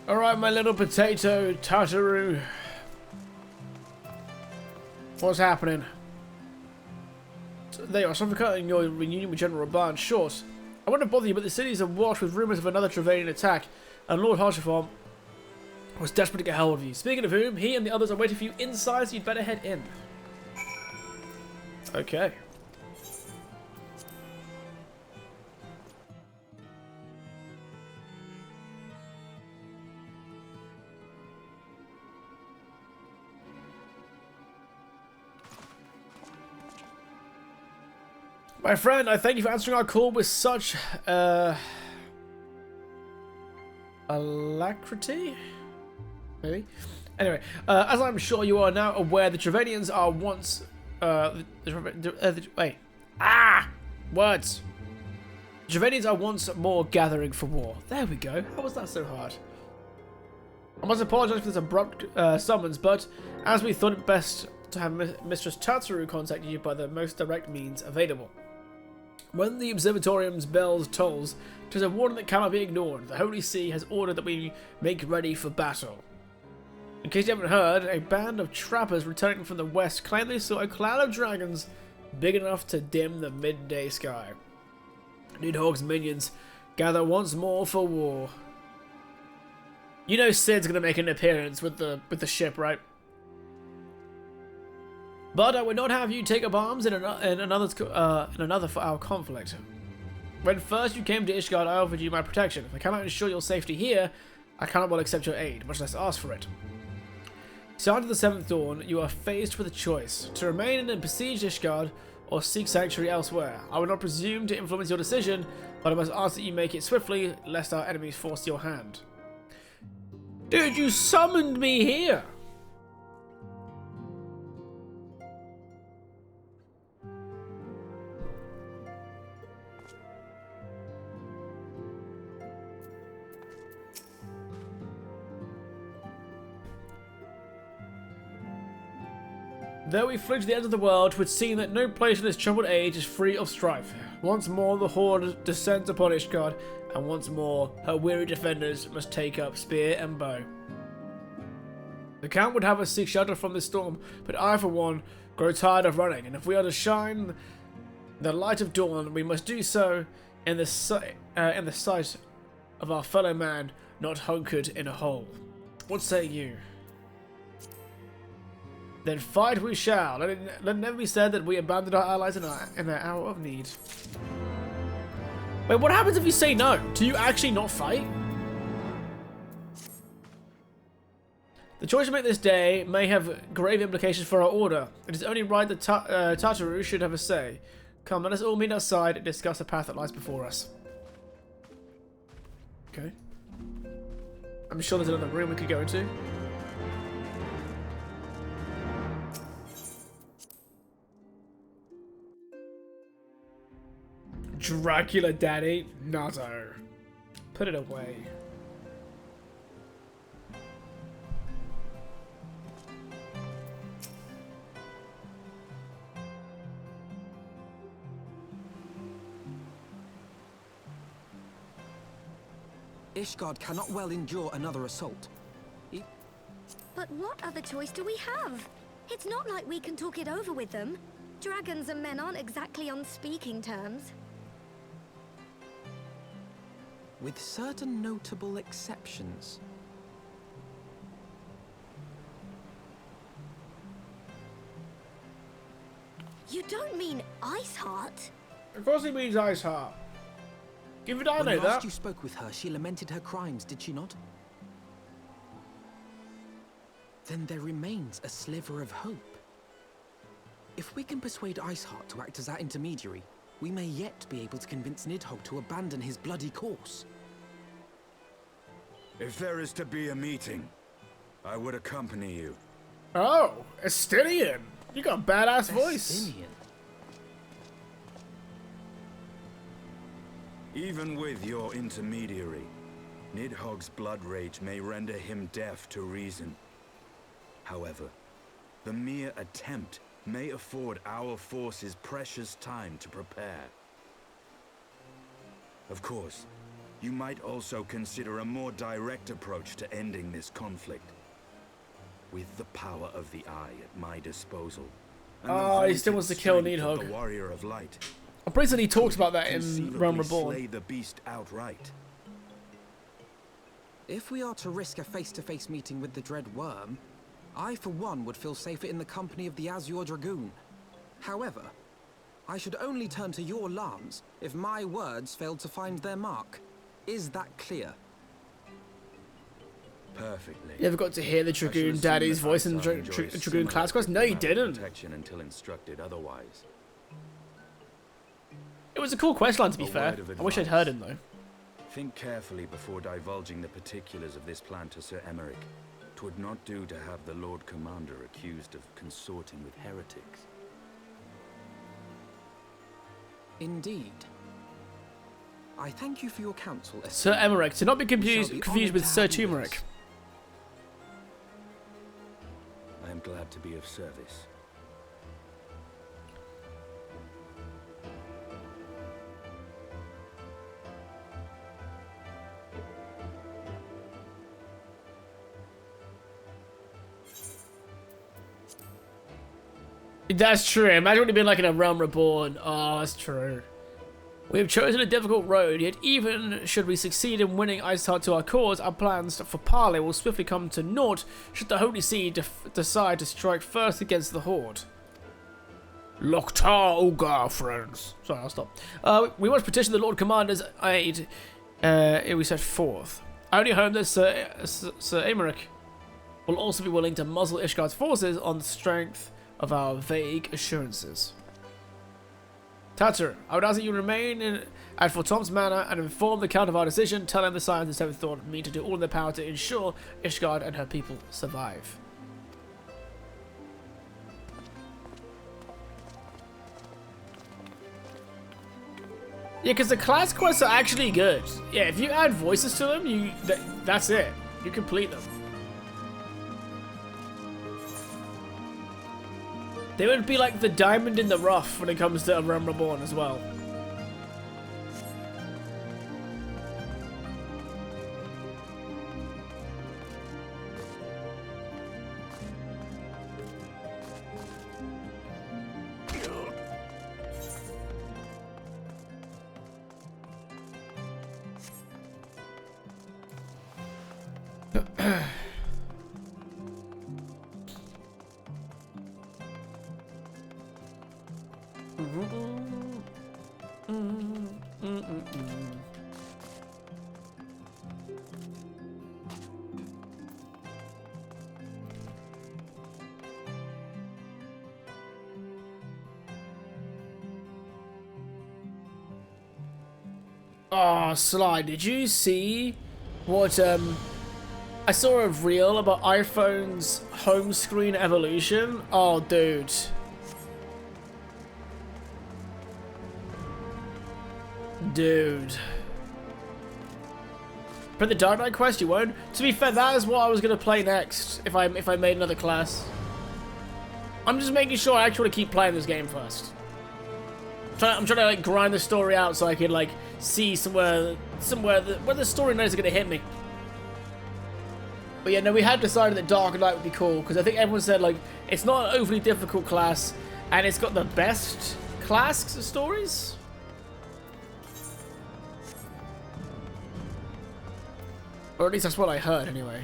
Alright, my little potato Tartaru. What's happening? There you are, suffocating your reunion with General Raban. Short. I won't bother you, but the city is awash with rumours of another Travanian attack, and Lord Harshaform was desperate to get hold of you. Speaking of whom, he and the others are waiting for you inside, so you'd better head in. Okay. My friend, I thank you for answering our call with such alacrity. Maybe. Anyway, as I'm sure you are now aware, the Travanians are once wait. Words. The Travanians are once more gathering for war. There we go. How was that so hard? I must apologise for this abrupt summons, but as we thought it best to have Mistress Tatsuru contact you by the most direct means available. When the observatorium's bells tolls, it is a warning that cannot be ignored. The Holy See has ordered that we make ready for battle. In case you haven't heard, a band of trappers returning from the west claim they saw a cloud of dragons big enough to dim the midday sky. Nidhogg's minions gather once more for war. You know Sid's gonna make an appearance with the ship, right? But I would not have you take up arms in another for our conflict. When first you came to Ishgard, I offered you my protection. If I cannot ensure your safety here, I cannot well accept your aid, much less ask for it. So after the 7th Dawn, you are faced with a choice: to remain and besiege Ishgard, or seek sanctuary elsewhere. I will not presume to influence your decision, but I must ask that you make it swiftly, lest our enemies force your hand. Dude, you summoned me here! Though we flee to the end of the world, 'twould seem that no place in this troubled age is free of strife. Once more the horde descends upon Ishgard, and once more her weary defenders must take up spear and bow. The Count would have us seek shelter from this storm, but I, for one, grow tired of running, and if we are to shine the light of dawn, we must do so in the sight of our fellow man, not hunkered in a hole. What say you? Then fight we shall. Let it never be said that we abandoned our allies in their hour of need. Wait, what happens if you say no? Do you actually not fight? The choice we make this day may have grave implications for our order. It is only right that Tataru should have a say. Come, let us all meet outside and discuss the path that lies before us. Okay. I'm sure there's another room we could go into. Dracula Daddy? Notto. Put it away. Ishgard cannot well endure another assault. But what other choice do we have? It's not like we can talk it over with them. Dragons and men aren't exactly on speaking terms. With certain notable exceptions. You don't mean Iceheart? Of course he means Iceheart. Give it I know When that. last you spoke with her, she lamented her crimes, did she not? Then there remains a sliver of hope. If we can persuade Iceheart to act as our intermediary, we may yet be able to convince Nidhogg to abandon his bloody course. If there is to be a meeting, I would accompany you. Oh, Estinian. You got a badass voice. Estinian. Even with your intermediary, Nidhogg's blood rage may render him deaf to reason. However, the mere attempt may afford our forces precious time to prepare. Of course, you might also consider a more direct approach to ending this conflict. With the power of the Eye at my disposal. Oh, he still wants to kill Nidhogg. The Warrior of Light. I'm pretty sure he talks about that in Realm Reborn. Slay the beast outright. If we are to risk a face-to-face meeting with the Dread Worm, I, for one, would feel safer in the company of the Azure Dragoon. However, I should only turn to your lance if my words failed to find their mark. Is that clear? Perfectly. You ever got to hear the Dragoon Daddy's voice in the Dragoon Class Quest? No, you didn't. Protection until instructed otherwise. It was a cool questline, to be fair. I wish I'd heard him, though. Think carefully before divulging the particulars of this plan to Sir Emeric. 'Twould not do to have the Lord Commander accused of consorting with heretics. Indeed. I thank you for your counsel, Sir Emeric, to not be confused with Sir Turmeric. I am glad to be of service. That's true. Imagine what it'd been like in a Realm Reborn. Oh, that's true. We have chosen a difficult road, yet even should we succeed in winning Iceheart to our cause, our plans for parley will swiftly come to naught should the Holy See decide to strike first against the Horde. Loktar Ugar, friends. Sorry, I'll stop. We must petition the Lord Commander's aid we set forth. I only hope that Sir Aymeric will also be willing to muzzle Ishgard's forces on the strength of our vague assurances. Tatter, I would ask that you remain at Fort Tom's Manor and inform the Count of our decision, telling the Scions and 7th Thought me to do all in their power to ensure Ishgard and her people survive. Yeah, because the class quests are actually good. Yeah, if you add voices to them, that's it. You complete them. They would be like the diamond in the rough when it comes to A Realm Reborn as well. Oh, Sly, did you see what, I saw a reel about iPhone's home screen evolution? Oh, dude. Dude. For the Dark Knight quest, you won't? To be fair, that is what I was going to play next, if I made another class. I'm just making sure I actually keep playing this game first. I'm trying to like grind the story out so I can like see somewhere where the story notes are gonna hit me. But yeah, no, we had decided that Dark Knight would be cool because I think everyone said like it's not an overly difficult class and it's got the best class stories. Or at least that's what I heard anyway.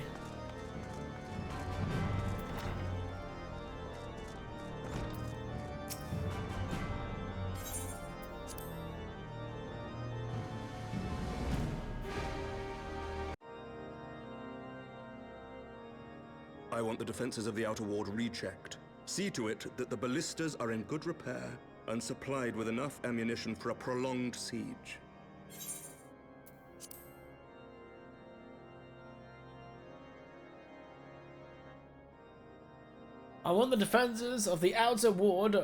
I want the defenses of the Outer Ward rechecked. See to it that the ballistas are in good repair and supplied with enough ammunition for a prolonged siege. I want the defenses of the Outer Ward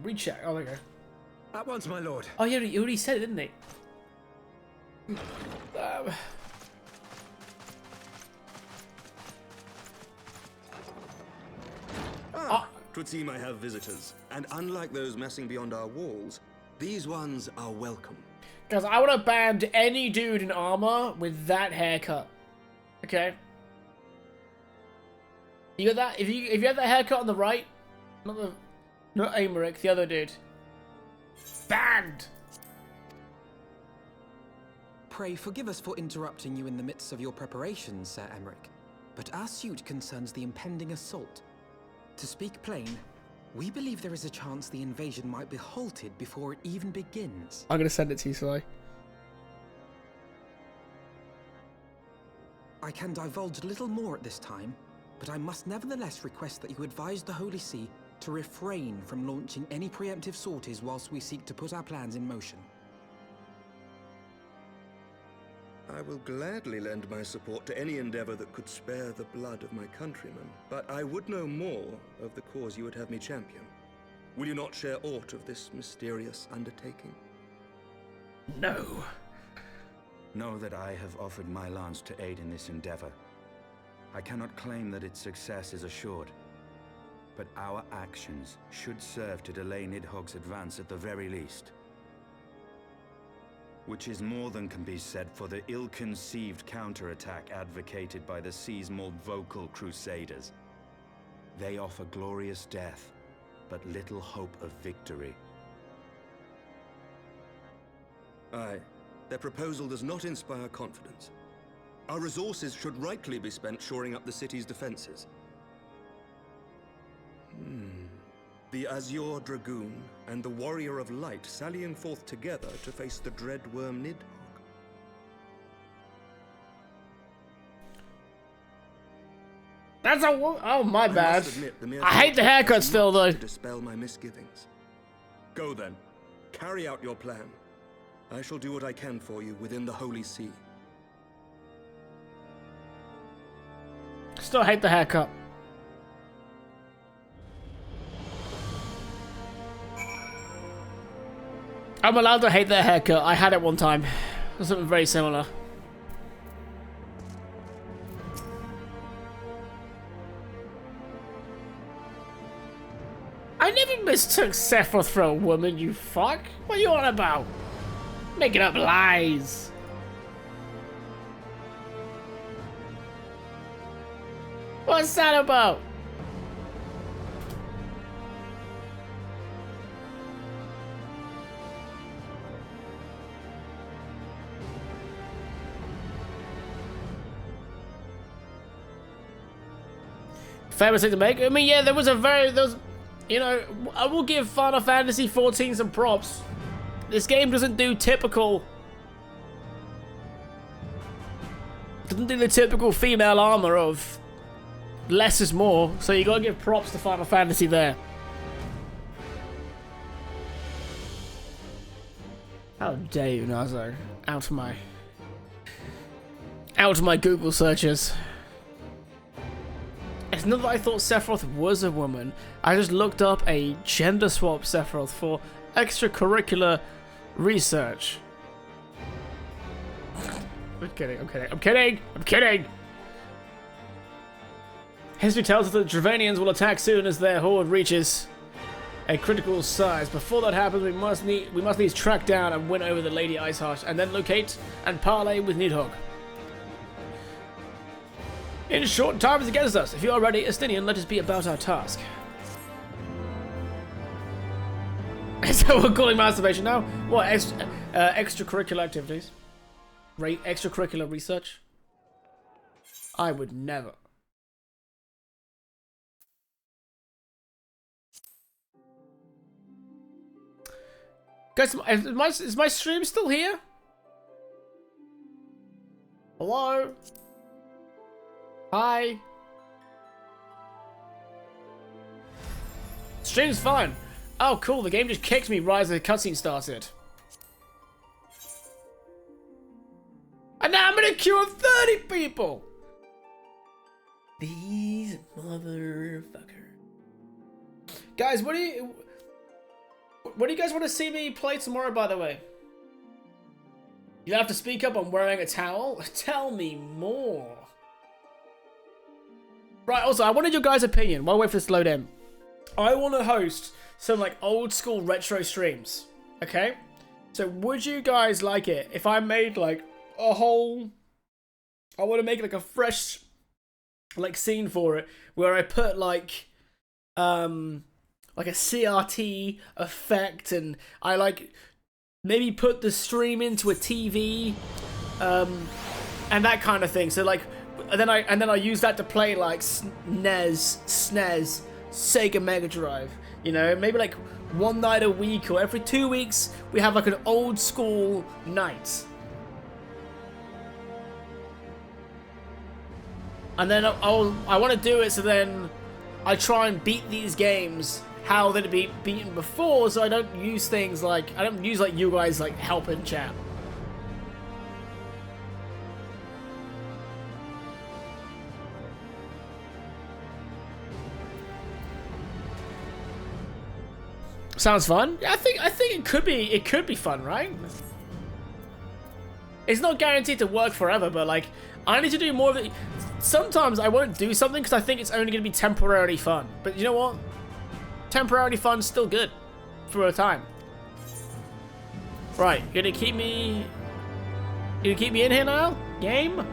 rechecked. Oh, there you go. At once, my lord. Oh, yeah, he already said it, didn't he? Twould seem I have visitors, and unlike those messing beyond our walls, these ones are welcome. Guys, I want to ban any dude in armor with that haircut. Okay? You got that? If you have that haircut on the right, not Aymeric, the other dude. Banned! Pray forgive us for interrupting you in the midst of your preparations, Sir Aymeric, but our suit concerns the impending assault. To speak plain, we believe there is a chance the invasion might be halted before it even begins. I'm gonna send it to you, Sly. I can divulge little more at this time, but I must nevertheless request that you advise the Holy See to refrain from launching any preemptive sorties whilst we seek to put our plans in motion. I will gladly lend my support to any endeavor that could spare the blood of my countrymen, but I would know more of the cause you would have me champion. Will you not share aught of this mysterious undertaking? No. Know that I have offered my lance to aid in this endeavor. I cannot claim that its success is assured, but our actions should serve to delay Nidhogg's advance at the very least. Which is more than can be said for the ill-conceived counterattack advocated by the sea's more vocal crusaders. They offer glorious death, but little hope of victory. Aye, their proposal does not inspire confidence. Our resources should rightly be spent shoring up the city's defenses. The Azure Dragoon and the Warrior of Light sallying forth together to face the dread worm Nidhogg. That's a oh my bad. Admit, I hate the haircut still though. To dispel my misgivings. Go then. Carry out your plan. I shall do what I can for you within the Holy See. Still hate the haircut. I'm allowed to hate that haircut. I had it one time. Something very similar. I never mistook Sephiroth for a woman, you fuck. What are you on about? Making up lies. What's that about? Fair mistake to make. I mean, yeah, there was, you know, I will give Final Fantasy XIV some props. This game doesn't do typical. Doesn't do the typical female armor of less is more, so you gotta give props to Final Fantasy there. How dare you, Nazo? Out of my Google searches. It's not that I thought Sephiroth was a woman. I just looked up a gender swap Sephiroth for extracurricular research. I'm kidding. History tells us that the Dravanians will attack soon as their horde reaches a critical size. Before that happens, we must needs track down and win over the Lady Iceheart, and then locate and parley with Nidhogg. In short, time is against us. If you are ready, Estinian, let us be about our task. So we're calling masturbation now? What, extracurricular activities? Extracurricular research? I would never. Guys, is my stream still here? Hello? Hi. Stream's fine. Oh, cool. The game just kicked me right as the cutscene started. And now I'm in a queue of 30 people. These motherfucker. Guys, what do you guys want to see me play tomorrow, by the way? You have to speak up. I'm wearing a towel. Tell me more. Right, also, I wanted your guys' opinion while I wait for this to load in. I want to host some, like, old school retro streams, okay? So, would you guys like it if I made, like, a whole... I want to make, like, a fresh, like, scene for it, where I put, like a CRT effect, and I, like, maybe put the stream into a TV, and that kind of thing. So, like... And then I use that to play like NES, SNES, Sega Mega Drive. You know, maybe like one night a week or every 2 weeks we have like an old school night. And then I want to do it so then I try and beat these games how they'd be beaten before, so I don't use things like you guys like help in chat. Sounds fun. Yeah, I think it could be fun, right? It's not guaranteed to work forever, but like I need to do more of it. Sometimes I won't do something because I think it's only going to be temporarily fun. But you know what? Temporarily fun's still good for a time. Right, you gonna keep me in here now? Game?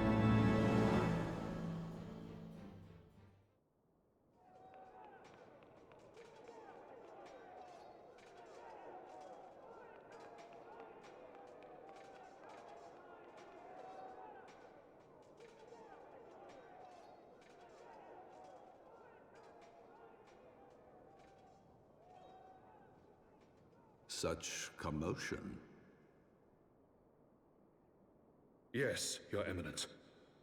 such commotion? Yes, Your Eminence.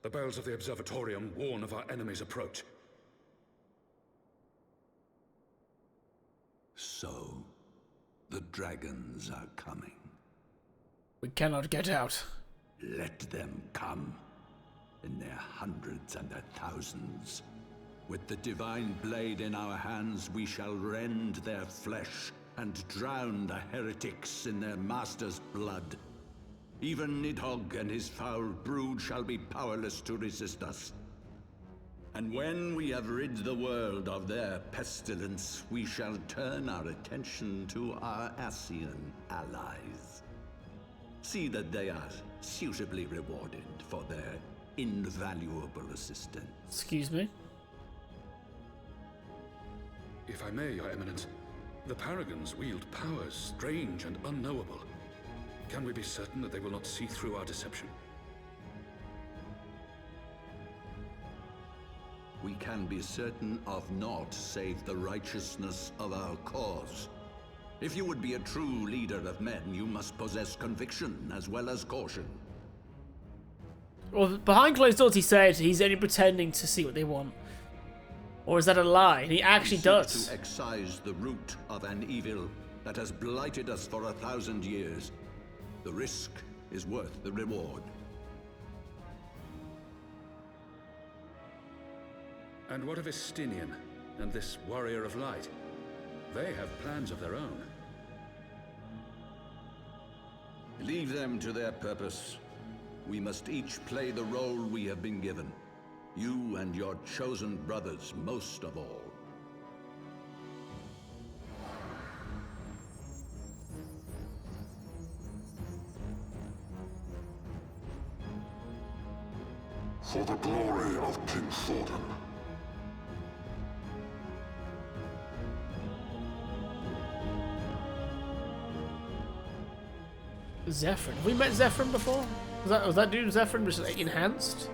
The bells of the Observatorium warn of our enemy's approach. So, the dragons are coming. We cannot get out. Let them come. In their hundreds and their thousands. With the divine blade in our hands, we shall rend their flesh and drown the heretics in their master's blood. Even Nidhogg and his foul brood shall be powerless to resist us. And when we have rid the world of their pestilence, we shall turn our attention to our Ascian allies. See that they are suitably rewarded for their invaluable assistance. Excuse me? If I may, Your Eminence, the Paragons wield powers strange and unknowable. Can we be certain that they will not see through our deception? We can be certain of naught save the righteousness of our cause. If you would be a true leader of men, you must possess conviction as well as caution. Well, behind closed doors he said he's only pretending to see what they want. Or is that a lie? And he actually does. To excise the root of an evil that has blighted us for 1,000 years. The risk is worth the reward. And what of Estinian and this Warrior of Light? They have plans of their own. Leave them to their purpose. We must each play the role we have been given. You and your chosen brothers most of all. For the glory of King Thordan. Zephyrin. Have we met Zephyrin before? Was that dude Zephyrin just like, enhanced?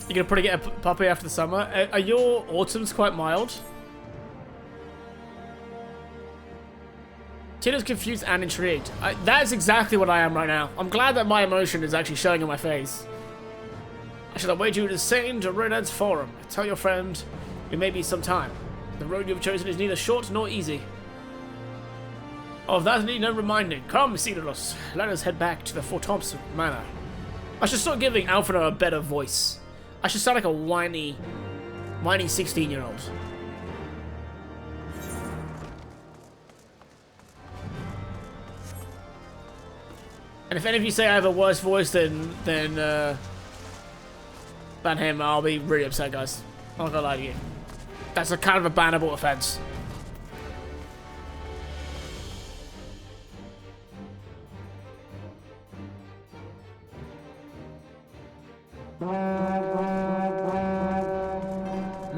You're gonna probably get a puppy after the summer. Are your autumns quite mild? Tina's confused and intrigued. That's exactly what I am right now. I'm glad that my emotion is actually showing on my face. I shall await you to Saint Renard's Forum. Tell your friend it may be some time. The road you have chosen is neither short nor easy. Of that need no reminding. Come, Cedulus. Let us head back to the Fort Thompson Manor. I should start giving Alphinaud a better voice. I should sound like a whiny 16-year-old. And if any of you say I have a worse voice than him, I'll be really upset, guys. I'm not gonna lie to you. That's a kind of a bannable offense.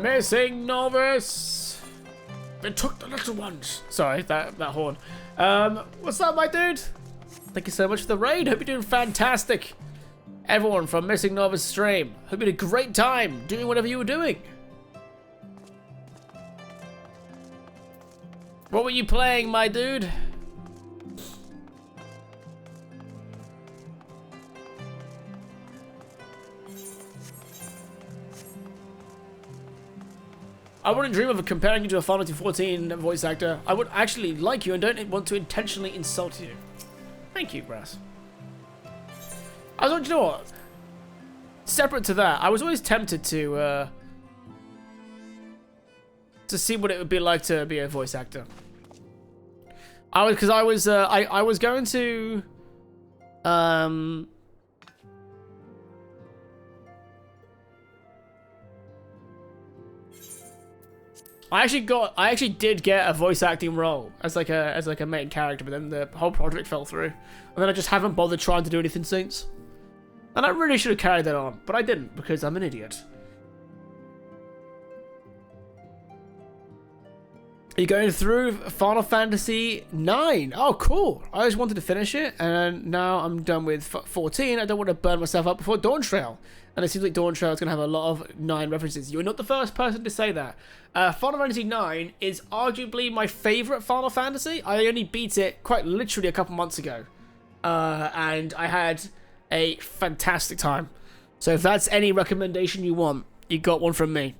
Missing novice. They took the little ones. Sorry, that horn. What's up, my dude? Thank you so much for the raid. Hope you're doing fantastic. Everyone from Missing Novice stream. Hope you had a great time doing whatever you were doing. What were you playing, my dude? I wouldn't dream of comparing you to a Final Fantasy 14 voice actor. I would actually like you and don't want to intentionally insult you. Thank you, Brass. I was, you know what? Separate to that, I was always tempted to see what it would be like to be a voice actor. I was going to I actually did get a voice acting role as like a main character, but then the whole project fell through. And then I just haven't bothered trying to do anything since. And I really should have carried that on, but I didn't because I'm an idiot. Are you going through Final Fantasy 9? Oh, cool. I always wanted to finish it, and now I'm done with 14. I don't want to burn myself up before Dawn Trail. And it seems like Dawn Trail is going to have a lot of 9 references. You're not the first person to say that. Final Fantasy 9 is arguably my favourite Final Fantasy. I only beat it quite literally a couple months ago. And I had a fantastic time. So if that's any recommendation you want, you got one from me.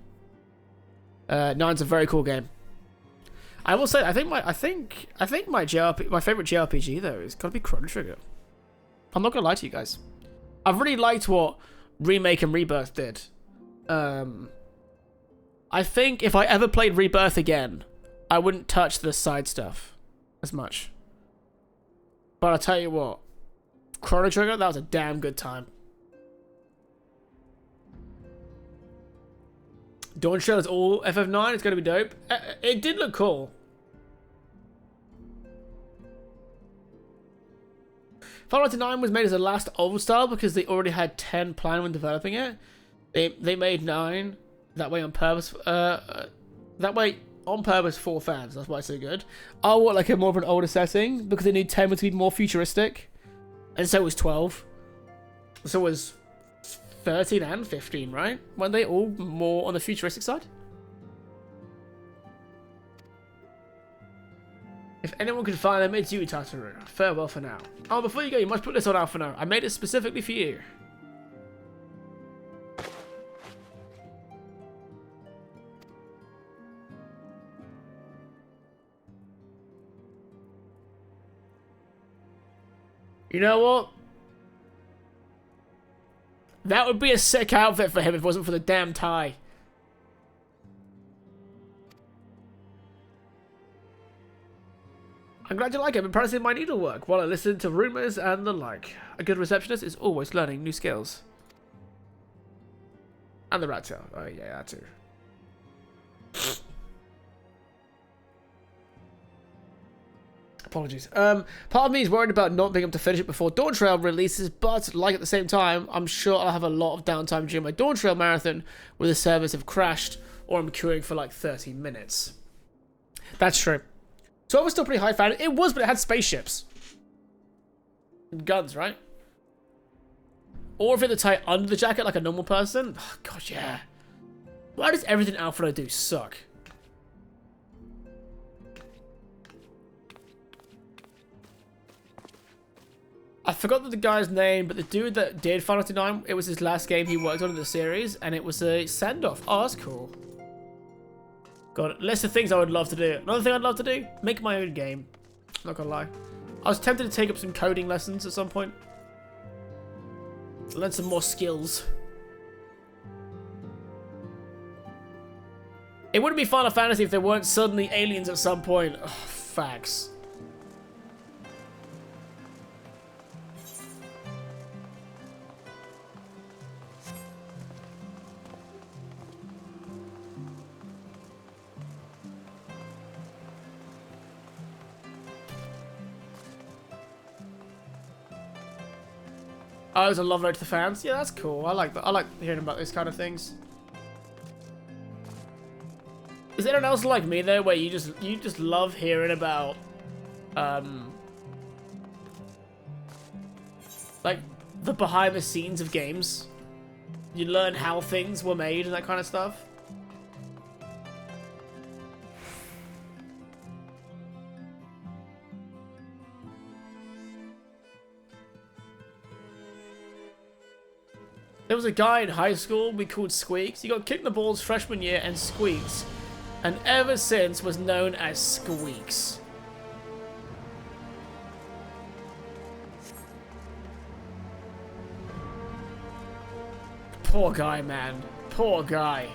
9's a very cool game. I will say, I think my JRPG, my favorite JRPG though is gotta be Chrono Trigger. I'm not gonna lie to you guys. I've really liked what Remake and Rebirth did. I think if I ever played Rebirth again, I wouldn't touch the side stuff as much. But I'll tell you what, Chrono Trigger, that was a damn good time. Dawn Trail is all FF9. It's going to be dope. It did look cool. Final Fantasy 9 was made as a last old style because they already had 10 planned when developing it. They made 9 that way on purpose. For fans. That's why it's so good. I want like a more of an older setting because they need 10 to be more futuristic, and so was 12. So was 13 and 15, right? Weren't they all more on the futuristic side? If anyone can find them, it's you, Tataru. Farewell for now. Oh, before you go, you must put this on Alpha now. I made it specifically for you. You know what? That would be a sick outfit for him if it wasn't for the damn tie. I'm glad you like it. I've been practicing my needlework while I listen to rumours and the like. A good receptionist is always learning new skills. And the rat tail. Oh yeah, that too. Apologies. Part of me is worried about not being able to finish it before Dawn Trail releases, but like at the same time, I'm sure I'll have a lot of downtime during my Dawn Trail marathon where the servers have crashed or I'm queuing for like 30 minutes. That's true. So I was still pretty high fan. It was, but it had spaceships. And guns, right? Or if it had the tie under the jacket like a normal person. Oh, God, yeah. Why does everything Alfredo do suck? I forgot the guy's name, but the dude that did Final Fantasy 9, it was his last game he worked on in the series, and it was a send-off. Oh, that's cool. God, list of things I would love to do. Another thing I'd love to do, make my own game. Not gonna lie. I was tempted to take up some coding lessons at some point. Learn some more skills. It wouldn't be Final Fantasy if there weren't suddenly aliens at some point. Oh, facts. Oh, there's a love note to the fans. Yeah, that's cool. I like that. I like hearing about these kind of things. Is anyone else like me though, where you just love hearing about, like the behind the scenes of games? You learn how things were made and that kind of stuff. There was a guy in high school we called Squeaks. He got kicked in the balls freshman year and Squeaks, and ever since was known as Squeaks. Poor guy, man. Poor guy.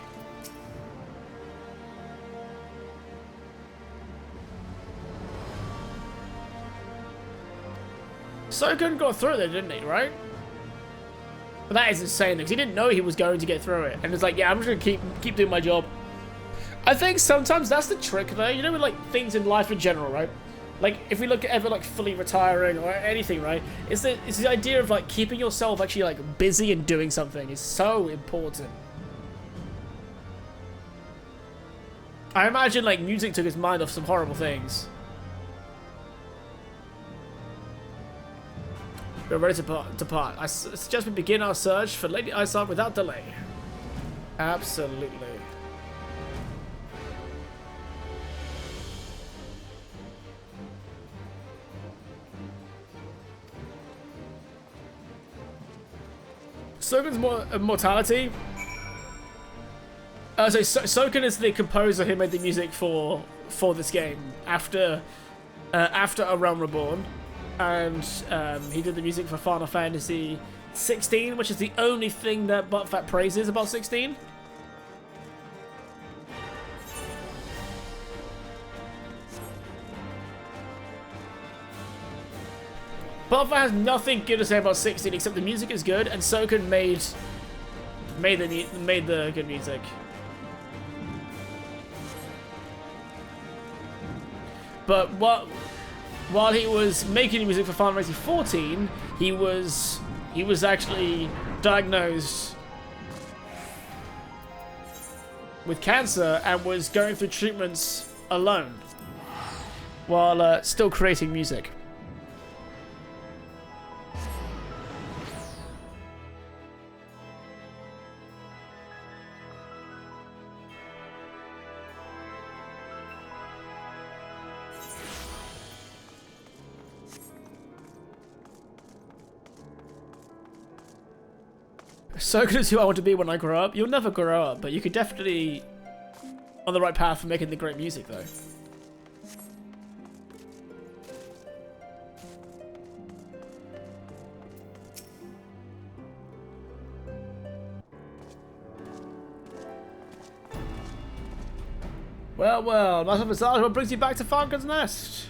So couldn't go through there, didn't he, right? But that is insane, because he didn't know he was going to get through it. And it's like, yeah, I'm just going to keep doing my job. I think sometimes that's the trick, though. You know, with, like, things in life in general, right? Like, if we look at ever, like, fully retiring or anything, right? It's the idea of, like, keeping yourself actually, like, busy and doing something is so important. I imagine like music took his mind off some horrible things. We're ready to depart. I suggest we begin our search for Lady Iceheart without delay. Absolutely. Soken's immortality. So Soken is the composer who made the music for this game after A Realm Reborn, and he did the music for Final Fantasy 16, which is the only thing that Buttfat praises about 16. Buttfat has nothing good to say about 16 except the music is good, and Soken made the good music. But while he was making music for Final Fantasy 14, he was actually diagnosed with cancer and was going through treatments alone while still creating music. Soken is who I want to be when I grow up. You'll never grow up, but you could definitely on the right path for making the great music, though. Well, Master Visage, what brings you back to Falcon's Nest?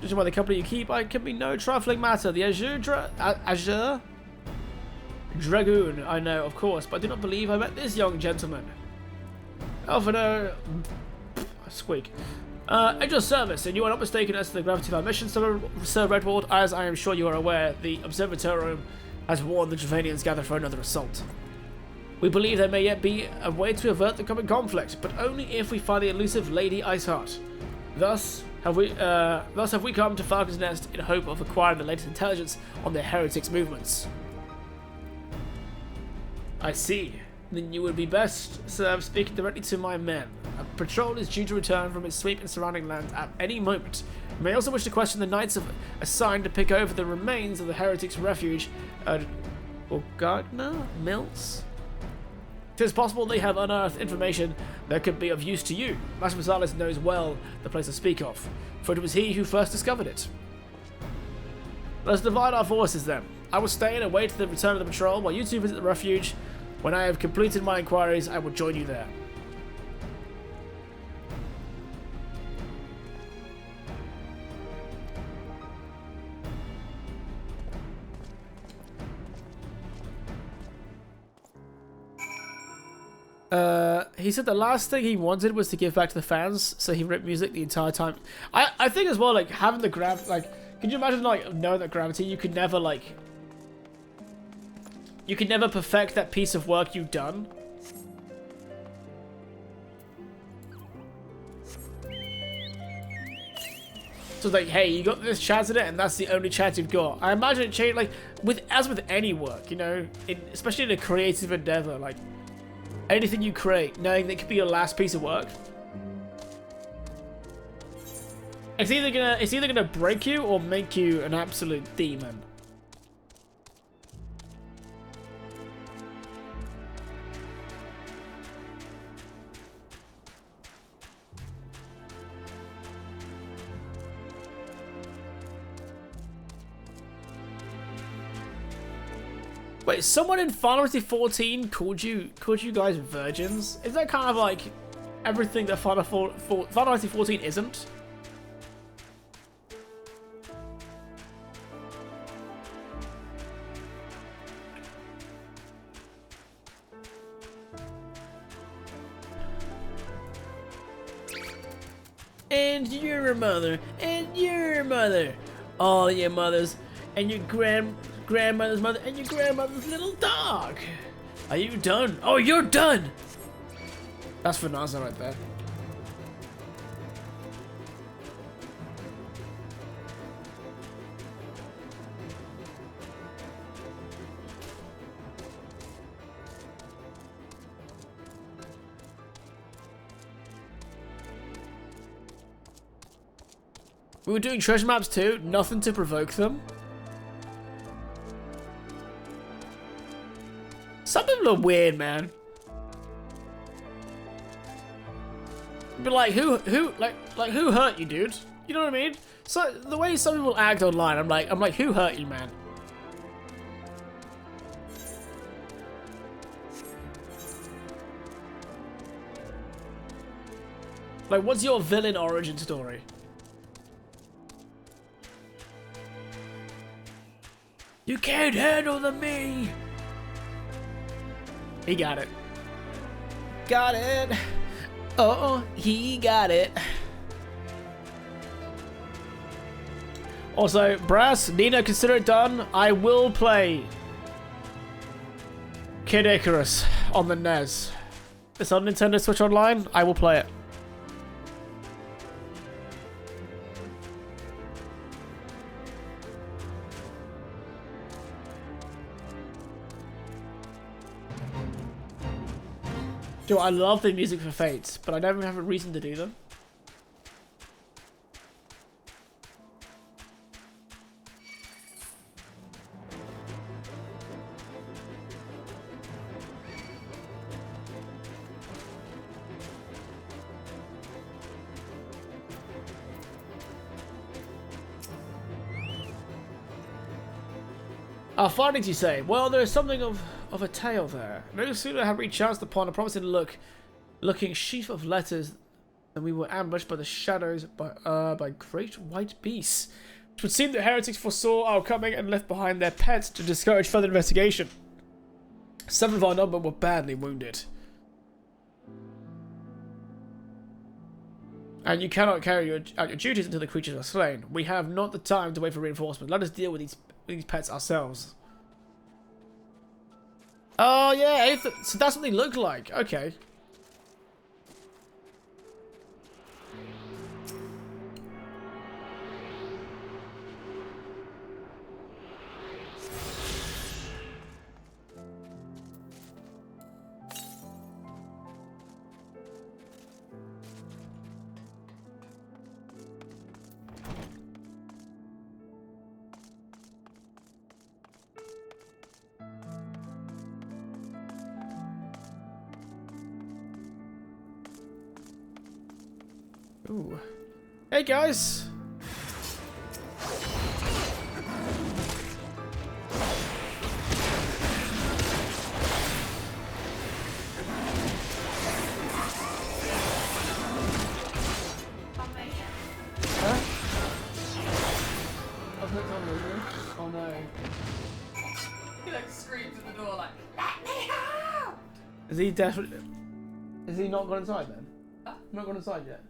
Judging by the company you keep, it can be no trifling matter. The Azure Dragoon, I know, of course, but I do not believe I met this young gentleman. Alphino... Squeak. At your service, and you are not mistaken as to the gravity of our mission, Sir Redward. As I am sure you are aware, the Observatorium has warned the Dravanians gather for another assault. We believe there may yet be a way to avert the coming conflict, but only if we find the elusive Lady Iceheart. Thus have we come to Falcon's Nest in hope of acquiring the latest intelligence on the heretics' movements. I see. Then you would be best served speaking directly to my men. A patrol is due to return from its sweep in surrounding lands at any moment. You may also wish to question the knights assigned to pick over the remains of the heretics' refuge at Gardner Mills. It is possible they have unearthed information that could be of use to you. Master Rosales knows well the place I speak of, for it was he who first discovered it. Let us divide our forces then. I will stay and await the return of the patrol while you two visit the refuge. When I have completed my inquiries, I will join you there. He said the last thing he wanted was to give back to the fans, so he wrote music the entire time. I think as well, like, having the could you imagine, like, knowing that gravity, you could never perfect that piece of work you've done? So it's like, hey, you got this chance at it, and that's the only chance you've got. I imagine it changed, like, as with any work, you know, especially in a creative endeavor, like, anything you create, knowing that it could be your last piece of work. It's either gonna break you or make you an absolute demon. Wait, someone in Final Fantasy 14 called you guys virgins? Is that kind of like everything that Final Fantasy 14 isn't? And your mother, and your mother, all your mothers, and your grandmother's mother, and your grandmother's little dog. Are you done? Oh, you're done! That's for Naza right there. We were doing treasure maps too. Nothing to provoke them. Some people are weird, man. But like, who hurt you, dude? You know what I mean? So the way some people act online, I'm like, who hurt you, man? Like, what's your villain origin story? You can't handle the me. He got it. Got it. Oh, he got it. Also, Brass, Nina, consider it done. I will play Kid Icarus on the NES. It's on Nintendo Switch Online. I will play it. Dude, I love the music for Fates, but I never have a reason to do them. Our findings, you say? Well, there is something of a tale there. No sooner had we chanced upon a promising looking sheaf of letters than we were ambushed by the shadows by great white beasts. It would seem the heretics foresaw our coming and left behind their pets to discourage further investigation. 7 of our number were badly wounded. And you cannot carry out your duties until the creatures are slain. We have not the time to wait for reinforcements. Let us deal with these pets ourselves. Oh yeah, so that's what they look like. Okay. Ooh. Hey guys! Huh? I've looked on the Oh no. He like screams at the door like, let me out! Is he definitely... Is he not gone inside then? Huh? Not gone inside yet?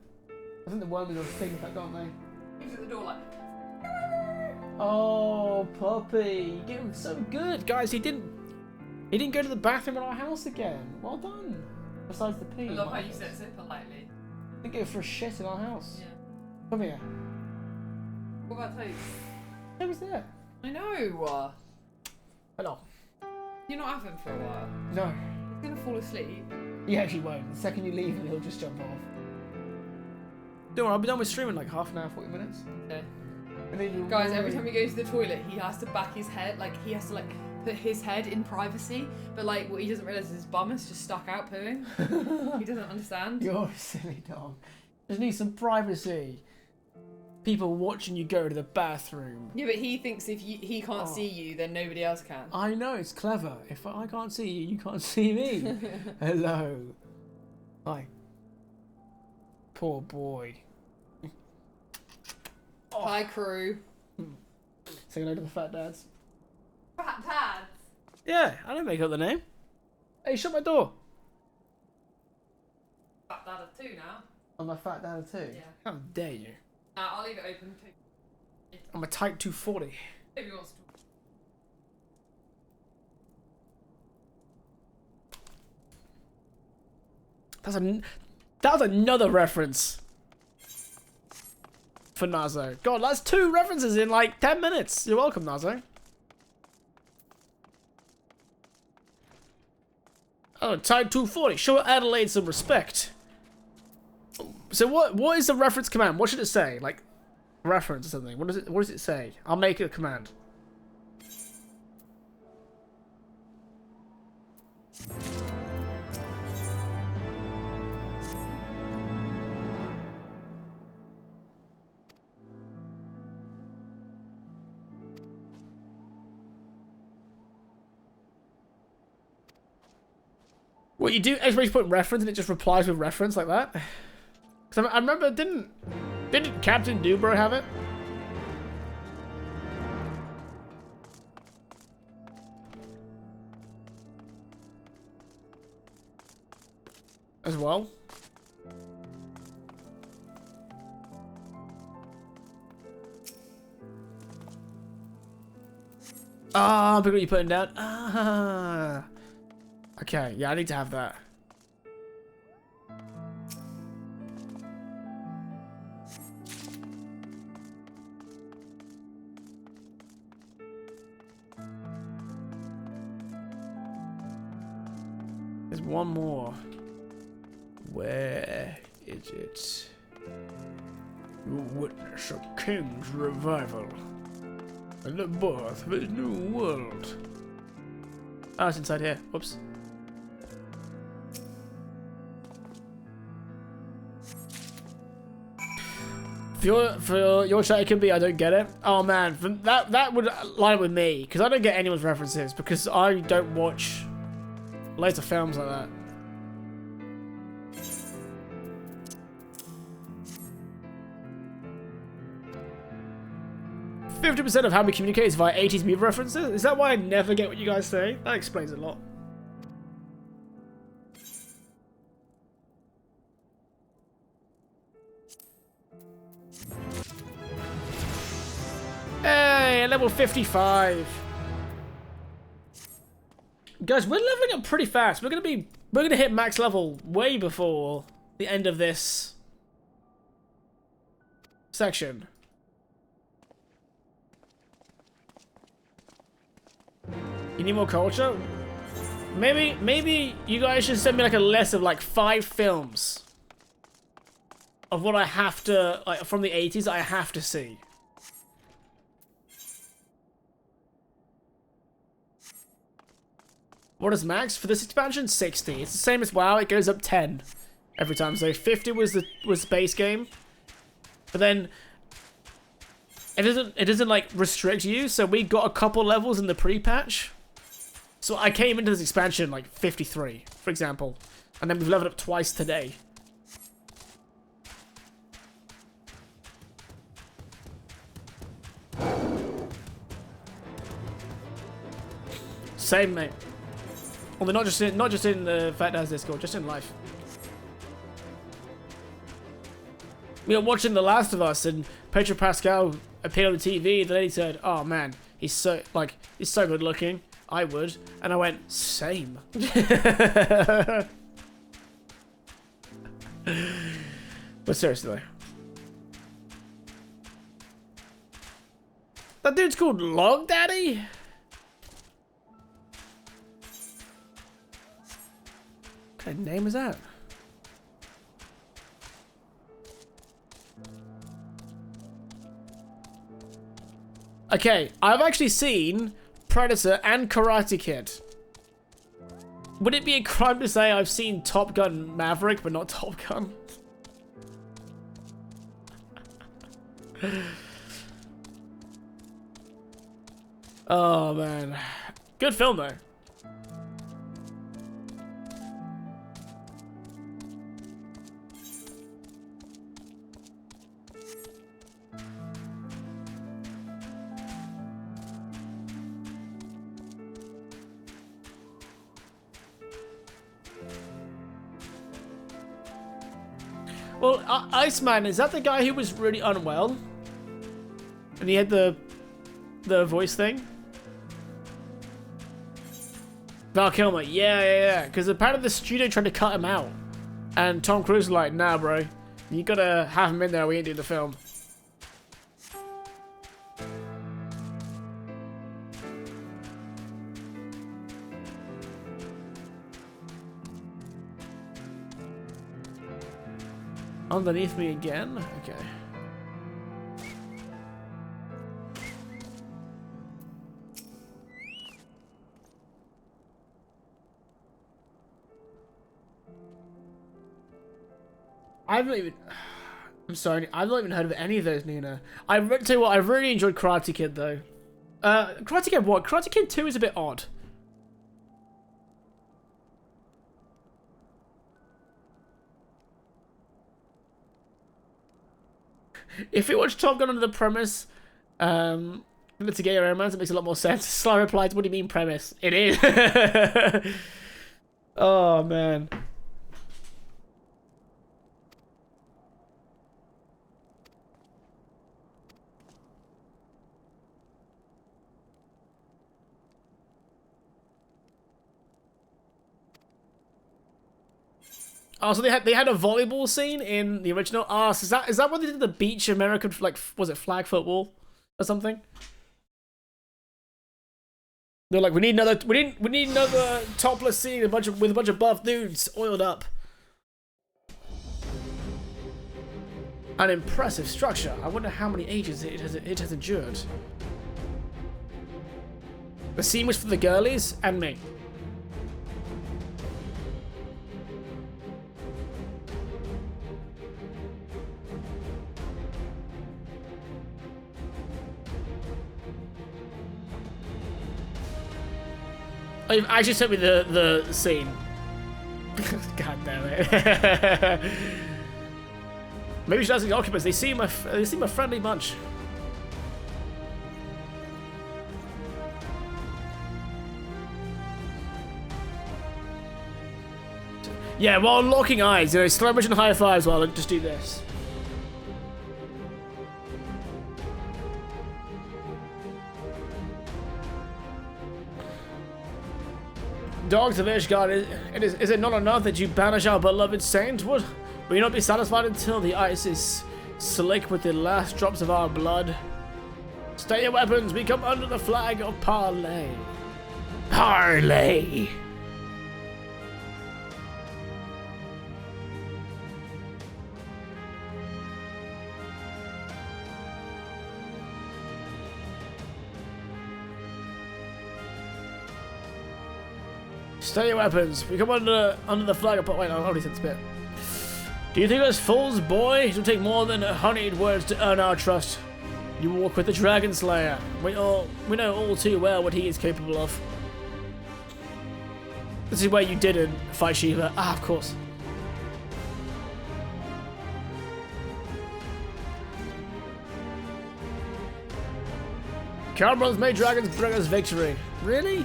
I think the worms will think that, don't they? He's at the door like... Oh, puppy. You're getting so good. Guys, he didn't go to the bathroom in our house again. Well done. Besides the pee. I love how you said it politely. Didn't go for a shit in our house. Yeah. Come here. What about Toad? He was there. I know. Hello. You're not having for a while. No. He's gonna fall asleep. He actually won't. The second you leave him, he'll just jump off. Don't worry, I'll be done with streaming in like half an hour, 40 minutes. Okay. And then Guys, every time he goes to the toilet, he has to back his head, like he has to like put his head in privacy, but like what he doesn't realise is his bum is just stuck out pooing. He doesn't understand. You're a silly dog. Just need some privacy. People watching you go to the bathroom. Yeah, but he thinks if he can't see you, then nobody else can. I know, it's clever. If I can't see you, you can't see me. Hello. Hi. Poor boy. Hi, crew. Say hello to the fat dads. Fat dads? Yeah, I didn't make up the name. Hey, shut my door. Fat dad of 2 now. I'm a fat dad too. Yeah. How dare you? I'll leave it open. I'm a type 240. If he wants to. That was another reference for Nazo. God, that's 2 references in like 10 minutes. You're welcome, Nazo. Oh, type 240. Show Adelaide some respect. So what is the reference command? What should it say? Like, reference or something. What does it say? I'll make it a command. What you do? Everybody put reference and it just replies with reference like that. Because I remember, didn't Captain Dubro have it? As well. Ah, look what you're putting down. Ah. Okay, yeah, I need to have that. There's one more. Where is it? You witness a king's revival and the birth of a new world. Ah, it's inside here. Whoops. For your chat, it can be I don't get it. Oh man, that would line up with me because I don't get anyone's references because I don't watch loads of films like that. %50 of how we communicate is via 80s movie references. Is that why I never get what you guys say? That explains a lot. Hey, level 55. Guys, we're leveling up pretty fast. We're gonna hit max level way before the end of this section. You need more culture? Maybe you guys should send me like a list of like 5 films of what I have to, like, from the 80s I have to see. What is max for this expansion? 60. It's the same as WoW. It goes up 10 every time. So 50 was the base game, but then it doesn't like restrict you. So we got a couple levels in the pre-patch. So I came into this expansion like 53, for example, and then we've leveled up twice today. Same, mate. Well, they're not just in the Fat Dad's Discord, just in life. We were watching The Last of Us, and Pedro Pascal appeared on the TV. The lady said, "Oh man, he's so good looking. I would," and I went, "Same." But seriously, though, that dude's called Log Daddy. What kind of name is that? Okay, I've actually seen Predator and Karate Kid. Would it be a crime to say I've seen Top Gun Maverick, but not Top Gun? Oh, man. Good film, though. Well, Iceman, is that the guy who was really unwell? And he had the voice thing? Val Kilmer, yeah. Because apparently the studio tried to cut him out. And Tom Cruise was like, nah, bro. You gotta have him in there, we ain't doing the film. Underneath me again? Okay. I've not even... I'm sorry, I've not even heard of any of those, Nina. I tell you what, I really enjoyed Karate Kid, though. Karate Kid what? Karate Kid 2 is a bit odd. If you watch Top Gun under the premise, it's a gay romance, it makes a lot more sense. Sly replies, what do you mean premise? It is. Oh, man. Oh, so they had a volleyball scene in the original. Oh, so is that what they did the beach American, like, was it flag football or something? They're like, we need another topless scene with a bunch of buff dudes oiled up. An impressive structure. I wonder how many ages it has endured. The scene was for the girlies and me. You've actually sent me the scene. God damn it. Maybe you should ask the occupants. They seem a friendly bunch. Yeah, while locking eyes, slow motion high fives while just do this. Dogs of Ishgard, is it not enough that you banish our beloved saint? Will you not be satisfied until the ice is slick with the last drops of our blood? Stay your weapons, we come under the flag of Parley. Parley! Stay your weapons. We come under the flag of... Wait, I've already said this bit. Do you think us fools, boy? It will take more than honeyed words to earn our trust. You walk with the Dragon Slayer. We know all too well what he is capable of. This is where you didn't fight Shiva. Ah, of course. Carl Brothers made dragons bring us victory. Really?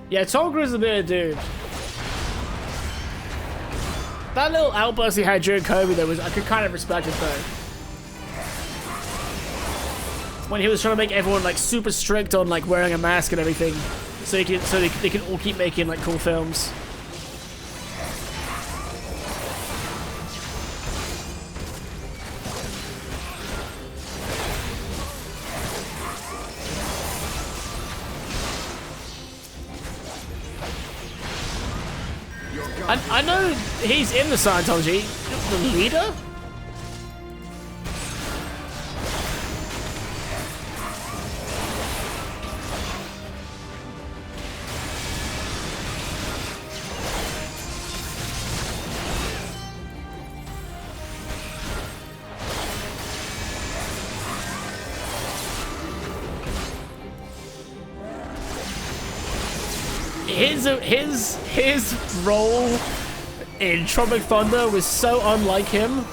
Yeah, Tonga is a bit of dude. That little outburst he had during COVID, though, I could kind of respect it, though. When he was trying to make everyone like super strict on like wearing a mask and everything, so they can all keep making like cool films. I know he's in the Scientology. The leader? His role in Tropic Thunder was so unlike him.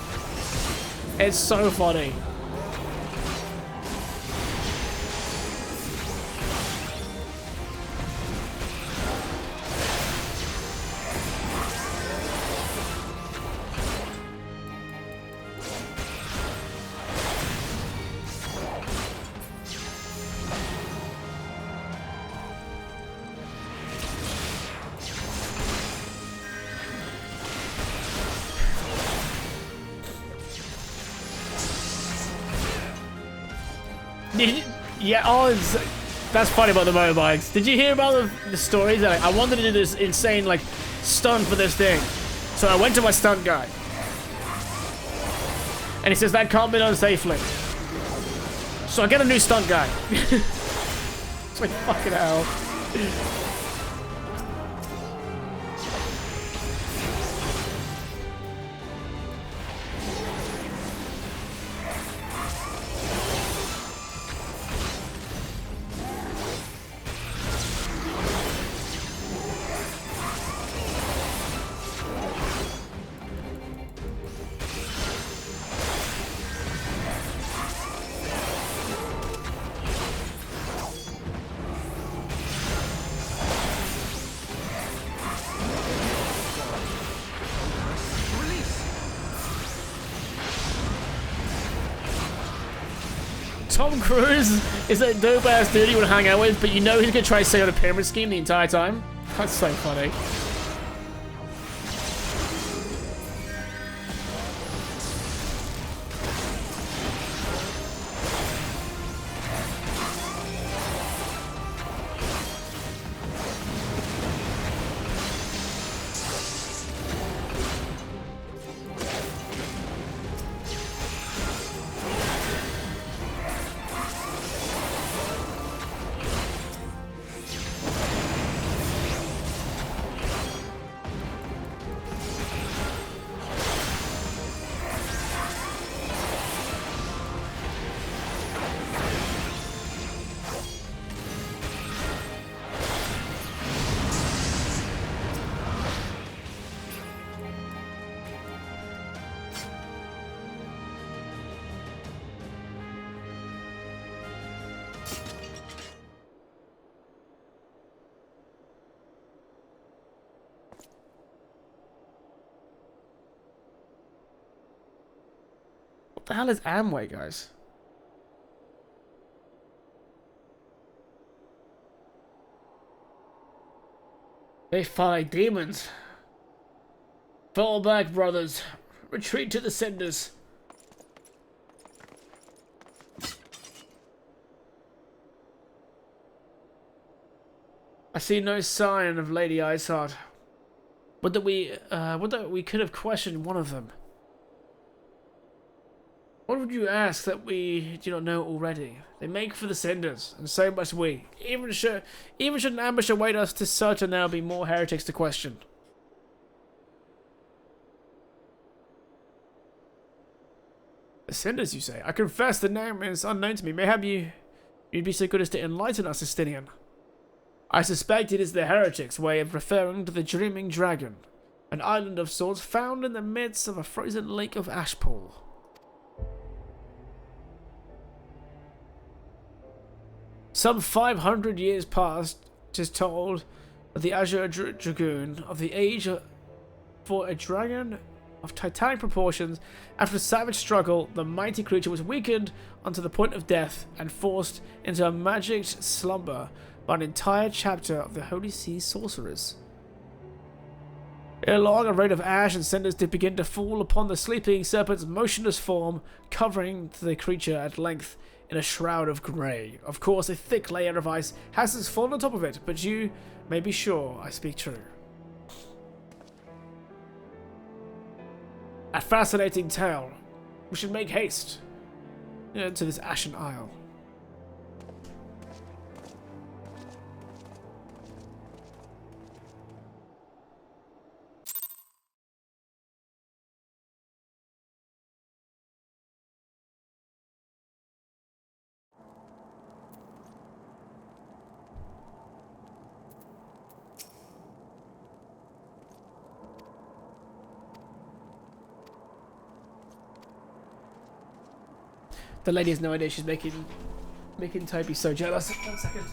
It's so funny. Yeah, that's funny about the motorbikes. Did you hear about the stories? That I wanted to do this insane like stunt for this thing, so I went to my stunt guy, and he says that can't be done safely. So I get a new stunt guy. It's like fucking hell. Tom Cruise is that dope ass dude you want to hang out with, but you know he's gonna try to stay on a pyramid scheme the entire time. That's so funny. What the hell is Amway, guys? They fight demons. Fall back, brothers. Retreat to the cinders. I see no sign of Lady Iceheart. Would that we could have questioned one of them. What would you ask that we do not know already? They make for the cinders, and so must we. Even should an ambush await us, 'tis certain there will be more heretics to question. The cinders, you say? I confess the name is unknown to me. Mayhap you'd be so good as to enlighten us, Justinian. I suspect it is the heretics' way of referring to the Dreaming Dragon, an island of sorts found in the midst of a frozen lake of ashpool. Some 500 years past, 'tis told, that the Azure Dragoon of the age for a dragon of titanic proportions, after a savage struggle, the mighty creature was weakened unto the point of death and forced into a magic slumber by an entire chapter of the Holy Sea sorcerers. Ere long, a rain of ash and cinders did begin to fall upon the sleeping serpent's motionless form, covering the creature at length in a shroud of grey. Of course, a thick layer of ice has since fallen on top of it, but you may be sure I speak true. A fascinating tale. We should make haste to this Ashen Isle. The lady has no idea she's making Toby so jealous. 1 second.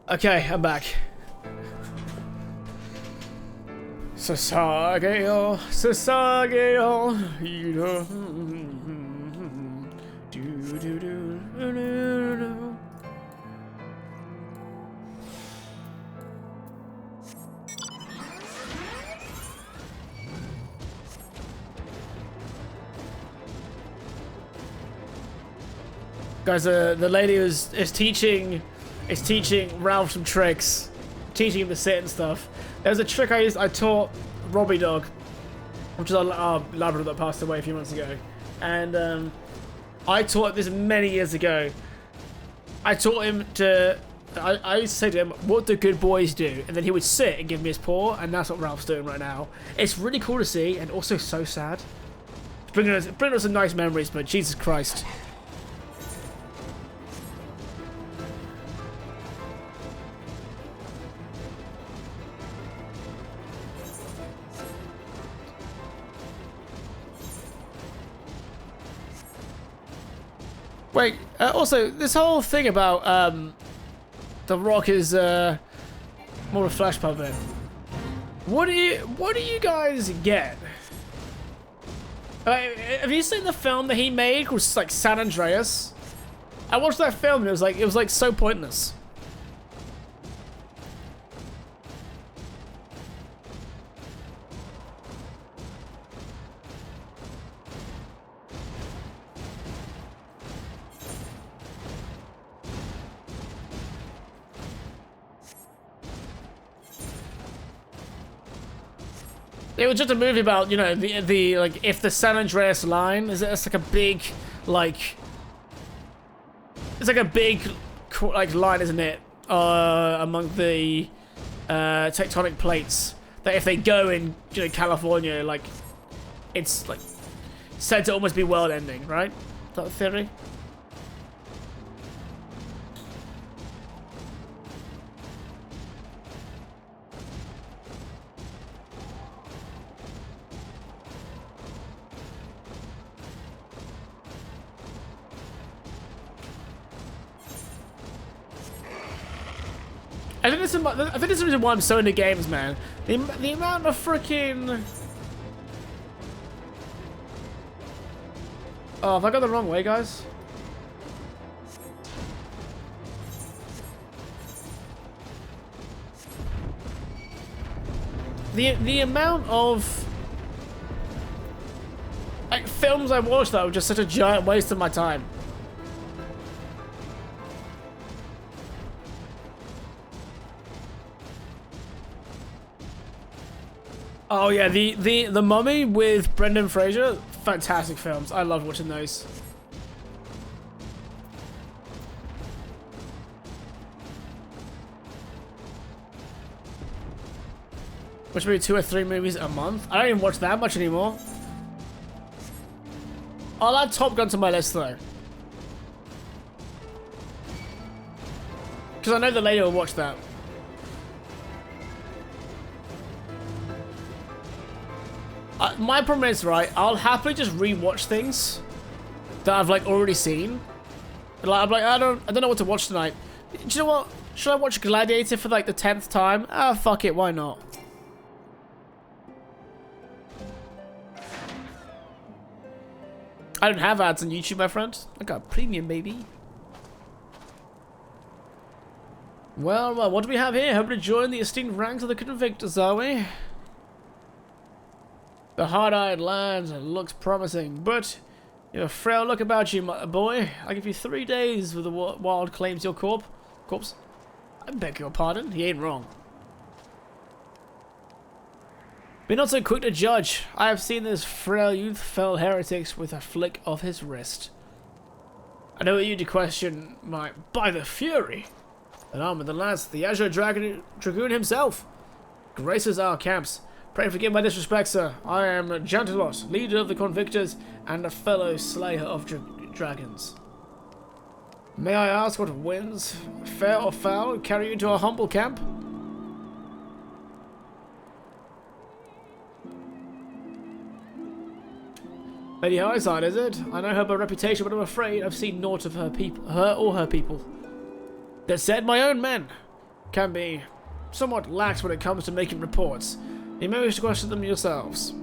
Okay, I'm back. Sasageo, Sasageo, you know. Guys, the lady is teaching Ralph some tricks, teaching him to sit and stuff. There's a trick I taught Robbie Dog, which is our Labrador that passed away a few months ago, and I taught this many years ago. I taught him to. I used to say to him, "What do good boys do?" And then he would sit and give me his paw, and that's what Ralph's doing right now. It's really cool to see, and also so sad. Bringing us some nice memories, but Jesus Christ. Wait, also, this whole thing about The Rock is more of a Flash puppet. What do you guys get? Have you seen the film that he made called like San Andreas? I watched that film and it was like so pointless. It was just a movie about, you know, the like, if the San Andreas line it's like a big, like, it's like a big, like, line, isn't it? Among the tectonic plates, that if they go in, you know, California, like, it's like said to almost be world-ending, right? Is that the theory? I think this is the reason why I'm so into games, man. The amount of freaking... Oh, have I got the wrong way, guys? The amount of like films I watched that were just such a giant waste of my time. Oh yeah, the Mummy with Brendan Fraser, fantastic films. I loved watching those. Which maybe 2 or 3 movies a month. I don't even watch that much anymore. I'll add Top Gun to my list though, because I know the lady will watch that. My problem is, right, I'll happily just rewatch things that I've like already seen. Like, I'm like, I don't know what to watch tonight. Do you know what? Should I watch Gladiator for like the 10th time? Ah, fuck it, why not? I don't have ads on YouTube, my friend. I got premium, baby. Well, what do we have here? Hoping to join the esteemed ranks of the convictors, are we? The hard-eyed lads looks promising, but you have a frail look about you, my boy. I give you 3 days with the wild claims your corpse. I beg your pardon, he ain't wrong. Be not so quick to judge. I have seen this frail youth fell heretics with a flick of his wrist. I know what you to question by the fury. An arm of the lads, the Azure Dragoon himself, graces our camps. Pray forgive my disrespect, sir. I am Jantelos, leader of the convictors and a fellow slayer of dragons. May I ask what winds, fair or foul, carry you into our humble camp? Lady Highside, is it? I know her by reputation, but I'm afraid I've seen naught of her or her people. That said, my own men can be somewhat lax when it comes to making reports. You may wish to question them yourselves.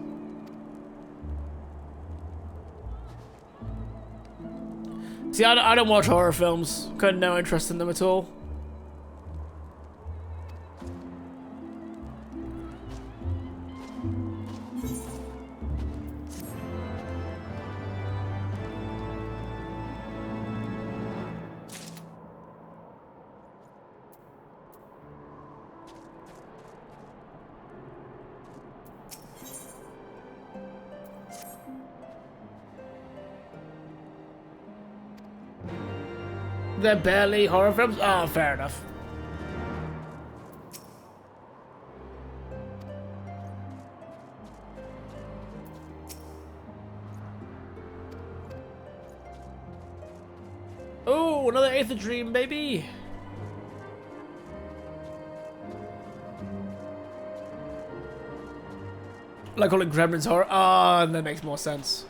See, I don't watch horror films. Got no interest in them at all. They're barely horror films? Oh, fair enough. Oh, another Aether Dream, baby! Like calling Gremlins horror? Ah, that makes more sense.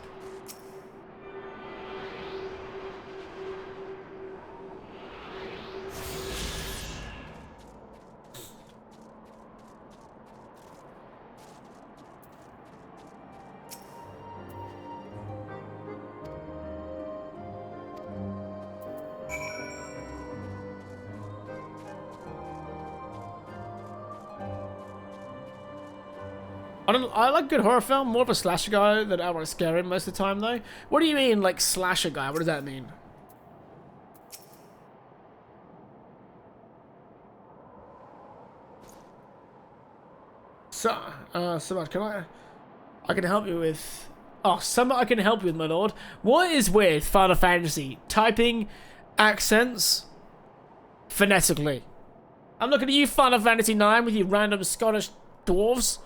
I like good horror film, more of a slasher guy than I want to scare him most of the time though. What do you mean, like, slasher guy? What does that mean? So, much can I can help you with... Oh, something I can help you with, my lord. What is with Final Fantasy? Typing accents phonetically. I'm looking at you, Final Fantasy 9, with you random Scottish dwarves.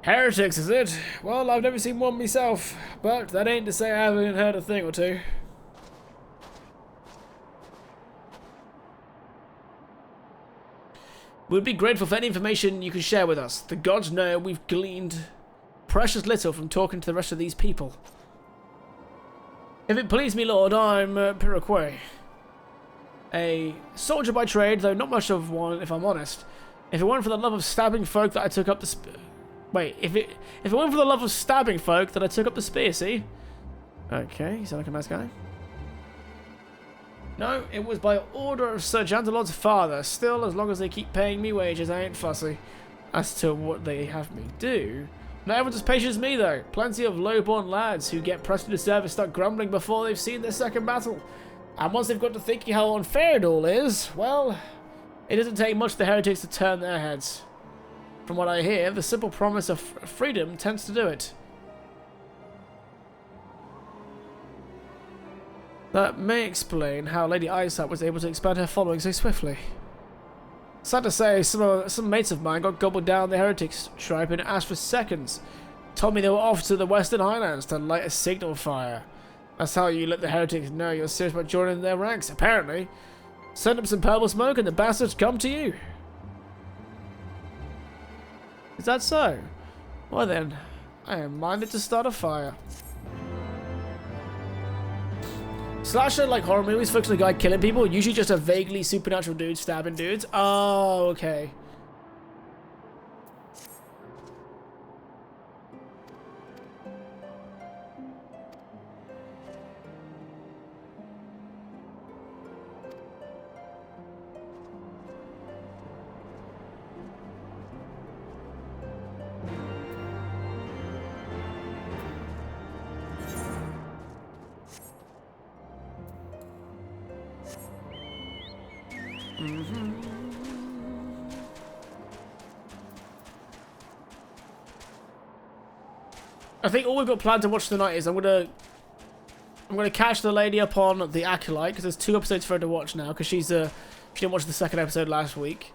Heretics, is it? Well, I've never seen one myself, but that ain't to say I haven't heard a thing or two. We'd be grateful for any information you can share with us. The gods know we've gleaned precious little from talking to the rest of these people. If it please me, Lord, I'm Piraquet. A soldier by trade, though not much of one, if I'm honest. If it weren't for the love of stabbing folk that I took up the Wait, if it weren't for the love of stabbing folk that I took up the spear, see? Okay, you sound like a nice guy. No, it was by order of Sir Jantalon's father. Still, as long as they keep paying me wages, I ain't fussy as to what they have me do. Not everyone's as patient as me, though. Plenty of low-born lads who get pressed into service start grumbling before they've seen their second battle. And once they've got to thinking how unfair it all is, well, it doesn't take much for the heretics to turn their heads. From what I hear, the simple promise of freedom tends to do it. That may explain how Lady Isat was able to expand her following so swiftly. Sad to say, some mates of mine got gobbled down the heretics tribe in asked for seconds. Told me they were off to the Western Highlands to light a signal fire. That's how you let the heretics know you're serious about joining their ranks, apparently. Send up some purple smoke and the bastards come to you. Is that so? Well then, I am minded to start a fire. Slasher, like horror movies, focus on a guy killing people, usually just a vaguely supernatural dude stabbing dudes. Oh, okay. I think all we've got planned to watch tonight is I'm gonna catch the lady up on the Acolyte because there's 2 episodes for her to watch now because she didn't watch the 2nd episode last week,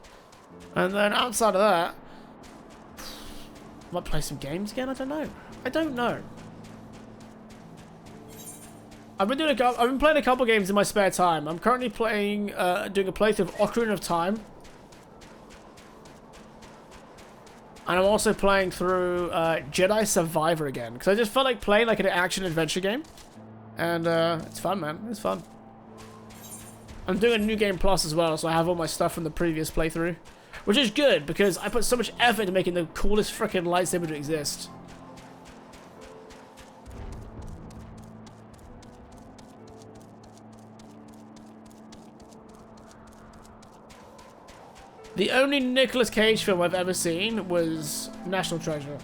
and then outside of that, I might play some games again. I don't know. I've been playing a couple games in my spare time. I'm currently playing doing a playthrough of Ocarina of Time. And I'm also playing through Jedi Survivor again. Because I just felt like playing like an action-adventure game. And it's fun, man. It's fun. I'm doing a new game plus as well, so I have all my stuff from the previous playthrough. Which is good, because I put so much effort into making the coolest freaking lightsaber to exist. The only Nicolas Cage film I've ever seen was National Treasure.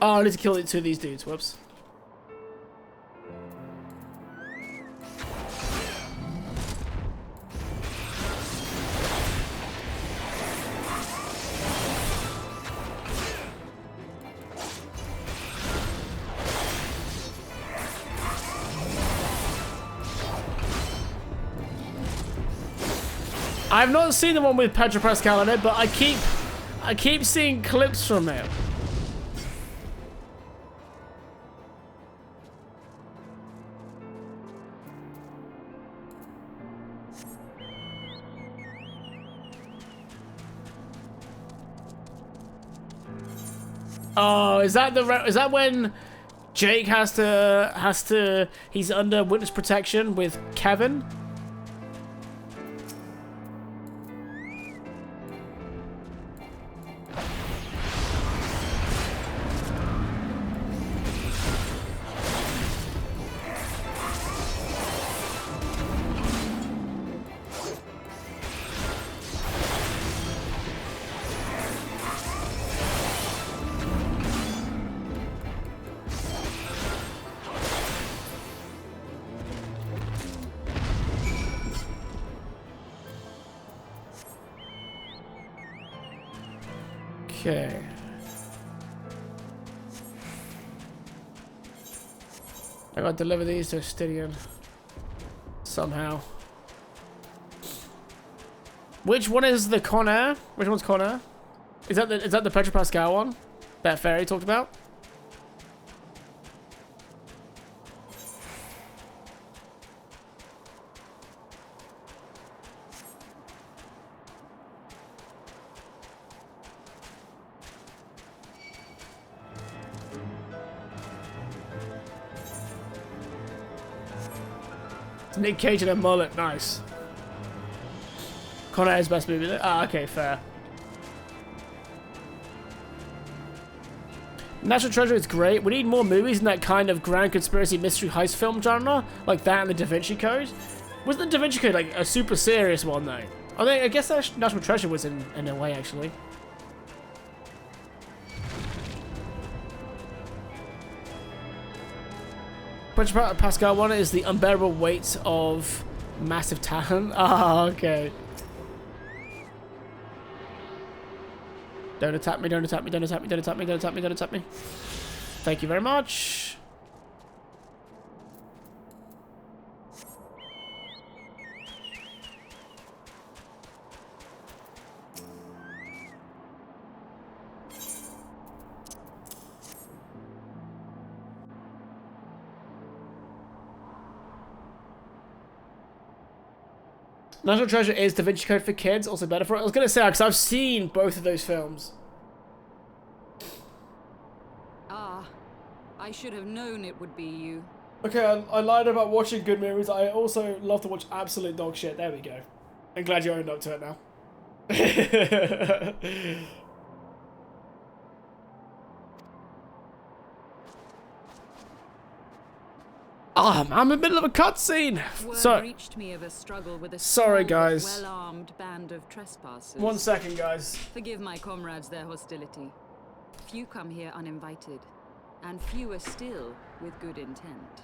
Oh, I need to kill two of these dudes. Whoops. I've not seen the one with Pedro Pascal in it, but I keep seeing clips from it. Oh, is that when Jake has to he's under witness protection with Kevin? Okay. I gotta deliver these to Stydian. Somehow. Which one is the Conair? Which one's Conair? Is that the Pedro Pascal one? That fairy talked about? Nick Cage and a mullet, nice. Con Air's best movie. Ah, okay, fair. National Treasure is great. We need more movies in that kind of grand conspiracy mystery heist film genre, like that and the Da Vinci Code. Wasn't the Da Vinci Code like a super serious one though? I guess National Treasure was in a way actually. Pedro Pascal one is the unbearable weight of massive talent. Ah, okay. Don't attack me, don't attack me, don't attack me, don't attack me, don't attack me, don't attack me. Thank you very much. National Treasure is Da Vinci Code for kids, also better for it. I was going to say, because I've seen both of those films. Ah, I should have known it would be you. Okay, I lied about watching good movies. I also love to watch absolute dog shit. There we go. I'm glad you owned up to it now. I'm in the middle of a cutscene. Sorry, guys. Well-armed band of trespassers. 1 second, guys. Forgive my comrades their hostility. Few come here uninvited, and fewer still with good intent.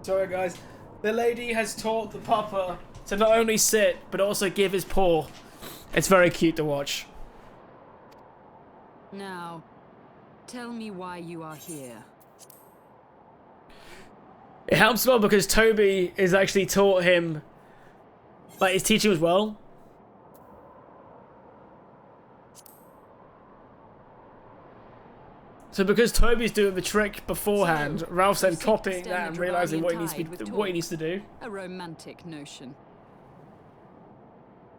Sorry, guys. The lady has taught the papa to not only sit, but also give his paw. It's very cute to watch. Now, tell me why you are here. It helps well because Toby is actually taught him, like, he's teaching as well. So because Toby's doing the trick beforehand, Ralph's then copying that and realizing what he needs to do. A romantic notion.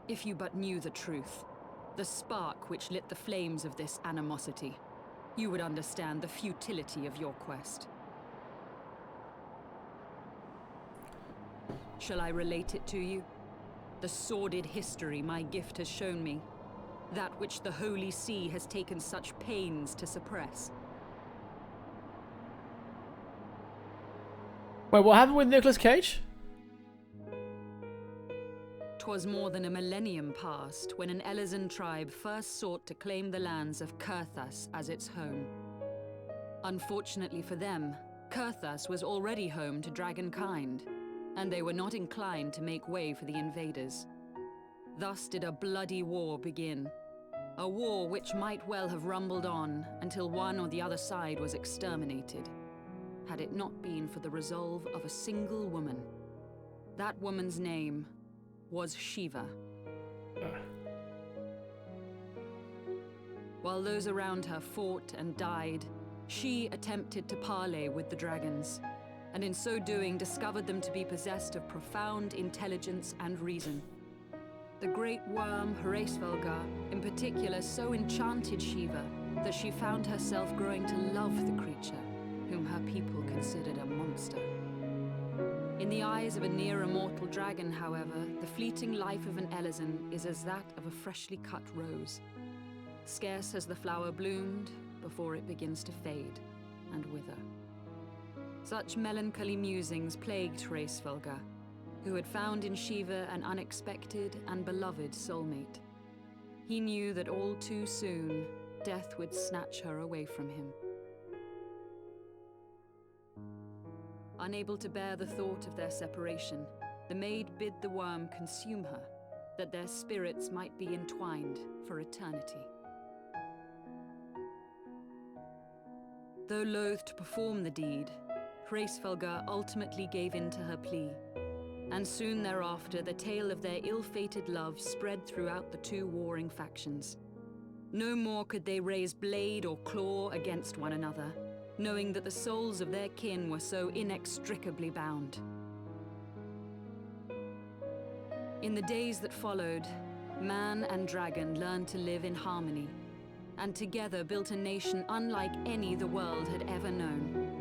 If you but knew the truth, the spark which lit the flames of this animosity, you would understand the futility of your quest. Shall I relate it to you? The sordid history my gift has shown me. That which the Holy See has taken such pains to suppress. Wait, what happened with Nicolas Cage? 'Twas more than a millennium past when an Elezen tribe first sought to claim the lands of Kurthas as its home. Unfortunately for them, Kurthas was already home to dragonkind, and they were not inclined to make way for the invaders. Thus did a bloody war begin. A war which might well have rumbled on until one or the other side was exterminated, had it not been for the resolve of a single woman. That woman's name was Shiva. While those around her fought and died, she attempted to parley with the dragons, and in so doing discovered them to be possessed of profound intelligence and reason. The great worm Heavensward in particular so enchanted Shiva that she found herself growing to love the creature, whom her people considered a monster. In the eyes of a near-immortal dragon, however, the fleeting life of an Elezen is as that of a freshly cut rose. Scarce has the flower bloomed before it begins to fade and wither. Such melancholy musings plagued Heavensward, who had found in Shiva an unexpected and beloved soulmate. He knew that all too soon, death would snatch her away from him. Unable to bear the thought of their separation, the maid bid the worm consume her, that their spirits might be entwined for eternity. Though loath to perform the deed, Heavensward ultimately gave in to her plea, and soon thereafter the tale of their ill-fated love spread throughout the two warring factions. No more could they raise blade or claw against one another, knowing that the souls of their kin were so inextricably bound. In the days that followed, man and dragon learned to live in harmony, and together built a nation unlike any the world had ever known.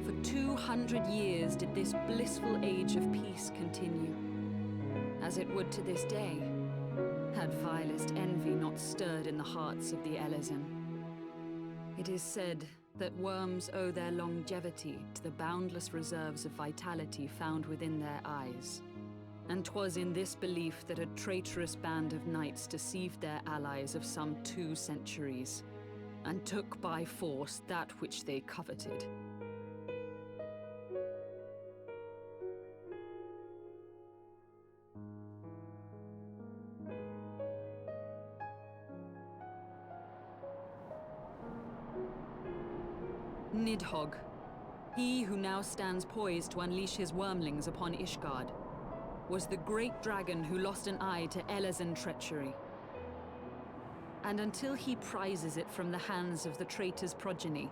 For 200 years did this blissful age of peace continue, as it would to this day, had vilest envy not stirred in the hearts of the Elezen. It is said that worms owe their longevity to the boundless reserves of vitality found within their eyes. And 'twas in this belief that a traitorous band of knights deceived their allies of some 2 centuries, and took by force that which they coveted. Nidhogg, he who now stands poised to unleash his wormlings upon Ishgard, was the great dragon who lost an eye to Elezen treachery. And until he prizes it from the hands of the traitor's progeny,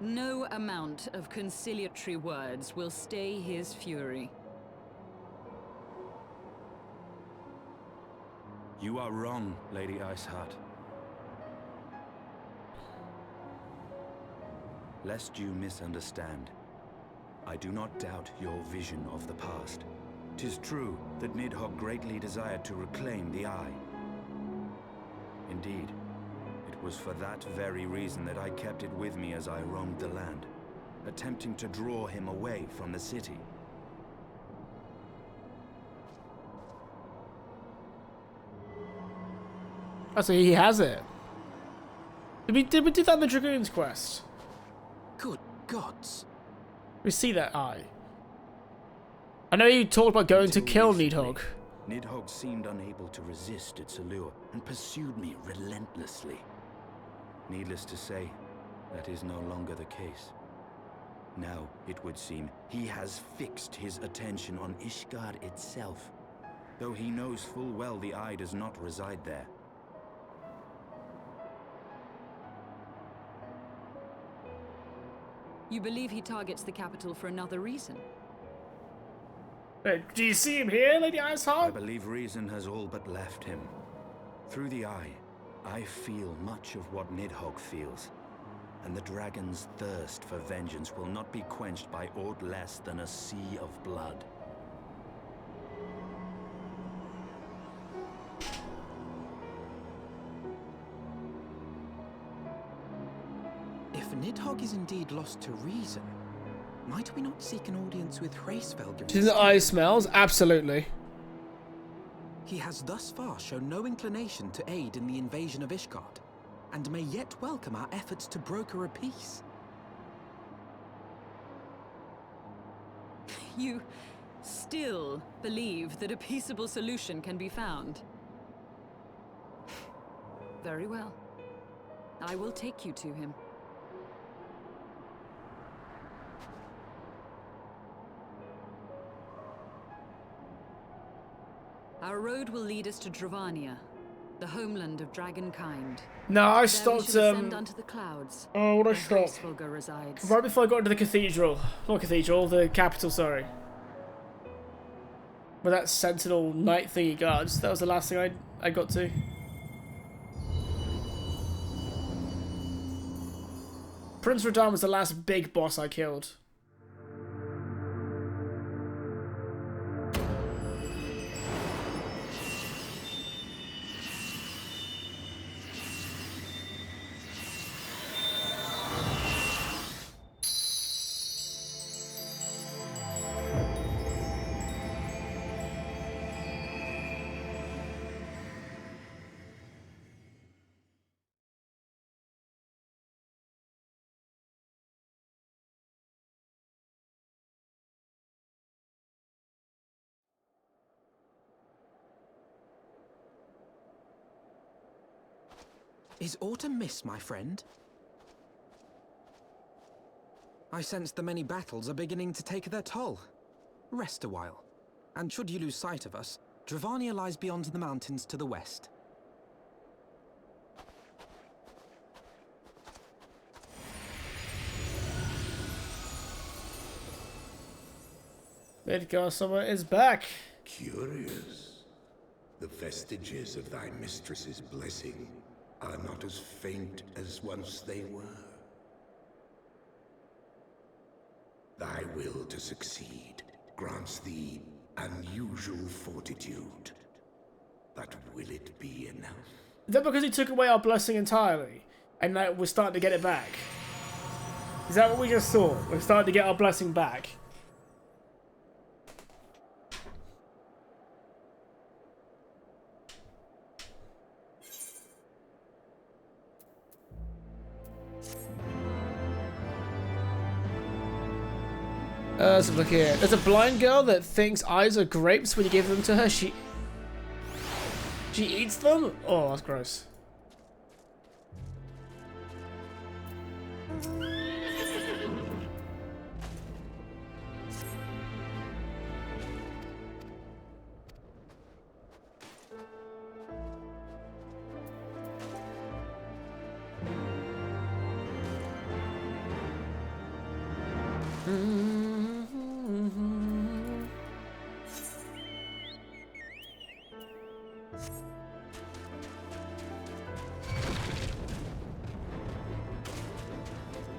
no amount of conciliatory words will stay his fury. You are wrong, Lady Iceheart. Lest you misunderstand, I do not doubt your vision of the past. 'Tis true that Nidhogg greatly desired to reclaim the Eye. Indeed, it was for that very reason that I kept it with me as I roamed the land, attempting to draw him away from the city. Oh, so he has it. Did we do that in the Dragoon's quest? Good gods. We see that eye. I know you talked about going to Until kill recently, Nidhogg. Nidhogg seemed unable to resist its allure and pursued me relentlessly. Needless to say, that is no longer the case. Now, it would seem, he has fixed his attention on Ishgard itself, though he knows full well the eye does not reside there. You believe he targets the capital for another reason? Do you see him here, Lady I Iceheart? believe reason has all but left him. Through the eye, I feel much of what Nidhogg feels. And the dragon's thirst for vengeance will not be quenched by aught less than a sea of blood. If Nidhogg is indeed lost to reason, might we not seek an audience with Hraesvelgr? Do the eye smells? Absolutely. He has thus far shown no inclination to aid in the invasion of Ishgard, and may yet welcome our efforts to broker a peace. You still believe that a peaceable solution can be found? Very well. I will take you to him. Our road will lead us to Dravania, the homeland of dragonkind. No, I There stopped. we shall ascend unto the clouds. Oh, what I where stopped. Hraesvelgr resides. Right before I got into the cathedral. Not cathedral, the capital, sorry. With that sentinel knight thingy guards. That was the last thing I got to. Prince Radahn was the last big boss I killed. Is autumn mist, my friend? I sense the many battles are beginning to take their toll. Rest a while, and should you lose sight of us, Dravania lies beyond the mountains to the west. Midgar Summer is back. Curious. The vestiges of thy mistress's blessing are not as faint as once they were. Thy will to succeed grants thee unusual fortitude. But will it be enough? Is that because he took away our blessing entirely? And now we're starting to get it back? Is that what we just saw? We're starting to get our blessing back. Let's look here. There's a blind girl that thinks eyes are grapes when you give them to her. She eats them? Oh, that's gross.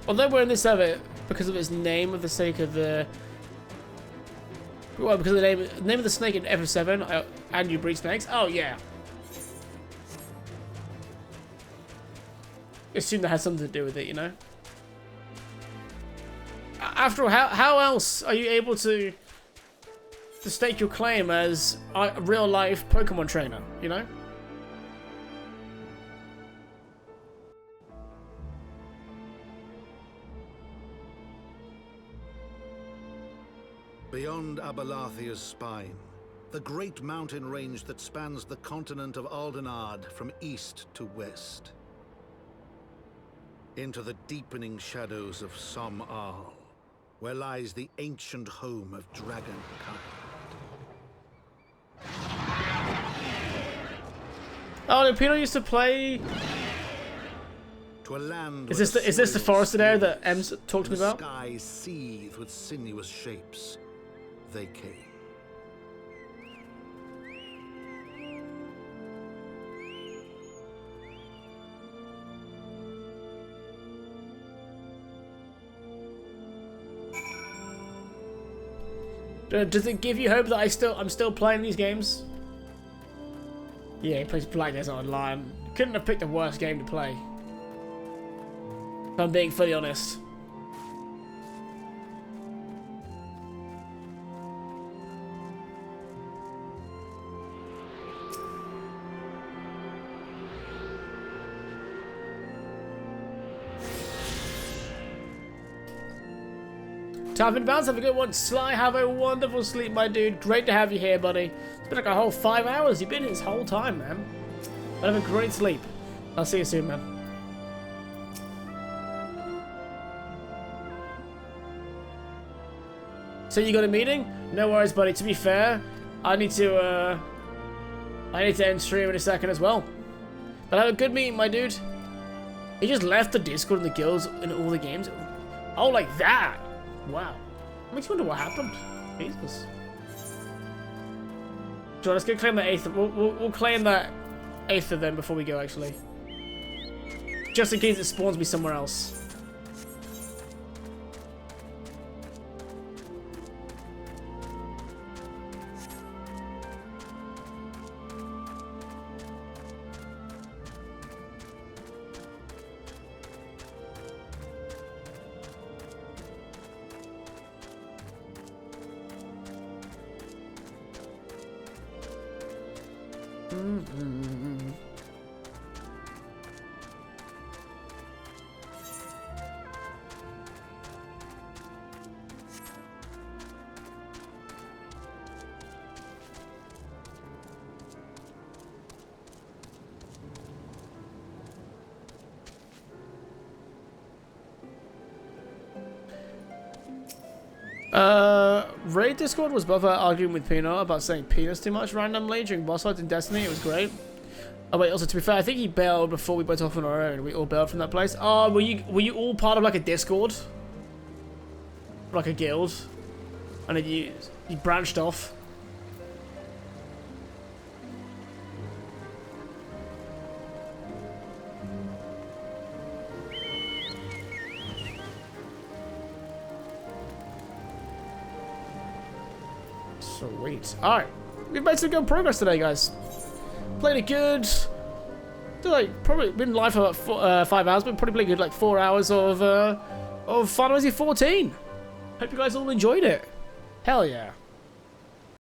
Although we're in this server because of its name, of the sake of the... Well, because of the name of the snake in F7, and you breed snakes. Oh, yeah. Assume that has something to do with it, you know? After all, how else are you able to stake your claim as a real-life Pokemon trainer, you know? Beyond Abalathia's spine, the great mountain range that spans the continent of Aldenard from east to west. Into the deepening shadows of Som-Al, where lies the ancient home of dragonkind. Oh, Pino used to play. To a land is this the forested area that Em's talked to me about? The skies seethe with sinuous shapes. They came. Does it give you hope that I'm still playing these games? Yeah, he plays Black Desert Online. Couldn't have picked the worst game to play. If I'm being fully honest. Time for the bounce. Have a good one. Sly, have a wonderful sleep, my dude. Great to have you here, buddy. It's been like a whole 5 hours. You've been here this whole time, man. But have a great sleep. I'll see you soon, man. So you got a meeting? No worries, buddy. To be fair, I need to end stream in a second as well. But have a good meeting, my dude. He just left the Discord and the guilds in all the games. Oh, like that. Wow. Makes me wonder what happened. Jesus. So let's go claim that Aether. We'll claim that Aether then before we go, actually. Just in case it spawns me somewhere else. Raid Discord was above arguing with Pino about saying penis too much randomly during boss fights in Destiny. It was great. Oh wait, also to be fair, I think he bailed before we went off on our own. We all bailed from that place. Oh, were you all part of like a Discord? Like a guild? And then you branched off? Sweet. Alright. We've made some good progress today, guys. Played it good. Probably been live for about 5 hours, but probably played good like 4 hours of Final Fantasy 14. Hope you guys all enjoyed it. Hell yeah.